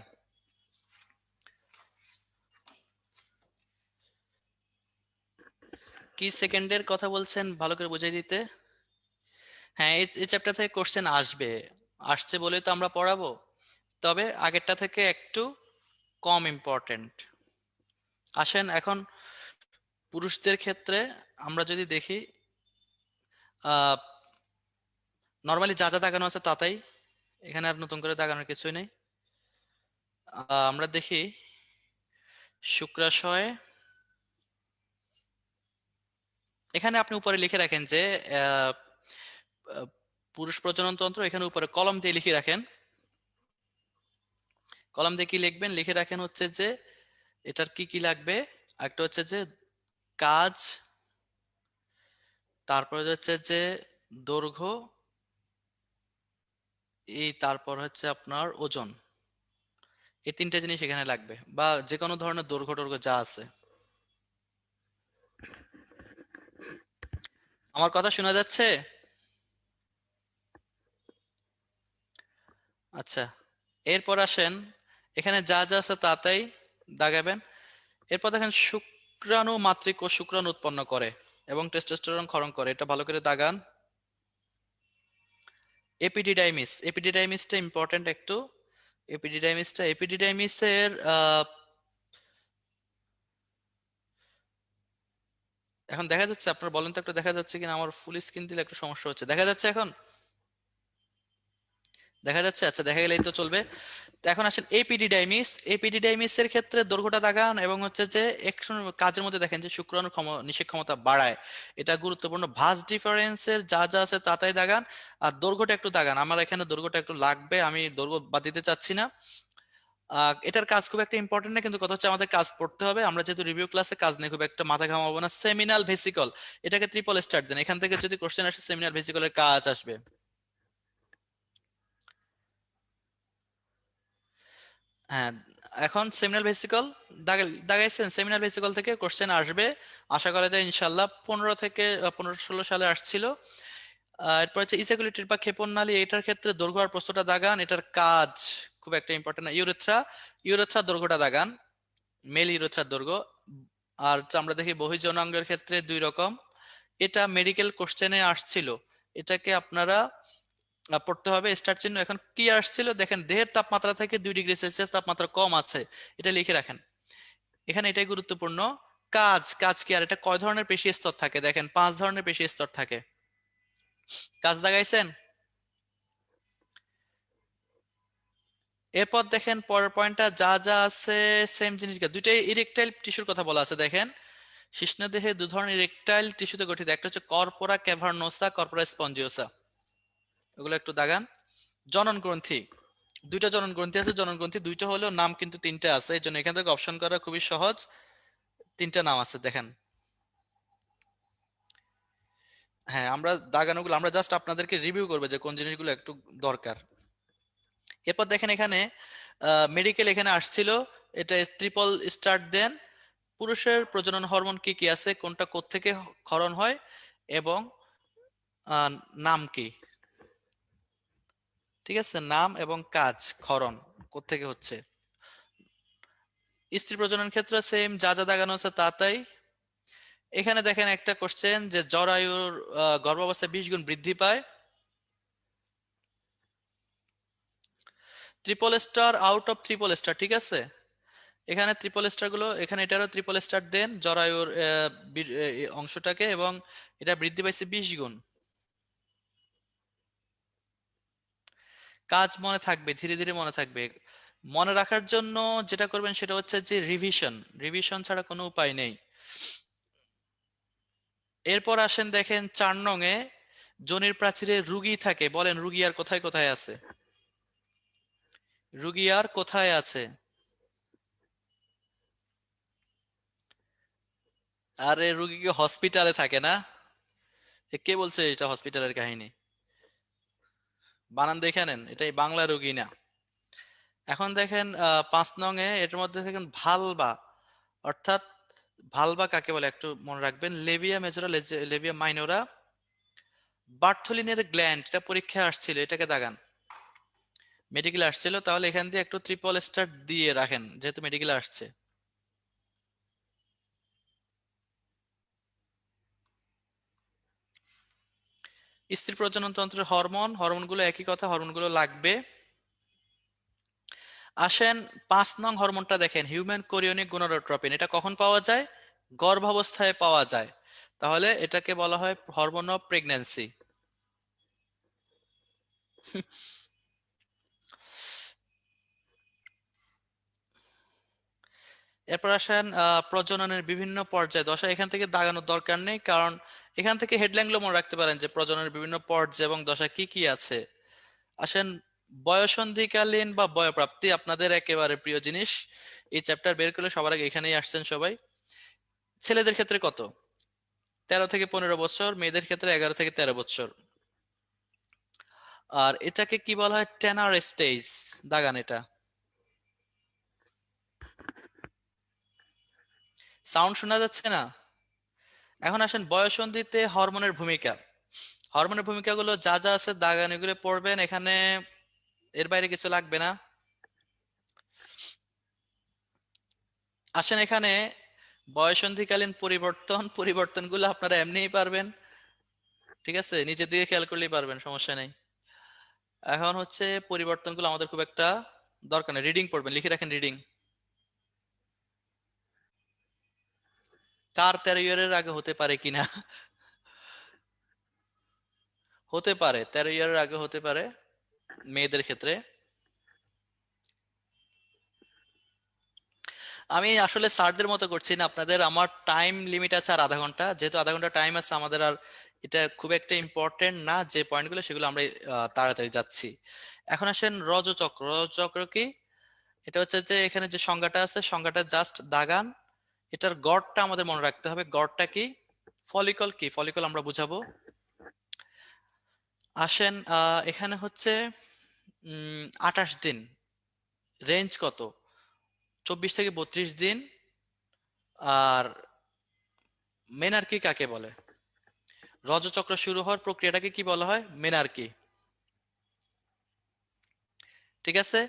কি সেকেন্ডের কথা বলছেন ভালো করে বুঝাই দিতে? হ্যাঁ এই চ্যাপ্টার থেকে কোশ্চেন আসবে, আসছে বলে তো আমরা পড়াবো, তবে আগেরটা থেকে একটু কম ইম্পর্টেন্ট। আসেন এখন পুরুষদের ক্ষেত্রে আমরা যদি দেখি, আহ নর্মালি যা যা দাগানো আছে তাতেই, এখানে আর নতুন করে দাগানোর কিছুই নেই। আমরা দেখি শুক্রাশয়, এখানে আপনি উপরে লিখে রাখেন যে আহ, আহ, পুরুষ প্রজনন তন্ত্র, এখানে উপরে কলম দিয়ে লিখে রাখেন। কলম দিয়ে কি লিখবেন, লিখে রাখেন হচ্ছে যে এটার কি কি লাগবে। একটা হচ্ছে যে কাজ, তারপরে হচ্ছে যে দৈর্ঘ্য, এই তারপর হচ্ছে আপনার ওজন। এই তিনটা জিনিস এখানে লাগবে, বা যে কোনো ধরনের দৈর্ঘ্য টর্ঘ্য যা আছে। আমার কথা শোনা যাচ্ছে? আচ্ছা, এরপর আসেন এখানে যা যা আছে তাতেই দাগাবেন। এরপর দেখেন শুক্রাণু মাতৃকোষ শুক্রাণু উৎপন্ন করে এবং টেস্টোস্টেরন ক্ষরণ করে, এটা ভালো করে দাগান। এপিডিডাইমিস, এপিডিডাইমিসটা ইম্পর্টেন্ট একটু। এপিডিডাইমিসের এখন দেখা যাচ্ছে? আপনার বলেন তো একটু, দেখা যাচ্ছে কিনা? আমার ফুল স্ক্রিন দিলে একটু সমস্যা হচ্ছে। দেখা যাচ্ছে এখন? দেখা যাচ্ছে? আচ্ছা দেখা গেলেই তো চলবে। তো এখন আসেন এপিডিডাইমিস, এপিডিডাইমিসের ক্ষেত্রে দৈর্ঘ্যটা দাগান এবং হচ্ছে যে একশন কাজের মধ্যে দেখেন যে শুক্রাণু নিষেক ক্ষমতা বাড়ায়, এটা গুরুত্বপূর্ণ। ভাঁজ ডিফারেন্সের যা যা আছে তাতাই দাগান, আর দৈর্ঘ্যটা একটু দাগান। আমার এখানে দৈর্ঘ্যটা একটু লাগবে, আমি দৈর্ঘ্য বাদ দিতে চাচ্ছি না। এটার কাজ খুব একটা ইম্পর্টেন্ট না, কিন্তু কথা হচ্ছে আমাদের কাজ পড়তে হবে। আমরা যেহেতু রিভিউ ক্লাসে কাজ নিয়ে খুব একটা মাথা ঘামাবো না। সেমিনাল ভেসিকল, এটাকে ট্রিপল স্টার দেন, এখান থেকে যদি কোশ্চেন আসে সেমিনাল ভেসিকলের কাজ আসবে। হ্যাঁ, এখন সেমিনাল ভেসিকল দাগাইছেন, সেমিনাল ভেসিকল থেকে কোশ্চেন আসবে, আশা করা যায় ইনশাল্লাহ। 15 সালে আসছিল। এরপর হচ্ছে ইসেকুলেটেড বা ক্ষেপণ নালী, এটার ক্ষেত্রে দৈর্ঘ্য আর প্রস্থটা দাগান, এটার কাজ খুব একটা ইম্পর্টেন্ট না। ইউরেথ্রা, ইউরেথ্রা দৈর্ঘ্যটা দাগান, মেল ইউরেথ্রার দৈর্ঘ্য। আর হচ্ছে আমরা দেখি বহির্যৌনাঙ্গের ক্ষেত্রে দুই রকম, এটা মেডিকেল কোশ্চেনে আসছিল, এটাকে আপনারা পড়তে হবে স্টার চিহ্ন। এখন কি আসছিল দেখেন, দেহের তাপমাত্রা থেকে 2 ডিগ্রি সেলসিয়াস তাপমাত্রা কম আছে, এটা লিখে রাখেন। এখানে এটাই গুরুত্বপূর্ণ। কাজ, কাজ কি আর এটা কয় ধরনের পেশি স্তর থাকে? দেখেন 5 ধরনের পেশি স্তর থাকে। কাজ দাগাইছেন? এরপর দেখেন পরের পয়েন্টটা যা যা আছে সেম জিনিস, দুইটাই ইরেকটাইল টিস্যুর কথা বলা আছে। দেখেন শিশ্নদেহে দু ধরনের ইরেকটাইল টিস্যুতে গঠিত, একটা হচ্ছে কর্পোরা ক্যাভার্নোসা, কর্পোরা স্পঞ্জিওসা, ওগুলো একটু দাগান। জনন গ্রন্থি, দুইটা জনন গ্রন্থি আছে, জনন গ্রন্থি দুইটা হলেও নাম কিন্তু তিনটা আছে, এই জন্য এখান থেকে অপশন করা খুবই সহজ। তিনটা নাম আছে দেখেন। হ্যাঁ, আমরা দাগানোগুলো আমরা জাস্ট আপনাদেরকে রিভিউ করবো যে কোন জিনিসগুলো একটু দরকার। এরপর দেখেন এখানে মেডিকেল এখানে আসছিল, এটা ট্রিপল স্টার্ট দেন। পুরুষের প্রজনন হরমোন কি কি আছে, কোনটা কোত্থেকে ক্ষরণ হয়, এবং নাম কি। ঠিক আছে, নাম এবং কাজ, ক্ষরণ কোত্থেকে হচ্ছে। স্ত্রী প্রজনন ক্ষেত্রে সেম, যা যা দাগানো আছে তা তাই। এখানে দেখেন একটা কোশ্চেন যে জরায়ুর গর্ভাবস্থায় 20 গুণ বৃদ্ধি পায়। Triple star out of triple star, ঠিক আছে। এখানে ট্রিপল স্টার গুলো, এখানে এটারও ট্রিপল স্টার দেন জরায়ুর অংশটাকে, এবং এটা বৃদ্ধি পাইছে 20 গুণ। কাজ মনে থাকবে, ধীরে ধীরে মনে থাকবে। মনে রাখার জন্য যেটা করবেন সেটা হচ্ছে যে রিভিশন, রিভিশন ছাড়া কোনো উপায় নেই। এরপর আসেন দেখেন 4 নং এ, যোনির প্রাচীরে রুগী থাকে, বলেন রুগী আর কোথায় কোথায় আছে, রুগী আর কোথায় আছে। আরে রুগী কি হসপিটালে থাকে না? কে বলছে এটা হসপিটালের কাহিনী? বানান দেখে নেন, এটাই বাংলা রুগী না। এখন দেখেন 5 নং এ, এটার মধ্যে দেখেন ভালবা, অর্থাৎ ভালবা কাকে বলে একটু মনে রাখবেন। লেভিয়া মেজরা, লেভিয়া মাইনরা, বার্থলিনের গ্ল্যান্ড, এটা পরীক্ষায় আসছিল, এটাকে দাগান। মেডিকেল আসছিল, তাহলে এখান দিয়ে একটু ট্রিপল স্টার দিয়ে রাখেন যেহেতু মেডিকেল আসছে। স্ত্রী প্রজনন তন্ত্রের হরমোন, হরমোনগুলো একই কথা, হরমোনগুলো লাগবে। আসেন 5 নং হরমোনটা দেখেন, হিউম্যান কোরিয়নিক গোনাডোট্রপিন, এটা কখন পাওয়া যায়? গর্ভাবস্থায় পাওয়া যায়। তাহলে এটাকে বলা হয় হরমোন অফ প্রেগন্যান্সি। এরপর আসেন প্রজননের বিভিন্ন পর্যায় দশা, এখান থেকে দাগানোর দরকার নেই, কারণ এখান থেকে হেডলাইনগুলো মনে রাখতে পারেন যে প্রজননের বিভিন্ন পর্যায় এবং দশা কি কি আছে। আসেন বয়সন্ধিকালীন বা বয়প্রাপ্তি, আপনাদের একেবারে প্রিয় জিনিস। এই চ্যাপ্টার বের করলে সবার আগে এখানেই আসছেন সবাই। ছেলেদের ক্ষেত্রে কত? 13 থেকে 15 বছর, মেয়েদের ক্ষেত্রে 11 থেকে 13 বছর। আর এটাকে কি বলা হয়? টেনার স্টেজ, দাগান এটা। সাউন্ড শোনা যাচ্ছে না? এখন আসেন বয়ঃসন্ধিতে হরমোনের ভূমিকা। হরমোনের ভূমিকাগুলো যা যা আছে দাগান, এগুলো পড়বেন এখানে, এর বাইরে কিছু লাগবে না। আসেন এখানে বয়ঃসন্ধিকালীন পরিবর্তনগুলো আপনারা এমনিই পারবেন, ঠিক আছে, নিচের দিকে খেয়াল করলেই পারবেন, সমস্যা নেই। এখন হচ্ছে পরিবর্তনগুলো আমাদের খুব একটা দরকার নেই, রিডিং পড়বেন, লিখে রাখেন রিডিং। কার 13 ইয়ারের আগে হতে পারে কিনা? হতে পারে, 13 ইয়ারের আগে হতে পারে মেয়েদের ক্ষেত্রে। আমি আসলে স্যারদের মতো করছি না আপনাদের, আমার টাইম লিমিট আছে আর আধা ঘন্টা, যেহেতু আধা ঘন্টা টাইম আছে আমাদের, আর এটা খুব একটা ইম্পর্টেন্ট না যে পয়েন্টগুলো, সেগুলো আমরা তাড়াতাড়ি যাচ্ছি। এখন আসেন রজচক্র। রজচক্র কি? এটা হচ্ছে যে এখানে যে সংজ্ঞাটা আছে, সংজ্ঞাটা জাস্ট দাগান। এটার গড়টা আমাদের মনে রাখতে হবে, গড়টা কি। ফলিকল কি, ফলিকল আমরা বুঝাবো। আসেন এখানে হচ্ছে 28 দিন, রেঞ্জ কত? 24 থেকে 32 দিন। আর মেনার্কি কাকে বলে? রজচক্র শুরু হওয়ার প্রক্রিয়াটাকে কি বলা হয়? মেনার্কি। ঠিক আছে,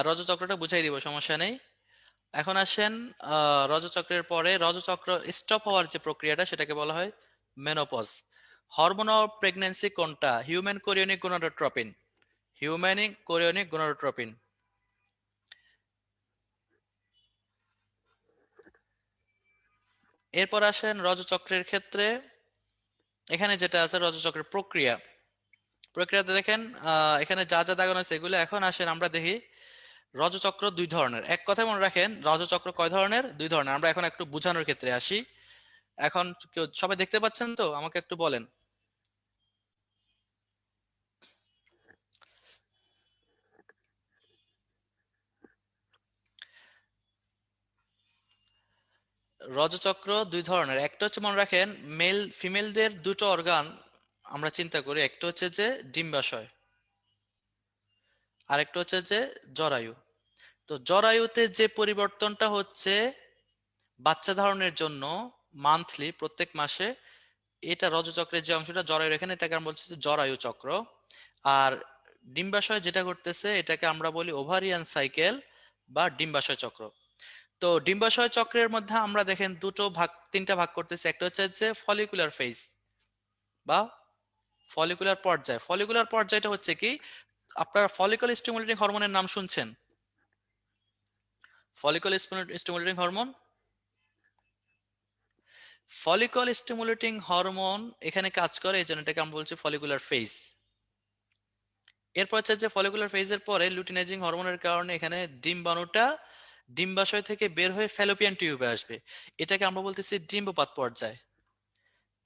রজচক্রটা বুঝাই দিব, সমস্যা নেই। এখন আসেন রজচক্রের পরে, রজচক্র স্টপ হওয়ার যে প্রক্রিয়াটা সেটাকে বলা হয় মেনোপজ। হরমোন অফ প্রেগন্যান্সি কোনটা? Human chorionic gonadotropin, human chorionic gonadotropin. এরপর আসেন রজচক্রের ক্ষেত্রে, এখানে যেটা আছে রজচক্রের প্রক্রিয়া, প্রক্রিয়াতে দেখেন এখানে যা যা দাগানো আছে এগুলো। এখন আসেন আমরা দেখি রজচক্র দুই ধরনের, এক কথায় মনে রাখেন রজচক্র কয় ধরনের? দুই ধরনের। আমরা এখন একটু বোঝানোর ক্ষেত্রে আসি। এখন কেউ সবাই দেখতে পাচ্ছেন তো? আমাকে একটু বলেন। রজচক্র দুই ধরনের, একটা হচ্ছে মনে রাখেন মেল ফিমেলদের দুটো অর্গান আমরা চিন্তা করি, একটা হচ্ছে যে ডিম্বাশয়, আর একটা হচ্ছে যে জরায়ু। তো জরায়ুতে যে পরিবর্তনটা হচ্ছে বাচ্চা ধারণের জন্য মান্থলি, প্রত্যেক মাসে, এটা রজচক্রের যে অংশটা জরায়ুর এখানে, এটাকে আমরা বলছি যে জরায়ু চক্র। আর ডিম্বাশয় যেটা করতেছে এটাকে আমরা বলি ওভারিয়ান সাইকেল বা ডিম্বাশয় চক্র। তো ডিম্বাশয় চক্রের মধ্যে আমরা দেখেন তিনটা ভাগ করতেছি। একটা হচ্ছে যে ফলিকুলার ফেজ বা ফলিকুলার পর্যায়। ফলিকুলার পর্যায়টা হচ্ছে কি, আপনারা ফলিকল স্টিমুলেটিং হরমোনের নাম শুনছেন? Follicle stimulating hormone, follicle stimulating hormone এখানে কাজ করে, এই জন্য এটাকে আমরা বলছি ফলিকুলার ফেজ। এরপর হচ্ছে যে ফলিকুলার ফেজের পরে লুটিনাইজিং হরমোনের কারণে এখানে ডিম্বাণুটা ডিম্বাশয় থেকে বের হয়ে ফ্যালোপিয়ান টিউবে আসবে, এটাকে আমরা বলতেছি ডিম্বপাত পর্যায়।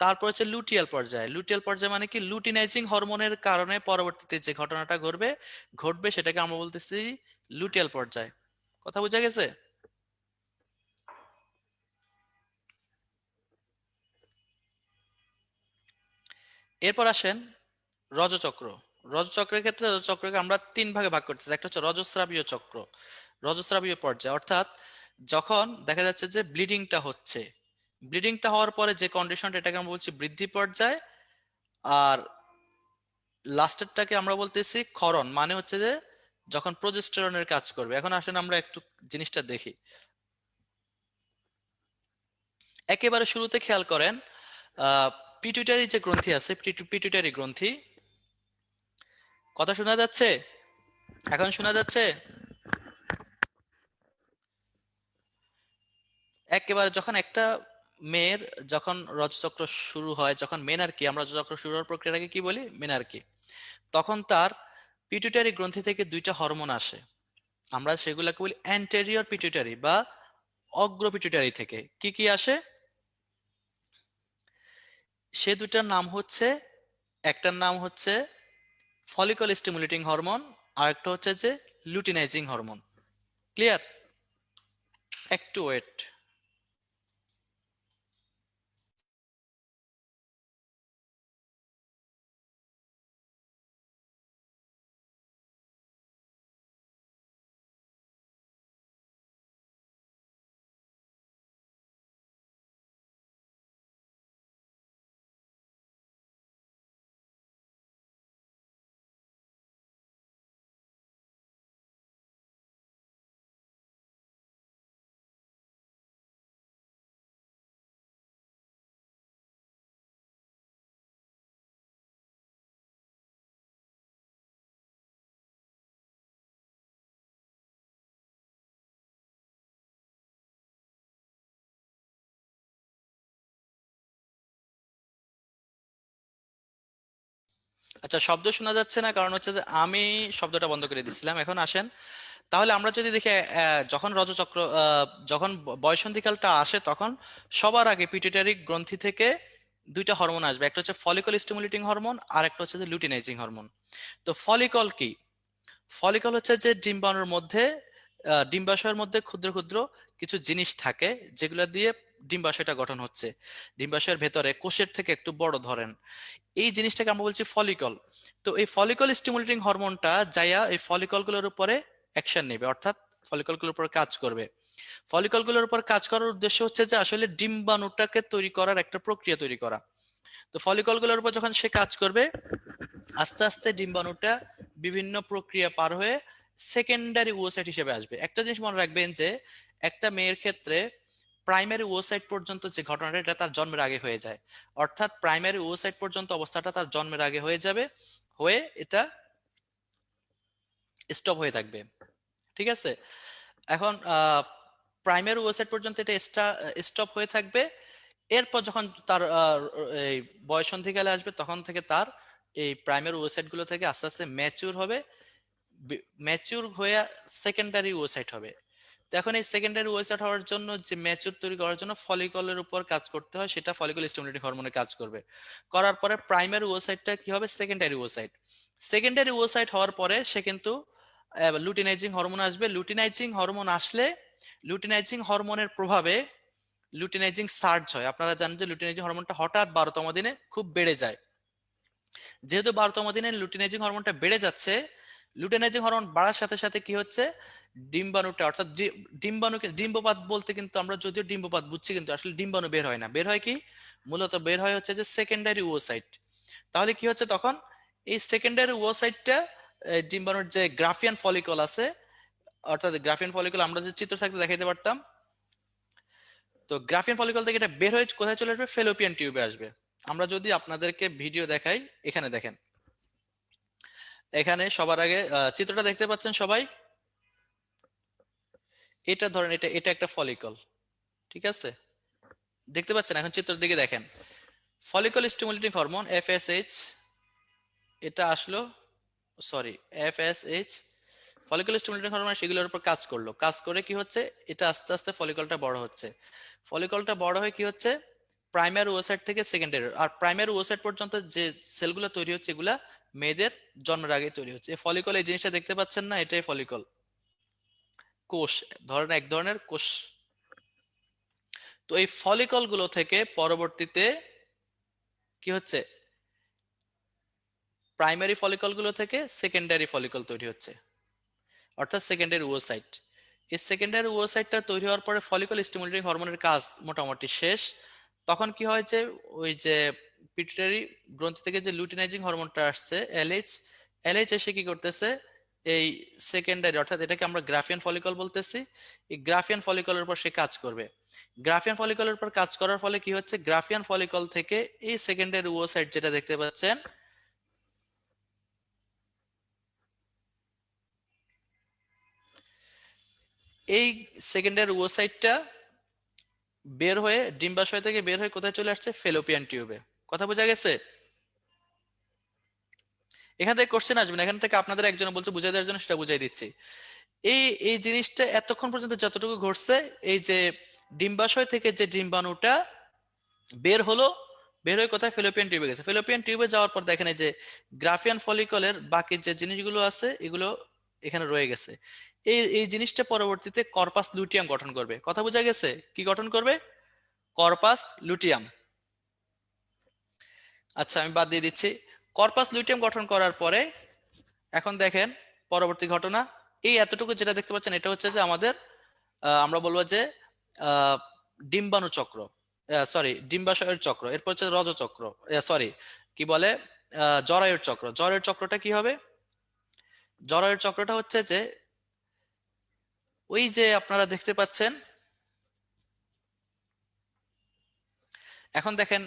তারপর হচ্ছে লুটিয়াল পর্যায়। লুটিয়াল পর্যায় মানে কি, লুটিনাইজিং হরমোনের কারণে পরবর্তীতে যে ঘটনাটা ঘটবে সেটাকে আমরা বলতেছি লুটিয়াল পর্যায়। কথা বোঝা গেছে? এরপর আসেন রজচক্র। রজচক্রের ক্ষেত্রে রজচক্রকে আমরা তিন ভাগে ভাগ করতেছি। একটা হচ্ছে রজস্রাবীয় চক্র, রজস্রাবীয় পর্যায়, অর্থাৎ যখন দেখা যাচ্ছে যে ব্লিডিংটা হচ্ছে, ব্লিডিংটা হওয়ার পরে যে কন্ডিশনটা, এটাকে আমরা বলছি বৃদ্ধি পর্যায়। আর লাস্টেরটাকে আমরা বলতেছি ক্ষরণ, মানে হচ্ছে যে যখন প্রজেস্টেরনের কাজ করবে। এখন আসেন আমরা একটু জিনিসটা দেখি। একেবারে শুরুতে খেয়াল করেন, পিটুইটারি যে গ্রন্থি আছে, পিটুইটারি গ্রন্থি, কথা শোনা যাচ্ছে? এখন শোনা যাচ্ছে? একেবারে যখন একটা মেয়ের যখন রজচক্র শুরু হয়, যখন মেনার্কি, আমরা রজচক্র শুরু হওয়ার প্রক্রিয়াটাকে কি বলি? মেনার্কি। তখন তার পিটুইটারি গ্রন্থি থেকে দুইটা হরমোন আসে, আমরা সেগুলোকে বলি অ্যান্টেরিয়র পিটুইটারি বা অগ্র পিটুইটারি থেকে। কি কি আসে? সে দুটার নাম হচ্ছে, একটার নাম হচ্ছে ফলিকল স্টিমুলেটিং হরমোন, আর একটা হচ্ছে যে লুটিনাইজিং হরমোন। ক্লিয়ার? একটু ওয়েট। আচ্ছা, শব্দ শোনা যাচ্ছে না, কারণ হচ্ছে যে আমি শব্দটা বন্ধ করে দিছিলাম। এখন আসেন, তাহলে আমরা যদি দেখি যখন রজচক্র যখন বয়ঃসন্ধিকালটা আসে, তখন সবার আগে পিটুইটারি গ্রন্থি থেকে দুইটা হরমোন আসবে। একটা হচ্ছে ফলিকল স্টিমুলেটিং হরমোন, আর একটা হচ্ছে যে লুটিনাইজিং হরমোন। তো ফলিকল কি? ফলিকল হচ্ছে যে ডিম্বাণুর মধ্যে, ডিম্বাশয়ের মধ্যে ক্ষুদ্র ক্ষুদ্র কিছু জিনিস থাকে, যেগুলো দিয়ে ডিম্বাশয়টা গঠন হচ্ছে। ডিম্বাশয়ের ভেতরে কোষের থেকে একটু বড় ধরেন, এই জিনিসটাকে আমরা বলছি ফলিকল। তো এই ফলিকল স্টিমুলেটিং হরমোনটা যাইয়া এই ফলিকলগুলোর উপরে অ্যাকশন নেবে, অর্থাৎ ফলিকলগুলোর উপর কাজ করবে। ফলিকলগুলোর উপর কাজ করার উদ্দেশ্য হচ্ছে যে আসলে ডিম্বাণুটাকে তৈরি করার একটা প্রক্রিয়া তৈরি করা। তো ফলিকলগুলোর উপর যখন সে কাজ করবে, আস্তে আস্তে ডিম্বাণুটা বিভিন্ন প্রক্রিয়া পার হয়ে সেকেন্ডারি ওসাইট হিসেবে আসবে। একটা জিনিস মনে রাখবেন যে একটা মেয়ের ক্ষেত্রে প্রাইমারি ওসাইট পর্যন্ত যে ঘটনাটা, এটা তার জন্মের আগে হয়ে যায়। অর্থাৎ প্রাইমারি ওসাইট পর্যন্ত অবস্থাটা তার জন্মের আগে হয়ে যাবে, হয়ে এটা স্টপ হয়ে থাকবে। ঠিক আছে? এখন প্রাইমারি ওসাইট পর্যন্ত এটা স্টপ হয়ে থাকবে। এরপর যখন তার এই বয়ঃসন্ধিকালে আসবে, তখন থেকে তার এই প্রাইমারি ওসাইট গুলো থেকে আস্তে আস্তে ম্যাচিউর হবে, ম্যাচিউর হয়ে সেকেন্ডারি ওসাইট হবে। তো এখন এই সেকেন্ডারি ওসাইট হওয়ার জন্য, যে ম্যাচিউর তৈরি করার জন্য ফলিকলের উপর কাজ করতে হয়, সেটা ফলিকল স্টিমুলেটিং হরমোনে কাজ করবে। করার পরে প্রাইমারি ওসাইটটা কি হবে? Secondary oocyte. সেকেন্ডারি ওসাইট হওয়ার পরে সে কিন্তু লুটিনাইজিং হরমোন আসবে। লুটিনাইজিং হরমোন আসলে লুটিনাইজিং হরমোনের প্রভাবে লুটিনাইজিং সার্জ হয়। আপনারা জানেন যে লুটিনাইজিং হরমোনটা হঠাৎ 12তম দিনে খুব বেড়ে যায়। যেহেতু 12তম দিনে লুটিনাইজিং হরমোনটা বেড়ে যাচ্ছে, লুটিনাইজিং হরমোন বাড়ার সাথে সাথে কি হচ্ছে, ডিম্বাণুটা অর্থাৎ ডিম্বাণুকে, ডিম্বপাত বলতে কিন্তু আমরা যদিও ডিম্বপাত বুঝছি, কিন্তু আসলে ডিম্বাণু বের হয় না। বের হয় কি, মূলত বের হয় হচ্ছে যে সেকেন্ডারি ওসাইট। তাহলে কি হচ্ছে তখন, এই সেকেন্ডারি ওসাইটটা ডিম্বাণুর যে গ্রাফিয়ান ফলিকল আছে, অর্থাৎ গ্রাফিয়ান ফলিকল আমরা যদি চিত্র থাকতে দেখাইতে পারতাম, তো গ্রাফিয়ান ফলিকল থেকে এটা বের হয়ে কোথায় চলে আসবে, ফেলোপিয়ান টিউবে আসবে। আমরা যদি আপনাদেরকে ভিডিও দেখাই, এখানে দেখেন, এখানে সবার আগে চিত্রটা দেখতে পাচ্ছেন সবাই, এটা ধরেন, এটা এটা একটা ফলিকল, ঠিক আছে, দেখতে পাচ্ছেন? এখন চিত্রের দিকে দেখেন, ফলিকল স্টিমুলেটিং হরমোন এফএসএইচ, এটা আসলো, sorry, FSH, follicle stimulating hormone সেগুলোর উপর কাজ করলো, কাজ করে কি হচ্ছে, এটা আস্তে আস্তে ফলিকলটা বড় হচ্ছে। ফলিকলটা বড় হয়ে কি হচ্ছে, প্রাইমারি ওসাইট থেকে সেকেন্ডারি, আর প্রাইমারি ওসাইট পর্যন্ত যে সেলগুলো তৈরি হচ্ছে, এগুলা মেয়েদের জন্মের আগে তৈরি হচ্ছে। এই ফলিকল, এই জিনিসটা দেখতে পাচ্ছেন না, এটাই ফলিকল, কোষ, ধরেন এক ধরনের কোষ। তো এই ফলিকল গুলো থেকে পরবর্তীতে কি হচ্ছে, প্রাইমারি ফলিকল গুলো থেকে সেকেন্ডারি ফলিকল তৈরি হচ্ছে, অর্থাৎ সেকেন্ডারি ওসাইট। এই সেকেন্ডারি ওসাইটটা তৈরি হওয়ার পরে ফলিকল স্টিমুলেটিং হরমোনের কাজ মোটামুটি শেষ। তখন কি হয় যে, ওই যে পিটুইটারি গ্রন্থি থেকে যে লুটিনাইজিং হরমোনটা আসছে এলএইচ, এলএইচ এসে কি করতেছে, এই সেকেন্ডারি, অর্থাৎ এটাকে আমরা গ্রাফিয়ান ফলিকল বলতেছি, এই গ্রাফিয়ান ফলিকলের উপর সে কাজ করবে। গ্রাফিয়ান ফলিকলের উপর কাজ করার ফলে কি হচ্ছে, গ্রাফিয়ান ফলিকল থেকে এই সেকেন্ডারি ওসাইট যেটা দেখতে পাচ্ছেন, এই সেকেন্ডারি ওসাইটটা বের হয়ে, ডিম্বাশয় থেকে বের হয়ে কোথায় চলে আসছে, ফেলোপিয়ান টিউবে। কথা বোঝা গেছে? এখান থেকে কোশ্চেন আসবে না, এখান থেকে আপনাদের একজন বলছে বুঝাই দেওয়ার জন্য, সেটা বুঝাই দিচ্ছি। এই এই জিনিসটা এতক্ষণ পর্যন্ত যতটুকু ঘটছে, এই যে ডিম্বাশয় থেকে যে ডিম্বাণুটা বের হলো, বের হয়ে কোথায়, ফেলোপিয়ান টিউবে গেছে। ফেলোপিয়ান টিউবে যাওয়ার পর দেখেন এই যে গ্রাফিয়ান ফলিকলের বাকি যে জিনিসগুলো আছে, এগুলো এখানে রয়ে গেছে। এই এই জিনিসটা পরবর্তীতে কর্পাস লুটিয়াম গঠন করবে। কথা বোঝা গেছে? কি গঠন করবে? Corpus luteum. আচ্ছা, আমি বাদ দিয়ে দিচ্ছি। কর্পাস লুটিয়াম গঠন করার পরে এখন দেখেন পরবর্তী ঘটনা, এই এতটুকু যেটা দেখতে পাচ্ছেন, এটা হচ্ছে যে আমাদের আমরা বলবো যে ডিম্বাণু চক্র, সরি ডিম্বাশয়ের চক্র। এরপর হচ্ছে রজচক্র, সরি কি বলে, জরায়ুর চক্র। জরায়ুর চক্রটা কি হবে? জরায়ুর চক্রটা হচ্ছে যে, ওই যে আপনারা দেখতে পাচ্ছেন, এখন দেখেন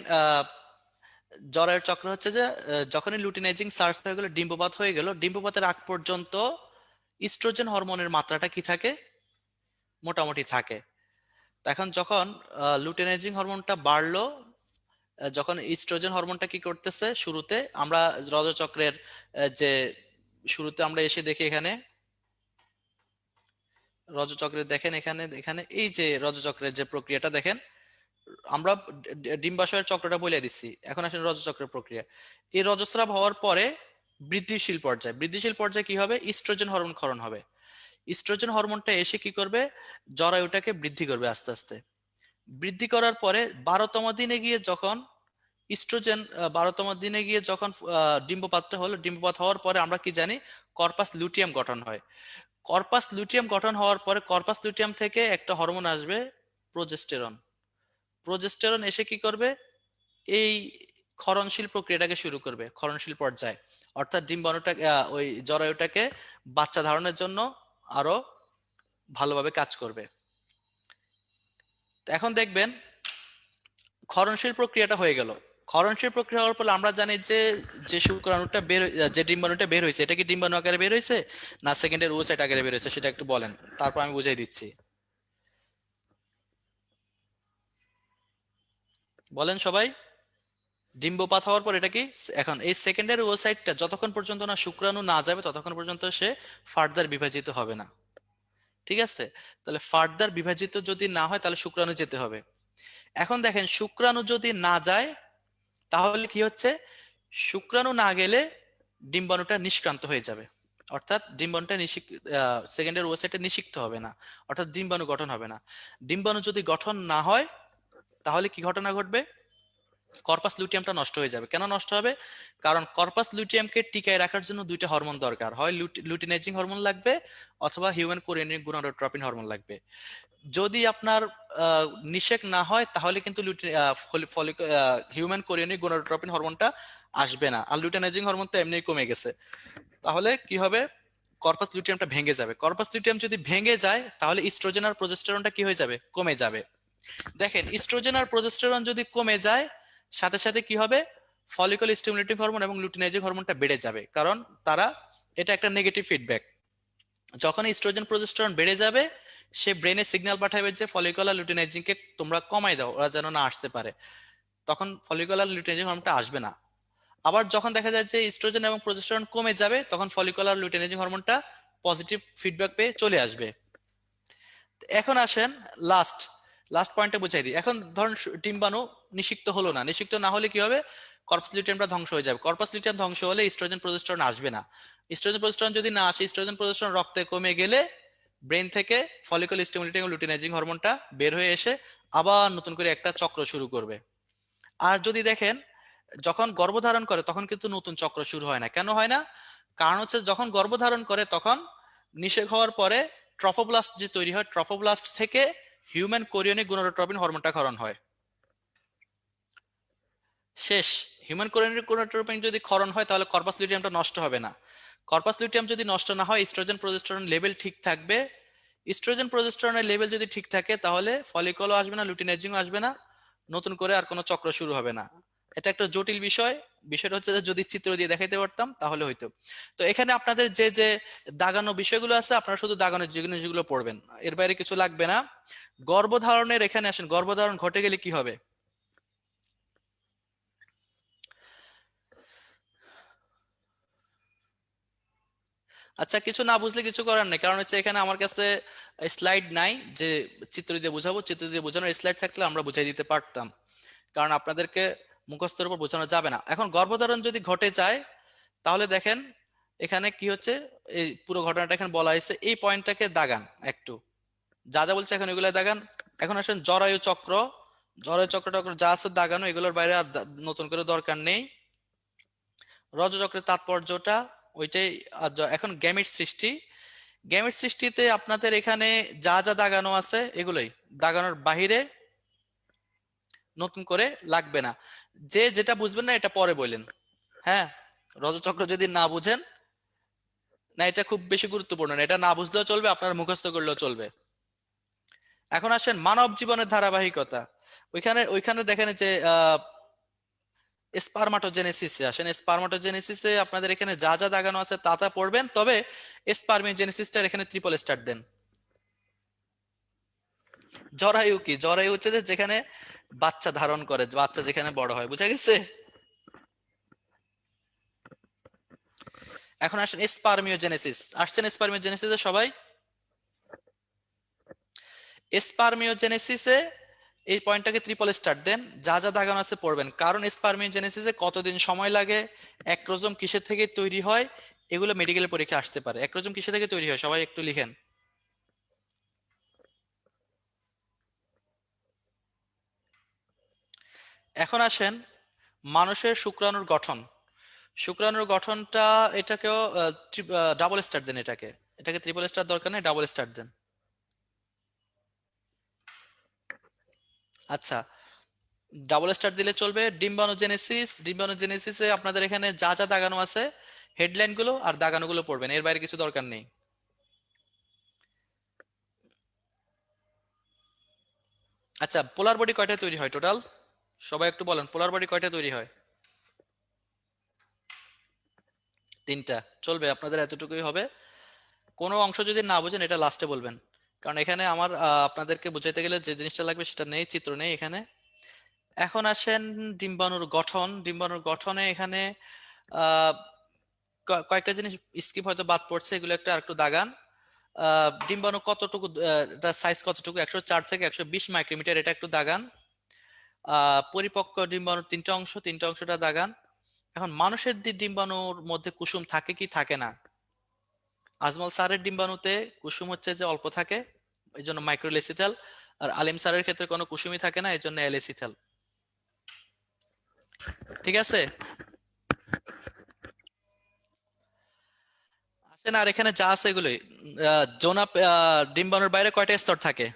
জরায়ুর চক্র হচ্ছে যে, যখনই লুটিনাইজিং সার্চ হয়ে গেল, ডিম্বপাত হয়ে গেল, ডিম্বপাতের আগ পর্যন্ত ইস্ট্রোজেন হরমোনের মাত্রাটা কি থাকে, মোটামুটি থাকে। এখন যখন লুটিনাইজিং হরমোনটা বাড়লো, যখন ইস্ট্রোজেন হরমোনটা কি করতেছে, শুরুতে আমরা রজচক্রের যে শুরুতে আমরা এসে দেখি, এখানে রজচক্রের দেখেন, এখানে এখানে এই যে রজচক্রের যে প্রক্রিয়াটা দেখেন, আমরা ডিম্বাশয়ের চক্রটা বলে দিচ্ছি, এখন আসেন রজচক্রের প্রক্রিয়া। এই রজস্রাব হওয়ার পরে বৃদ্ধিশীল পর্যায়ে, বৃদ্ধিশীল পর্যায়ে কি হবে, ইস্ট্রোজেন হরমোন ক্ষরণ হবে। ইস্ট্রোজেন হরমোনটা এসে কি করবে, জরায়ুটাকে বৃদ্ধি করবে আস্তে আস্তে। বৃদ্ধি করার পরে 12তম দিনে গিয়ে যখন ইস্ট্রোজেন, 12তম দিনে গিয়ে যখন ডিম্বপাতটা হলো, ডিম্বপাত হওয়ার পরে আমরা কি জানি, কর্পাস লুটিয়াম গঠন হয়। কর্পাস লুটিয়াম গঠন হওয়ার পরে কর্পাস লুটিয়াম থেকে একটা হরমোন আসবে, প্রোজেস্টেরন। প্রোজেস্টেরন এসে কি করবে, এই ক্ষরণশীল প্রক্রিয়াটাকে শুরু করবে, ক্ষরণশীল পর্যায়ে, অর্থাৎ ডিম্বাণুটা, ওই জরায়ুটাকে বাচ্চা ধারণের জন্য আরো ভালোভাবে কাজ করবে। এখন দেখবেন ক্ষরণশীল প্রক্রিয়াটা হয়ে গেল। ক্ষরণশীল প্রক্রিয়া হওয়ার পর আমরা জানি যে, যে শুক্রাণুটা বের, যে ডিম্বাণুটা বের হয়েছে, এটা কি ডিম্বাণু আকারে বের হয়েছে না সেকেন্ডের ওসাইট আকারে বের হয়েছে, সেটা একটু বলেন, তারপর আমি বুঝাই দিচ্ছি। বলেন সবাই। ডিম্বপাত হওয়ার পর এটা কি, এখন এই সেকেন্ডারি ওসাইটটা যতক্ষণ পর্যন্ত না শুক্রাণু না যাবে, ততক্ষণ পর্যন্ত সে ফার্দার বিভাজিত হবে না। ঠিক আছে? তাহলে ফার্দার বিভাজিত যদি না হয়, তাহলে শুক্রাণু যেতে হবে। এখন দেখেন, শুক্রাণু যদি না যায়, তাহলে কি হচ্ছে, শুক্রাণু না গেলে ডিম্বাণুটা নিষ্ক্রান্ত হয়ে যাবে, অর্থাৎ ডিম্বাণুটা সেকেন্ডারি ওসাইটে নিষিক্ত হবে না, অর্থাৎ ডিম্বাণু গঠন হবে না। ডিম্বাণু যদি গঠন না হয়, তাহলে কি ঘটনা ঘটবে? কর্পাস লুটিয়ামটা নষ্ট হয়ে যাবে। কেন নষ্ট হবে? কারণ কর্পাস লুটিয়ামকে টিকায় রাখার জন্য দুইটা হরমোন দরকার, হয় লুটিনাইজিং হরমোন লাগবে অথবা হিউম্যান কোরিয়েনিক গোনাডোট্রপিন হরমোন লাগবে। যদি আপনার নিষেক না হয় তাহলে কিন্তু হিউম্যান কোরিয়েনিক গোনাডোট্রপিন হরমোনটা আসবে না, আর লুটিনাইজিং হরমোন তো এমনিই কমে গেছে। তাহলে কি হবে? কর্পাস লুটিয়ামটা ভেঙে যাবে। কর্পাস লুটিয়াম যদি ভেঙে যায় তাহলে ইস্ট্রোজেন আর প্রোজেস্টেরনটা কি হয়ে যাবে? কমে যাবে। দেখেন, ইস্ট্রোজেন আর প্রোজেস্টেরন যদি কমে যায়, সাথে সাথে কি হবে? ফলিকল স্টিমুলেটিং হরমোন এবং লুটিনাইজিং হরমোনটা বেড়ে যাবে, কারণ তারা, এটা একটা নেগেটিভ ফিডব্যাক। যখন ইস্ট্রোজেন প্রোজেস্টেরন বেড়ে যাবে, সে ব্রেনে সিগন্যাল পাঠাবে যে ফলিকল আর লুটিনাইজিং কে তোমরা কমাই দাও, ওরা যেন না আসতে পারে। তখন ফলিকল আর লুটিনাইজিং হরমোনটা আসবে না। আবার যখন দেখা যায় যে ইস্ট্রোজেন এবং প্রোজেস্টেরন কমে যাবে, তখন ফলিকল আর লুটিনাইজিং হরমোনটা পজিটিভ ফিডব্যাক পেয়ে চলে আসবে। এখন আসেন লাস্ট লাস্ট পয়েন্টে বুঝাই দিই। এখন ধরুন ডিম্বাণু নিষিক্ত হলো না, নিষিক্ত না হলে কি হবে? কর্পাস লিউটিয়ামটা ধ্বংস হয়ে যাবে। কর্পাস লিউটিয়াম ধ্বংস হলে ইস্ট্রোজেন প্রোজেস্টেরন আসবে না। ইস্ট্রোজেন প্রোজেস্টেরন যদি না আসে, ইস্ট্রোজেন প্রোজেস্টেরন রক্তে কমে গেলে ব্রেন থেকে ফলিকল স্টিমুলেটিং ও লুটিনাইজিং হরমোনটা বের হয়ে এসে আবার নতুন করে একটা চক্র শুরু করবে। আর যদি দেখেন, যখন গর্ভধারণ করে তখন কিন্তু নতুন চক্র শুরু হয় না। কেন হয় না? কারণ হচ্ছে যখন গর্ভধারণ করে তখন নিষেক হওয়ার পরে ট্রফোব্লাস্ট যে তৈরি হয়, ট্রফোব্লাস্ট থেকে হিউম্যান কোরিয়নিক গোনাডোট্রপিন হরমোনটা ক্ষরণ হয়। শেষ। হিউম্যান কোরিয়নিক গোনাডোট্রপিন যদি ক্ষরণ হয় তাহলে কর্পাস লিউটিয়ামটা নষ্ট হবে না। কর্পাস লিউটিয়াম যদি নষ্ট না হয়, ইস্ট্রোজেন প্রোজেস্টেরন লেভেল ঠিক থাকবে। ইস্ট্রোজেন প্রোজেস্টেরনের লেভেল যদি ঠিক থাকে তাহলে ফলিকলও আসবে না, লুটিনাইজিংও আসবে না, নতুন করে আর কোনো চক্র শুরু হবে না। এটা একটা জটিল বিষয়। বিষয়টা হচ্ছে যে যদি চিত্র দিয়ে দেখাইতে পারতাম তাহলে হইতো। তো এখানে আপনাদের যে যে দাগানো বিষয়গুলো আছে, আপনারা শুধু দাগানোর জিনিসগুলো পড়বেন, এর বাইরে কিছু লাগবে না। গর্ভধারণের এখানে আসেন, গর্ভধারণ ঘটে গেলে কি হবে? আচ্ছা, কিছু না বুঝলে কিছু করার নেই, কারণ হচ্ছে এখানে আমার কাছে স্লাইড নাই যে চিত্র দিয়ে বোঝাবো। চিত্র দিয়ে বোঝানোর স্লাইড থাকলে আমরা বুঝাই দিতে পারতাম, কারণ আপনাদেরকে মুখস্থের উপর বোঝানো যাবে না। এখন গর্ভধারণ যদি ঘটে যায় তাহলে দেখেন এখানে কি হচ্ছে, এই পুরো ঘটনাটা এখানে বলা হয়েছে। এই পয়েন্টটাকে দাগান একটু, যা যা বলছে এখন এগুলো দাগান। এখন আসেন জরায়ু চক্র। জরায়ু চক্র টক্র যা আছে দাগানো, এগুলোর বাইরে আর নতুন করে দরকার নেই। রজচক্রের তাৎপর্যটা ওইটাই। এখন গ্যামেট সৃষ্টি। গ্যামেট সৃষ্টিতে আপনাদের এখানে যা যা দাগানো আছে এগুলোই, দাগানোর বাহিরে নতুন করে লাগবে না। যে যেটা বুঝবেন না এটা পরে বললেন। হ্যাঁ, রজচক্র যদি না বুঝেন না, এটা খুব বেশি গুরুত্বপূর্ণ না, এটা না বুঝলেও চলবে, আপনার মুখস্থ করলেও চলবে। এখন আসেন মানব জীবনের ধারাবাহিকতা। ওইখানে ওইখানে দেখেন যে স্পারমাটোজেনেসিসে আসেন। স্পারমাটোজেনেসিসে আপনাদের এখানে যা যা দাগানো আছে তা তা পড়বেন, তবে স্পারমিওজেনেসিসটার এখানে ট্রিপল স্টার দেন। জরায়ু কি? জরায়ু হচ্ছে যে যেখানে বাচ্চা ধারণ করে, বাচ্চা যেখানে বড় হয়, বুঝা গেছে? এখন আসেন স্পারমিওজেনেসিস। আসছেন স্পারমিওজেনেসিসে সবাই? স্পারমিওজেনেসিসে এই পয়েন্টটাকে ট্রিপল স্টার দেন, যা যা দাগানো আছে পড়বেন। কারণ স্পারমিওজেনেসিসে কতদিন সময় লাগে, অ্যাক্রোজোম কিসের থেকে তৈরি হয়, এগুলো মেডিকেল পরীক্ষা আসতে পারে। অ্যাক্রোজোম কিসের থেকে তৈরি হয় সবাই একটু লিখেন। এখন আসেন মানুষের শুক্রাণুর গঠন। শুক্রাণুর গঠনটা, এটাকেও ডাবল স্টার দেন। এটাকে এটাকে ট্রিপল স্টার দরকার নেই, ডাবল স্টার দেন। আচ্ছা, ডাবল স্টার দিলে চলবে। ডিম্বাণুজেনেসিস। ডিম্বাণুজেনেসিসে আপনাদের এখানে যা যা দাগানো আছে হেডলাইন গুলো আর দাগানো গুলো পড়বেন, এর বাইরে কিছু দরকার নেই। আচ্ছা, পোলার বডি কয়টা তৈরি হয় টোটাল? সবাই একটু বলেন, পোলার বডি কয়টা তৈরি হয়? তিনটা। চলবে, আপনাদের এতটুকুই হবে। কোনো অংশ যদি না বুঝেন এটা লাস্টে বলবেন, কারণ এখানে আমার আপনাদেরকে বুঝাইতে গেলে যে জিনিসটা লাগবে সেটা নেই, চিত্র নেই এখানে। এখন আসেন ডিম্বাণুর গঠন। ডিম্বাণুর গঠনে এখানে আহ কয়েকটা জিনিস স্কিপ হয়তো বাদ পড়ছে, এগুলো একটা আরেকটু দাগান। ডিম্বাণু কতটুকু, তার সাইজ কতটুকু, 104 থেকে 120 মাইক্রোমিটার, এটা একটু দাগান। পরিপক্ক ডিম্বাণুর তিনটা অংশ, তিনটা অংশটা দাগান। এখন মানুষের ডিম্বাণুর মধ্যে কুসুম থাকে কি থাকে না? আজমল স্যারের ডিম্বাণুতে কুসুম হচ্ছে যে অল্প থাকে, এই জন্য মাইক্রোলেসিথাল। আর আলিম স্যারের ক্ষেত্রে কোনো কুসুমই থাকে না, এই জন্য অ্যালেসিথাল। ঠিক আছে, আসেন আর এখানে যা আছে এগুলোই। জোনা ডিম্বাণুর বাইরে কয়টা স্তর থাকে?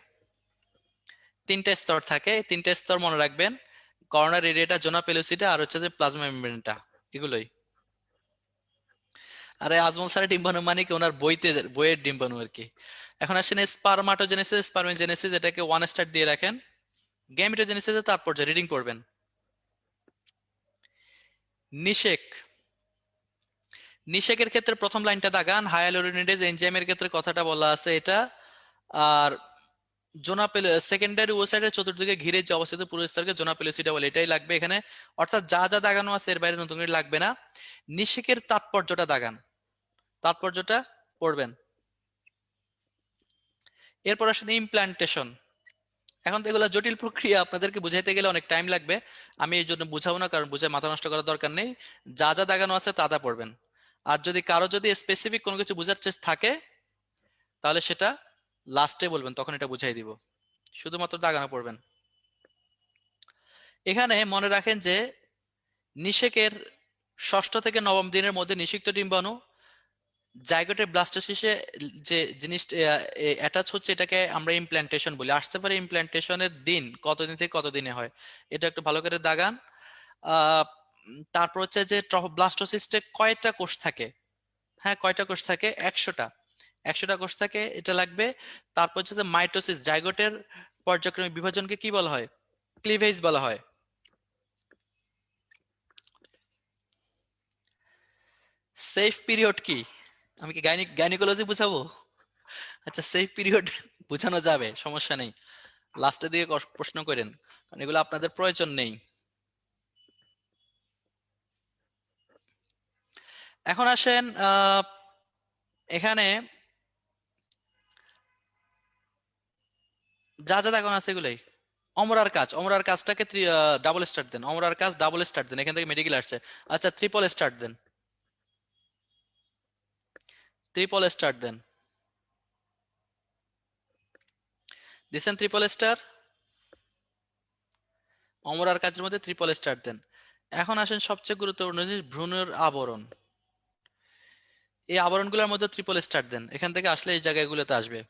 3টে স্তর থাকে, এই 3টে স্তর মনে রাখবেন, কর্নার এরিয়াটা, জোনা পেলুসিটা, আর হচ্ছে যে প্লাজমা মেমব্রেনটা, এগুলোই। আরে আজমল স্যারের ডিম্বাণু মানে কি ওনার বইয়ের ডিম্বাণু আর কি। এখন আসেন স্পারমাটোজেনেসিস, স্পারমিজেনেসিস, এটাকে 1 স্টার দিয়ে রাখেন। গ্যামেটোজেনেসিসে তাৎপর্য রিডিং পড়বেন। নিষেক, নিষেকের ক্ষেত্রে প্রথম লাইনটা দাগান, হায়ালুরোনিডেজ এনজাইমের ক্ষেত্রে কথাটা বলা আছে এটা। আর সেকেন্ডারি ওসাইডের চতুর্দিকে ঘিরে যে অবস্থিত পুরো স্তরকে জোনা পেলুসিডা বলে, এটাই লাগবে এখানে। অর্থাৎ যা যা দাগানো আছে এর বাইরে নতুন করে লাগবে না। নিষেকের তাৎপর্যটা দাগান, তাৎপর্যটা পড়বেন। এরপর আসেন ইমপ্ল্যান্টেশন। এখন তো এগুলো জটিল প্রক্রিয়া, আপনাদেরকে বুঝাইতে গেলে অনেক টাইম লাগবে, আমি এই জন্য বুঝাবো না, কারণ বুঝে মাথা নষ্ট করার দরকার নেই। যা যা দাগানো আছে তা তা পড়বেন। আর যদি কারো যদি স্পেসিফিক কোনো কিছু বোঝার চেষ্টা থাকে তাহলে সেটা লাস্টে বলবেন, তখন এটা বুঝাই দিব। শুধুমাত্র দাগানো পড়বেন। এখানে মনে রাখেন যে নিষেকের 6ষ্ঠ থেকে 9ম দিনের মধ্যে নিষিক্ত ডিম্বাণু জাইগোটের ব্লাস্টোসিসে যে জিনিসটা অ্যাটাচ হচ্ছে, এটাকে আমরা ইমপ্ল্যান্টেশন বলি। আসতে পারে ইমপ্ল্যান্টেশনের দিন কতদিন থেকে কতদিনে হয়, এটা একটু ভালো করে দাগান। তারপর হচ্ছে যে ব্লাস্টোসিস্টে কয়টা কোষ থাকে? হ্যাঁ, কয়টা কোষ থাকে? 100টা। 100টা কোষ থাকে, এটা লাগবে। তারপর হচ্ছে যে মাইটোসিস, জাইগোটের পর্যায়ক্রমিক বিভাজনকে কি বলা হয়? ক্লিভেজ বলা হয়। সেফ পিরিয়ড কি? আমি কি গাইনিকোলজি বুঝাবো? আচ্ছা, সেফ পিরিয়ড বোঝানো যাবে, সমস্যা নেই। লাস্টের দিকে প্রশ্ন করেন, কারণ এগুলো আপনাদের প্রয়োজন নেই। এখন আসেন এখানে যা যা দেখানো আছে এগুলোই। অমরার কাজ, অমরার কাজটাকে ডাবল স্টার দেন। অমরার কাজ ডাবল স্টার দেন, এখান থেকে মেডিকেল আসছে। আচ্ছা, ট্রিপল স্টার দেন, ট্রিপল স্টার দেন। দিছেন ট্রিপল স্টার? অমরার কাজের মধ্যে ট্রিপল স্টার দেন। এখন আসেন সবচেয়ে গুরুত্বপূর্ণ জিনিস, ভ্রূণের আবরণ। এই আবরণগুলোর মধ্যে ট্রিপল স্টার দেন, এখান থেকে আসলে এই জায়গাগুলোতে আসবে।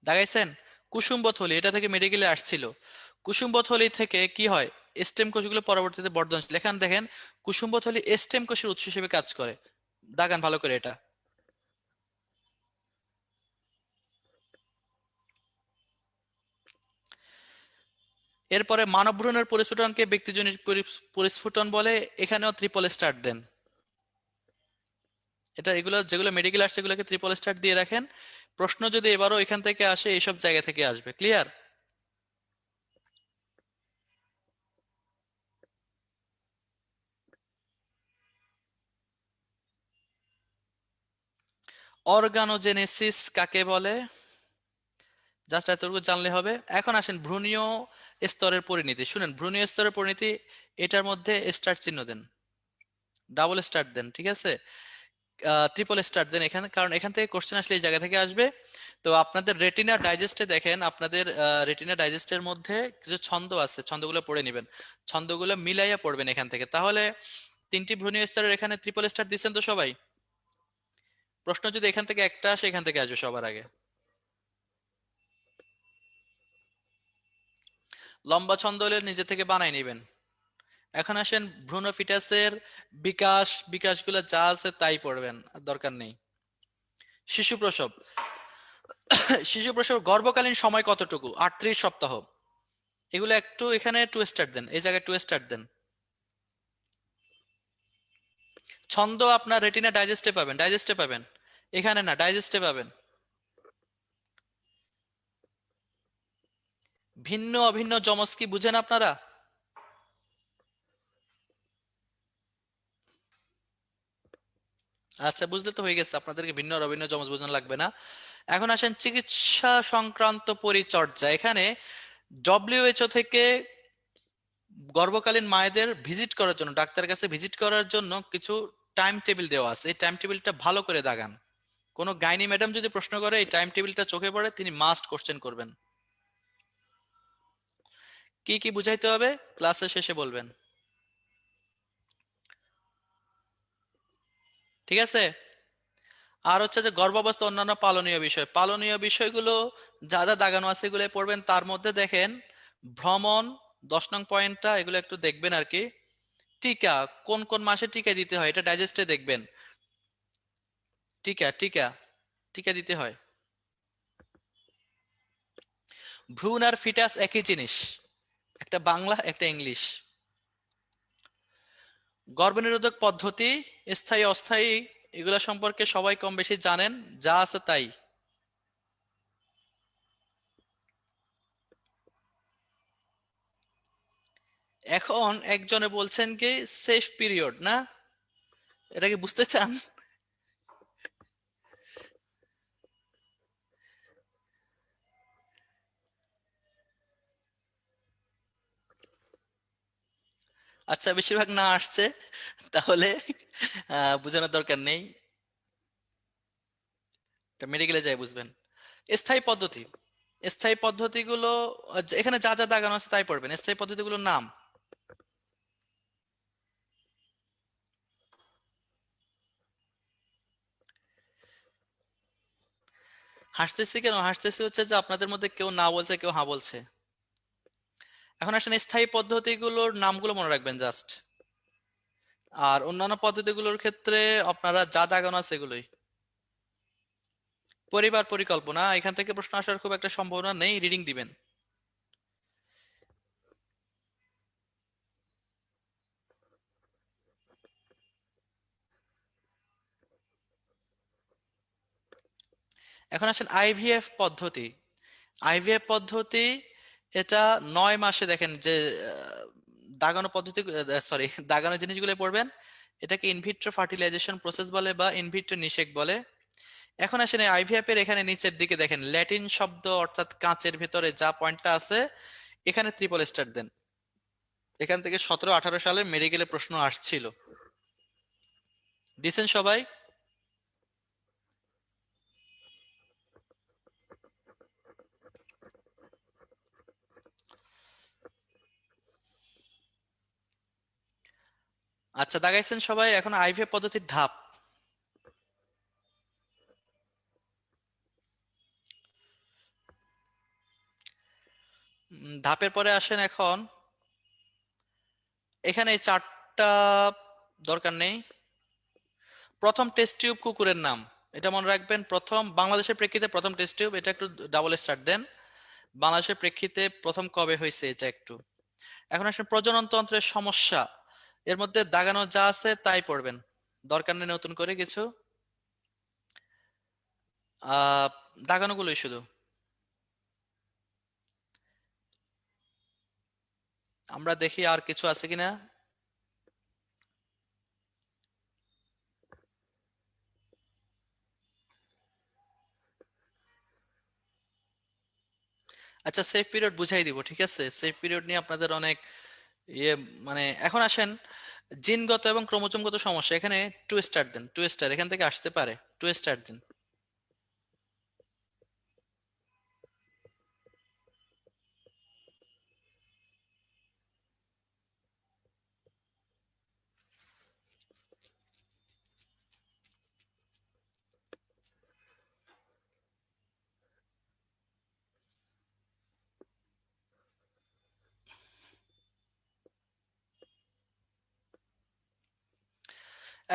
দেখাইছেন? কুসুম্ব থলি, এটা থেকে মেডিকেলে আসছিল। কুসুম্ব থলি থেকে কি হয়? স্টেম কোষগুলো পরবর্তীতে বর্ধনশীল। এখানে দেখেন কুসুম্ব থলি স্টেম কোষের উৎস হিসেবে কাজ করে। দাগান ভালো করে এটা। এরপরে মানব ভ্রূণের পরিস্ফুটনকে ব্যক্তিজনিক পরিস্ফুটন বলে, এখানেও ট্রিপল স্টার দেন। এটা এগুলো যেগুলো মেডিকেল আসছে এগুলোকে ট্রিপল স্টার দিয়ে রাখেন। প্রশ্ন যদি এবারও এখান থেকে আসে, এইসব জায়গা থেকে আসবে। ক্লিয়ার? অর্গানোজেনেসিস কাকে বলে? জাস্ট এতটুকু জানলে হবে। এখন আসেন ভ্রূণীয় স্তরের পরিণতি। শুনেন, ভ্রূণীয় স্তরের পরিণতি, এটার মধ্যে স্টার চিহ্ন দেন, ডাবল স্টার দেন, ঠিক আছে? ট্রিপল স্টার দেন এখানে, কারণ এখান থেকে কোশ্চেন আসলে এই জায়গা থেকে আসবে। তো আপনাদের রেটিনা ডাইজেস্টে দেখেন, আপনাদের রেটিনা ডাইজেস্টের মধ্যে কিছু ছন্দ আছে, ছন্দগুলো পড়ে নেবেন, ছন্দগুলো মিলাইয়া পড়বেন এখান থেকে। তাহলে 3টি ভ্রূণীয় স্তরের এখানে ট্রিপল স্টার দিচ্ছেন তো সবাই? প্রশ্ন যদি এখান থেকে একটা আসে, এখান থেকে আসবে সবার আগে। লম্বা ছন্দ হলে নিজে থেকে বানাই নেবেন। এখন আসেন ভ্রূণ ফিটাসের বিকাশগুলো যা আছে তাই পড়বেন, আর দরকার নেই। শিশু প্রসব, শিশু প্রসব গর্ভকালীন সময় কতটুকু? 38 সপ্তাহ। এগুলো একটু এখানে 2 স্টার দেন, এই জায়গায় 2 স্টার দেন। ছন্দ আপনার রেটিনা ডাইজেস্টে পাবেন, ডাইজেস্টে পাবেন, এখানে না, ডাইজেস্টে পাবেন। ভিন্ন অভিন্ন যমজ কি বুঝেন আপনারা? আচ্ছা, বুঝলে তো হয়ে গেছে, আপনাদেরকে ভিন্ন আর অভিন্ন যমজ বোঝানো লাগবে না। এখন আসেন চিকিৎসা সংক্রান্ত পরিচর্যা। এখানে ডব্লিউএইচও থেকে গর্ভকালীন মায়েদের ভিজিট করার জন্য, ডাক্তারের কাছে ভিজিট করার জন্য কিছু টাইম টেবিল দেওয়া আছে। এই টাইম টেবিলটা ভালো করে দাগান। কোনো গাইনি ম্যাডাম যদি প্রশ্ন করে এই টাইম টেবিলটা চোখে পড়ে তিনি মাস্ট কোশ্চেন করবেন। কি কি বুঝাইতে হবে ক্লাসের শেষে বলবেন, ঠিক আছে? আর হচ্ছে যে গর্ভাবস্থা অন্যান্য পালনীয় বিষয়, পালনীয় বিষয়গুলো যা যা দাগানো আছে এগুলো পড়বেন। তার মধ্যে দেখেন ভ্রমণ 10 নং পয়েন্টটা, এগুলো একটু দেখবেন আর কি। টিকা, কোন কোন মাসে টিকা দিতে হয় এটা ডাইজেস্টে দেখবেন। টিকা টিকা টিকা দিতে হয়। ভ্রূণ আর ফিটাস একই জিনিস, একটা বাংলা একটা ইংলিশ। গর্ভনিরোধক পদ্ধতি স্থায়ী অস্থায়ী এগুলা সম্পর্কে সবাই কম বেশি জানেন, যা আছে তাই। এখন একজনে বলছেন কি সেফ পিরিয়ড না, এটা কি বুঝতে চান? আচ্ছা, বেশিরভাগ না আসছে, তাহলে বোঝানোর দরকার নেই, মেডিকেলে যাই বুঝবেন। স্থায়ী পদ্ধতি, স্থায়ী পদ্ধতিগুলো এখানে যা যা দাগানো আছে তাই পড়বেন। স্থায়ী পদ্ধতিগুলোর নাম, হাসতেছি কেন? হাসতেছি হচ্ছে যে আপনাদের মধ্যে কেউ না বলছে, কেউ হা বলছে। এখন আসেন স্থায়ী পদ্ধতিগুলোর নামগুলো মনে রাখবেন জাস্ট। আর অন্যান্য পদ্ধতিগুলোর ক্ষেত্রে আপনারা যা দাগানো আছে এগুলোই। পরিবার পরিকল্পনা, এখান থেকে প্রশ্ন আসার খুব একটা সম্ভাবনা নেই, রিডিং দিবেন। এখন আসেন আইভিএফ পদ্ধতি। আইভিএফ পদ্ধতি এটা 9 মাসে দেখেন যে দাগানো পদ্ধতি, সরি দাগানো জিনিসগুলো পড়বেন। এটাকে ইনভিট্রো ফার্টিলাইজেশন প্রসেস বলে বা ইনভিট্রো নিষেক বলে। এখন আসেন আইভিএফ এর এখানে নিচের দিকে দেখেন ল্যাটিন শব্দ অর্থাৎ কাঁচের ভেতরে যা পয়েন্টটা আছে এখানে ট্রিপল স্টার দেন। এখান থেকে 17-18 সালে মেডিকেলে প্রশ্ন আসছিল, দিছেন সবাই? আচ্ছা, দাগাইছেন সবাই? এখন আইভিএফ পদ্ধতির ধাপ। ধাপের পরে আসেন এখন এখানে এই চারটা দরকার নেই। প্রথম টেস্ট টিউব কুকুরের নাম, এটা মনে রাখবেন। প্রথম বাংলাদেশের প্রেক্ষিতে প্রথম টেস্ট টিউব, এটা একটু ডাবল স্টার দেন। বাংলাদেশের প্রেক্ষিতে প্রথম কবে হয়েছে এটা একটু। এখন আসেন প্রজনন তন্ত্রের সমস্যা, এর মধ্যে দাগানো যা আছে তাই পড়বেন, দরকার নেই নতুন করে কিছু। আহ দাগানোগুলোই শুধু। আমরা দেখি আর কিছু আছে কিনা। আচ্ছা, সেফ পিরিয়ড বুঝাই দিব, ঠিক আছে? সেফ পিরিয়ড নিয়ে আপনাদের অনেক ইয়ে, মানে এখন আসেন জিনগত এবং ক্রোমোজোমগত সমস্যা, এখানে 2 স্টার দেন। 2 স্টার এখান থেকে আসতে পারে, 2 স্টার দিন।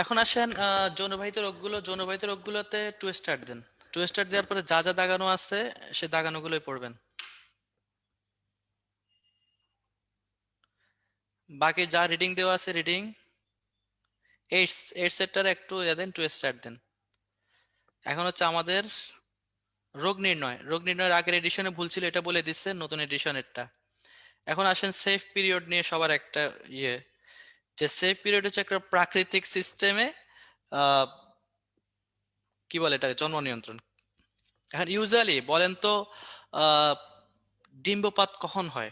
এখন আসেন যৌনবাহিত রোগগুলো, যৌনবাহিত রোগগুলোতে 2 স্টার দেন। 2 স্টার দেওয়ার পরে যা যা দাগানো আছে সে দাগানোগুলোই পড়বেন। বাকি যা রিডিং দেওয়া আছে রিডিং। এইডস, এইডস এরটার একটু দেন, 2 স্টার দেন। এখন হচ্ছে আমাদের রোগ নির্ণয়, রোগ নির্ণয়ের আগের এডিশনে ভুল ছিল, এটা বলে দিচ্ছে নতুন এডিশনেরটা। এখন আসেন সেফ পিরিয়ড নিয়ে সবার একটা ইয়ে, যে সেফ পিরিয়ড হচ্ছে একটা প্রাকৃতিক সিস্টেমে আহ কি বলে এটাকে, জন্ম নিয়ন্ত্রণ। এখন ইউজুয়ালি বলেন তো আহ ডিম্বপাত কখন হয়?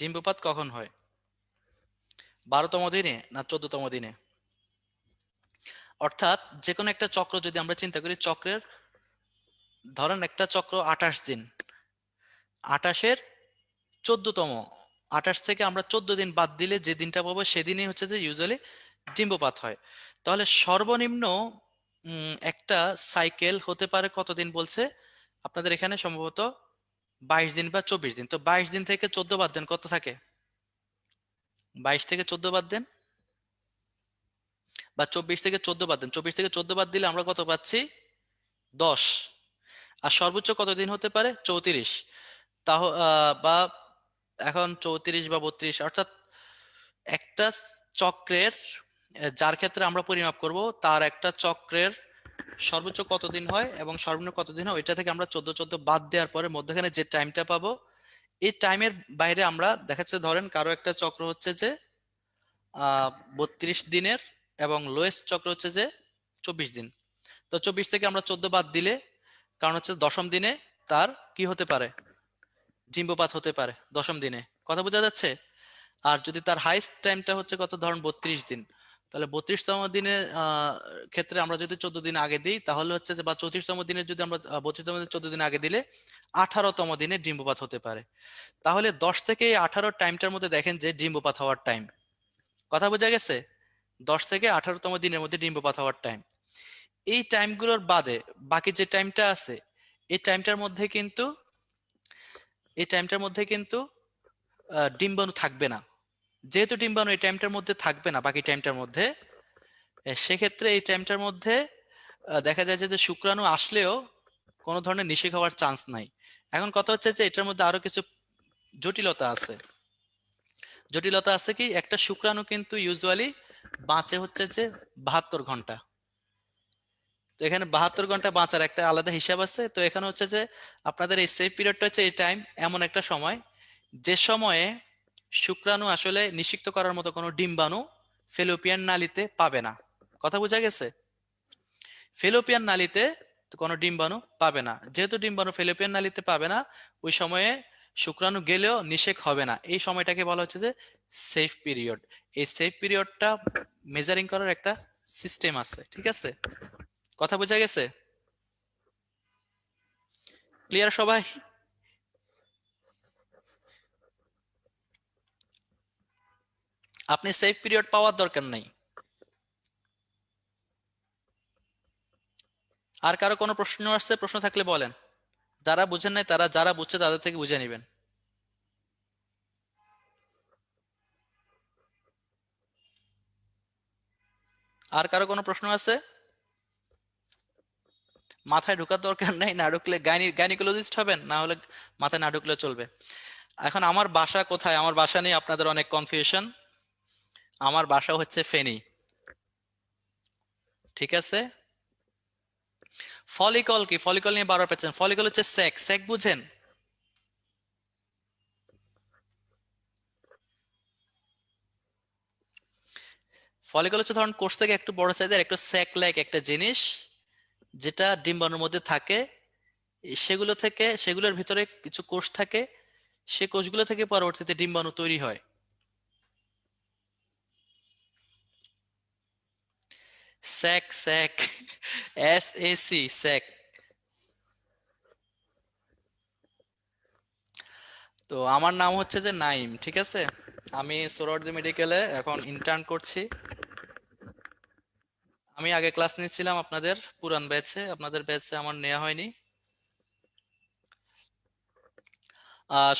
ডিম্বপাত কখন হয়? 12তম দিনে না 14তম দিনে? অর্থাৎ যে কোনো একটা চক্র যদি আমরা চিন্তা করি, চক্রের ধরেন একটা চক্র 28 দিন, 28-এর 14তম, 28 থেকে আমরা 14 দিন বাদ দিলে যে দিনটা পাবো সেদিনই হচ্ছে যে ইউজুয়ালি ডিম্বপাত হয়। তাহলে সর্বনিম্ন একটা সাইকেল হতে পারে কতদিন বলছে আপনাদের এখানে? সম্ভবত 22 দিন বা 24 দিন। তো 22 দিন থেকে 14 বাদ দেন, কত থাকে? 22 থেকে 14 বাদ দেন, বা 24 থেকে 14 বাদ দেন। 24 থেকে 14 বাদ দিলে আমরা কত পাচ্ছি? 10। আর সর্বোচ্চ কত দিন হতে পারে? 34। তাহ বা এখন 34 বা 32, অর্থাৎ একটা চক্রের যার ক্ষেত্রে আমরা পরিমাপ করব তার একটা চক্রের সর্বোচ্চ কতদিন হয় এবং সর্বনিম্ন কতদিন হয়, ওইটা থেকে আমরা 14 বাদ দেওয়ার পরে মধ্যখানে যে টাইমটা পাবো, এই টাইমের বাইরে আমরা দেখা যাচ্ছে ধরেন কারো একটা চক্র হচ্ছে যে 32 দিনের এবং লোয়েস্ট চক্র হচ্ছে যে 24 দিন। তো 24 থেকে আমরা 14 বাদ দিলে, কারণ হচ্ছে দশম দিনে তার কি হতে পারে? ডিম্বপাত হতে পারে দশম দিনে। কথা বোঝা যাচ্ছে? আর যদি তার হাইস্ট টাইমটা হচ্ছে কত, ধরুন 32 দিন, তাহলে 32তম দিনের ক্ষেত্রে আমরা যদি 14 দিন আগে দিই তাহলে হচ্ছে যে, বা 34তম দিনে যদি আমরা 32তম দিনে 14 দিন আগে দিলে 18তম দিনে ডিম্বপাত হতে পারে। তাহলে 10 থেকে 18 টাইমটার মধ্যে দেখেন যে ডিম্বপাত হওয়ার টাইম। কথা বোঝা গেছে? 10 থেকে 18তম দিনের মধ্যে ডিম্বপাত হওয়ার টাইম। এই টাইমগুলোর বাদে বাকি যে টাইমটা আছে, এই টাইমটার মধ্যে কিন্তু এই টাইমটার মধ্যে কিন্তু ডিম্বাণু থাকবে না। যেহেতু ডিম্বাণু এই টাইমটার মধ্যে থাকবে না, বাকি টাইমটার মধ্যে, সেক্ষেত্রে এই টাইমটার মধ্যে দেখা যায় যে শুক্রাণু আসলেও কোনো ধরনের নিষেক হওয়ার চান্স নাই। এখন কথা হচ্ছে যে এটার মধ্যে আরো কিছু জটিলতা আছে। জটিলতা আছে কি, একটা শুক্রাণু কিন্তু ইউজুয়ালি বাঁচে হচ্ছে যে 72 ঘন্টা। তো এখানে 72 ঘন্টা বাঁচার একটা আলাদা হিসাব আছে। তো এখানে হচ্ছে যে আপনাদের এই সেফ পিরিয়ডটা হচ্ছে এই টাইম, এমন একটা সময় যে সময়ে শুক্রাণু আসলে নিষিক্ত করার মতো কোনো ডিম্বাণু ফেলোপিয়ান নালীতে পাবে না। কথা বোঝা গেছে? ফেলোপিয়ান নালীতে কোনো ডিম্বাণু পাবে না। যেহেতু ডিম্বাণু ফেলোপিয়ান নালীতে পাবে না, ওই সময়ে শুক্রাণু গেলেও নিষেক হবে না। এই সময়টাকে বলা হচ্ছে যে সেফ পিরিয়ড। এই সেফ পিরিয়ডটা মেজারিং করার একটা সিস্টেম আছে, ঠিক আছে? কথা বোঝা গেছে? ক্লিয়ার সবাই? আপনি সেফ পিরিয়ড পাওয়ার দরকার নাই। আর কারো কোনো প্রশ্ন আসছে? প্রশ্ন থাকলে বলেন। যারা বুঝেন নাই তারা, যারা বুঝছে তাদের থেকে বুঝে নেবেন। আর কারো কোনো প্রশ্ন আছে? মাথায় ঢোকার দরকার নাই, না ঢুকলে গাইনিকোলজিস্ট হবেন, না হলে মাথায় না ঢুকলে চলবে। এখন আমার বাসা কোথায়? আমার বাসা নিয়ে আপনাদের অনেক কনফিউশন। আমার বাসা হচ্ছে ফেনী, ঠিক আছে? ফলিকল কি? ফলিকল নিয়ে বারবার পেয়েছেন। ফলিকল হচ্ছে স্যাক। স্যাক বুঝেন? ফলিকল হচ্ছে ধরুন কোষ থেকে একটু বড় সাইজের একটু স্যাক লাইক একটা জিনিস, যেটা ডিম্বাণুর মধ্যে থাকে। সেগুলোর ভিতরে কিছু কোষ থাকে, সে কোষগুলো থেকে পরবর্তীতে ডিম্বাণু তৈরি হয়। Sac, sac, SAC, sac. তো আমার নাম হচ্ছে যে নাইম, ঠিক আছে? আমি সোহরাওয়ার্দী মেডিকেলে এখন ইন্টার্ন করছি। আমি আগে ক্লাস নিয়েছিলাম আপনাদের পুরান ব্যাচে, আপনাদের ব্যাচে আমার নেওয়া হয়নি।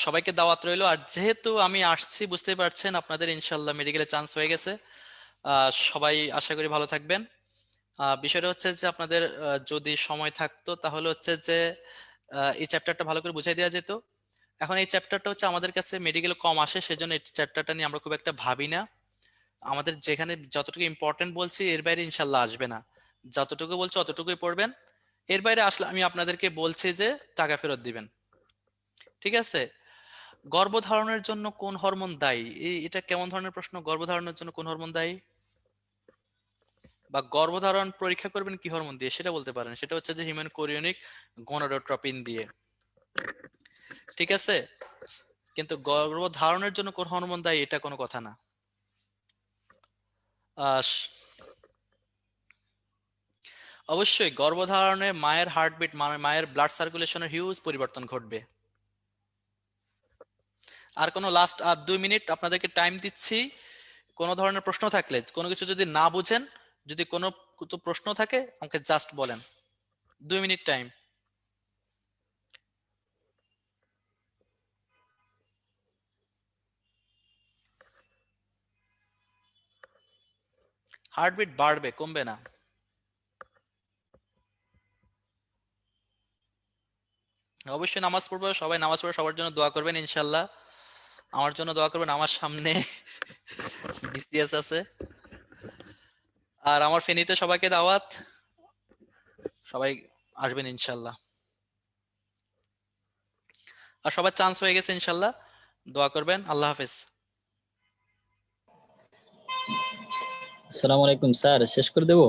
সবাইকে দাওয়াত রইলো। আর যেহেতু আমি আসছি বুঝতেই পারছেন, আপনাদের ইনশাল্লাহ মেডিকেলে চান্স হয়ে গেছে। সবাই আশা করি ভালো থাকবেন। বিষয়টা হচ্ছে যে আপনাদের যদি সময় থাকতো তাহলে হচ্ছে যে এই চ্যাপ্টারটা ভালো করে বুঝাই দেওয়া যেত। এখন এই চ্যাপ্টারটা হচ্ছে আমাদের কাছে মেডিকেল কম আসে, সেজন্য এই চ্যাপ্টারটা নিয়ে আমরা খুব একটা ভাবি না। আমাদের যেখানে যতটুকু ইম্পর্টেন্ট বলছি এর বাইরে ইনশাল্লাহ আসবে না। যতটুকু বলছি অতটুকুই পড়বেন। এর বাইরে আসলে আমি আপনাদেরকে বলছি যে টাকা ফেরত দিবেন, ঠিক আছে? গর্ভধারণের জন্য কোন হরমোন দায়ী? এটা কেমন ধরনের প্রশ্ন? গর্ভধারণের জন্য কোন হরমোন দায়ী, বা গর্ভধারণ পরীক্ষা করবেন কি হরমোন দিয়ে সেটা বলতে পারেন। সেটা হচ্ছে যে হিউম্যান কোরিয়নিক গনাডোট্রপিন দিয়ে, ঠিক আছে? কিন্তু গর্ভধারণের জন্য কোন হরমোন দায়ী এটা কোনো কথা না। আহ অবশ্যই গর্ভধারণে মায়ের হার্টবিট, মায়ের ব্লাড সার্কুলেশনের হিউজ পরিবর্তন ঘটবে। আর কোনো লাস্ট 2 মিনিট আপনাদেরকে টাইম দিচ্ছি। কোনো ধরনের প্রশ্ন থাকলে, কোনো কিছু যদি না বুঝেন, যদি কোনো প্রশ্ন থাকে আমাকে জাস্ট বলেন। 2 মিনিট টাইম। হার্টবিট বাড়বে, কমবে না। অবশ্যই নামাজ পড়বো, সবাই নামাজ পড়ে সবার জন্য দোয়া করবেন ইনশাল্লাহ। আমার জন্য দোয়া করবেন, আমার সামনে বিসিএস আছে। আর আমার ফেনীতে সবাইকে দাওয়াত, সবাই আসবেন ইনশাল্লাহ। আর সবার চান্স হয়ে গেছে ইনশাল্লাহ, দোয়া করবেন। আল্লাহ হাফেজ। আসসালামু আলাইকুম স্যার, শেষ করে দেবো?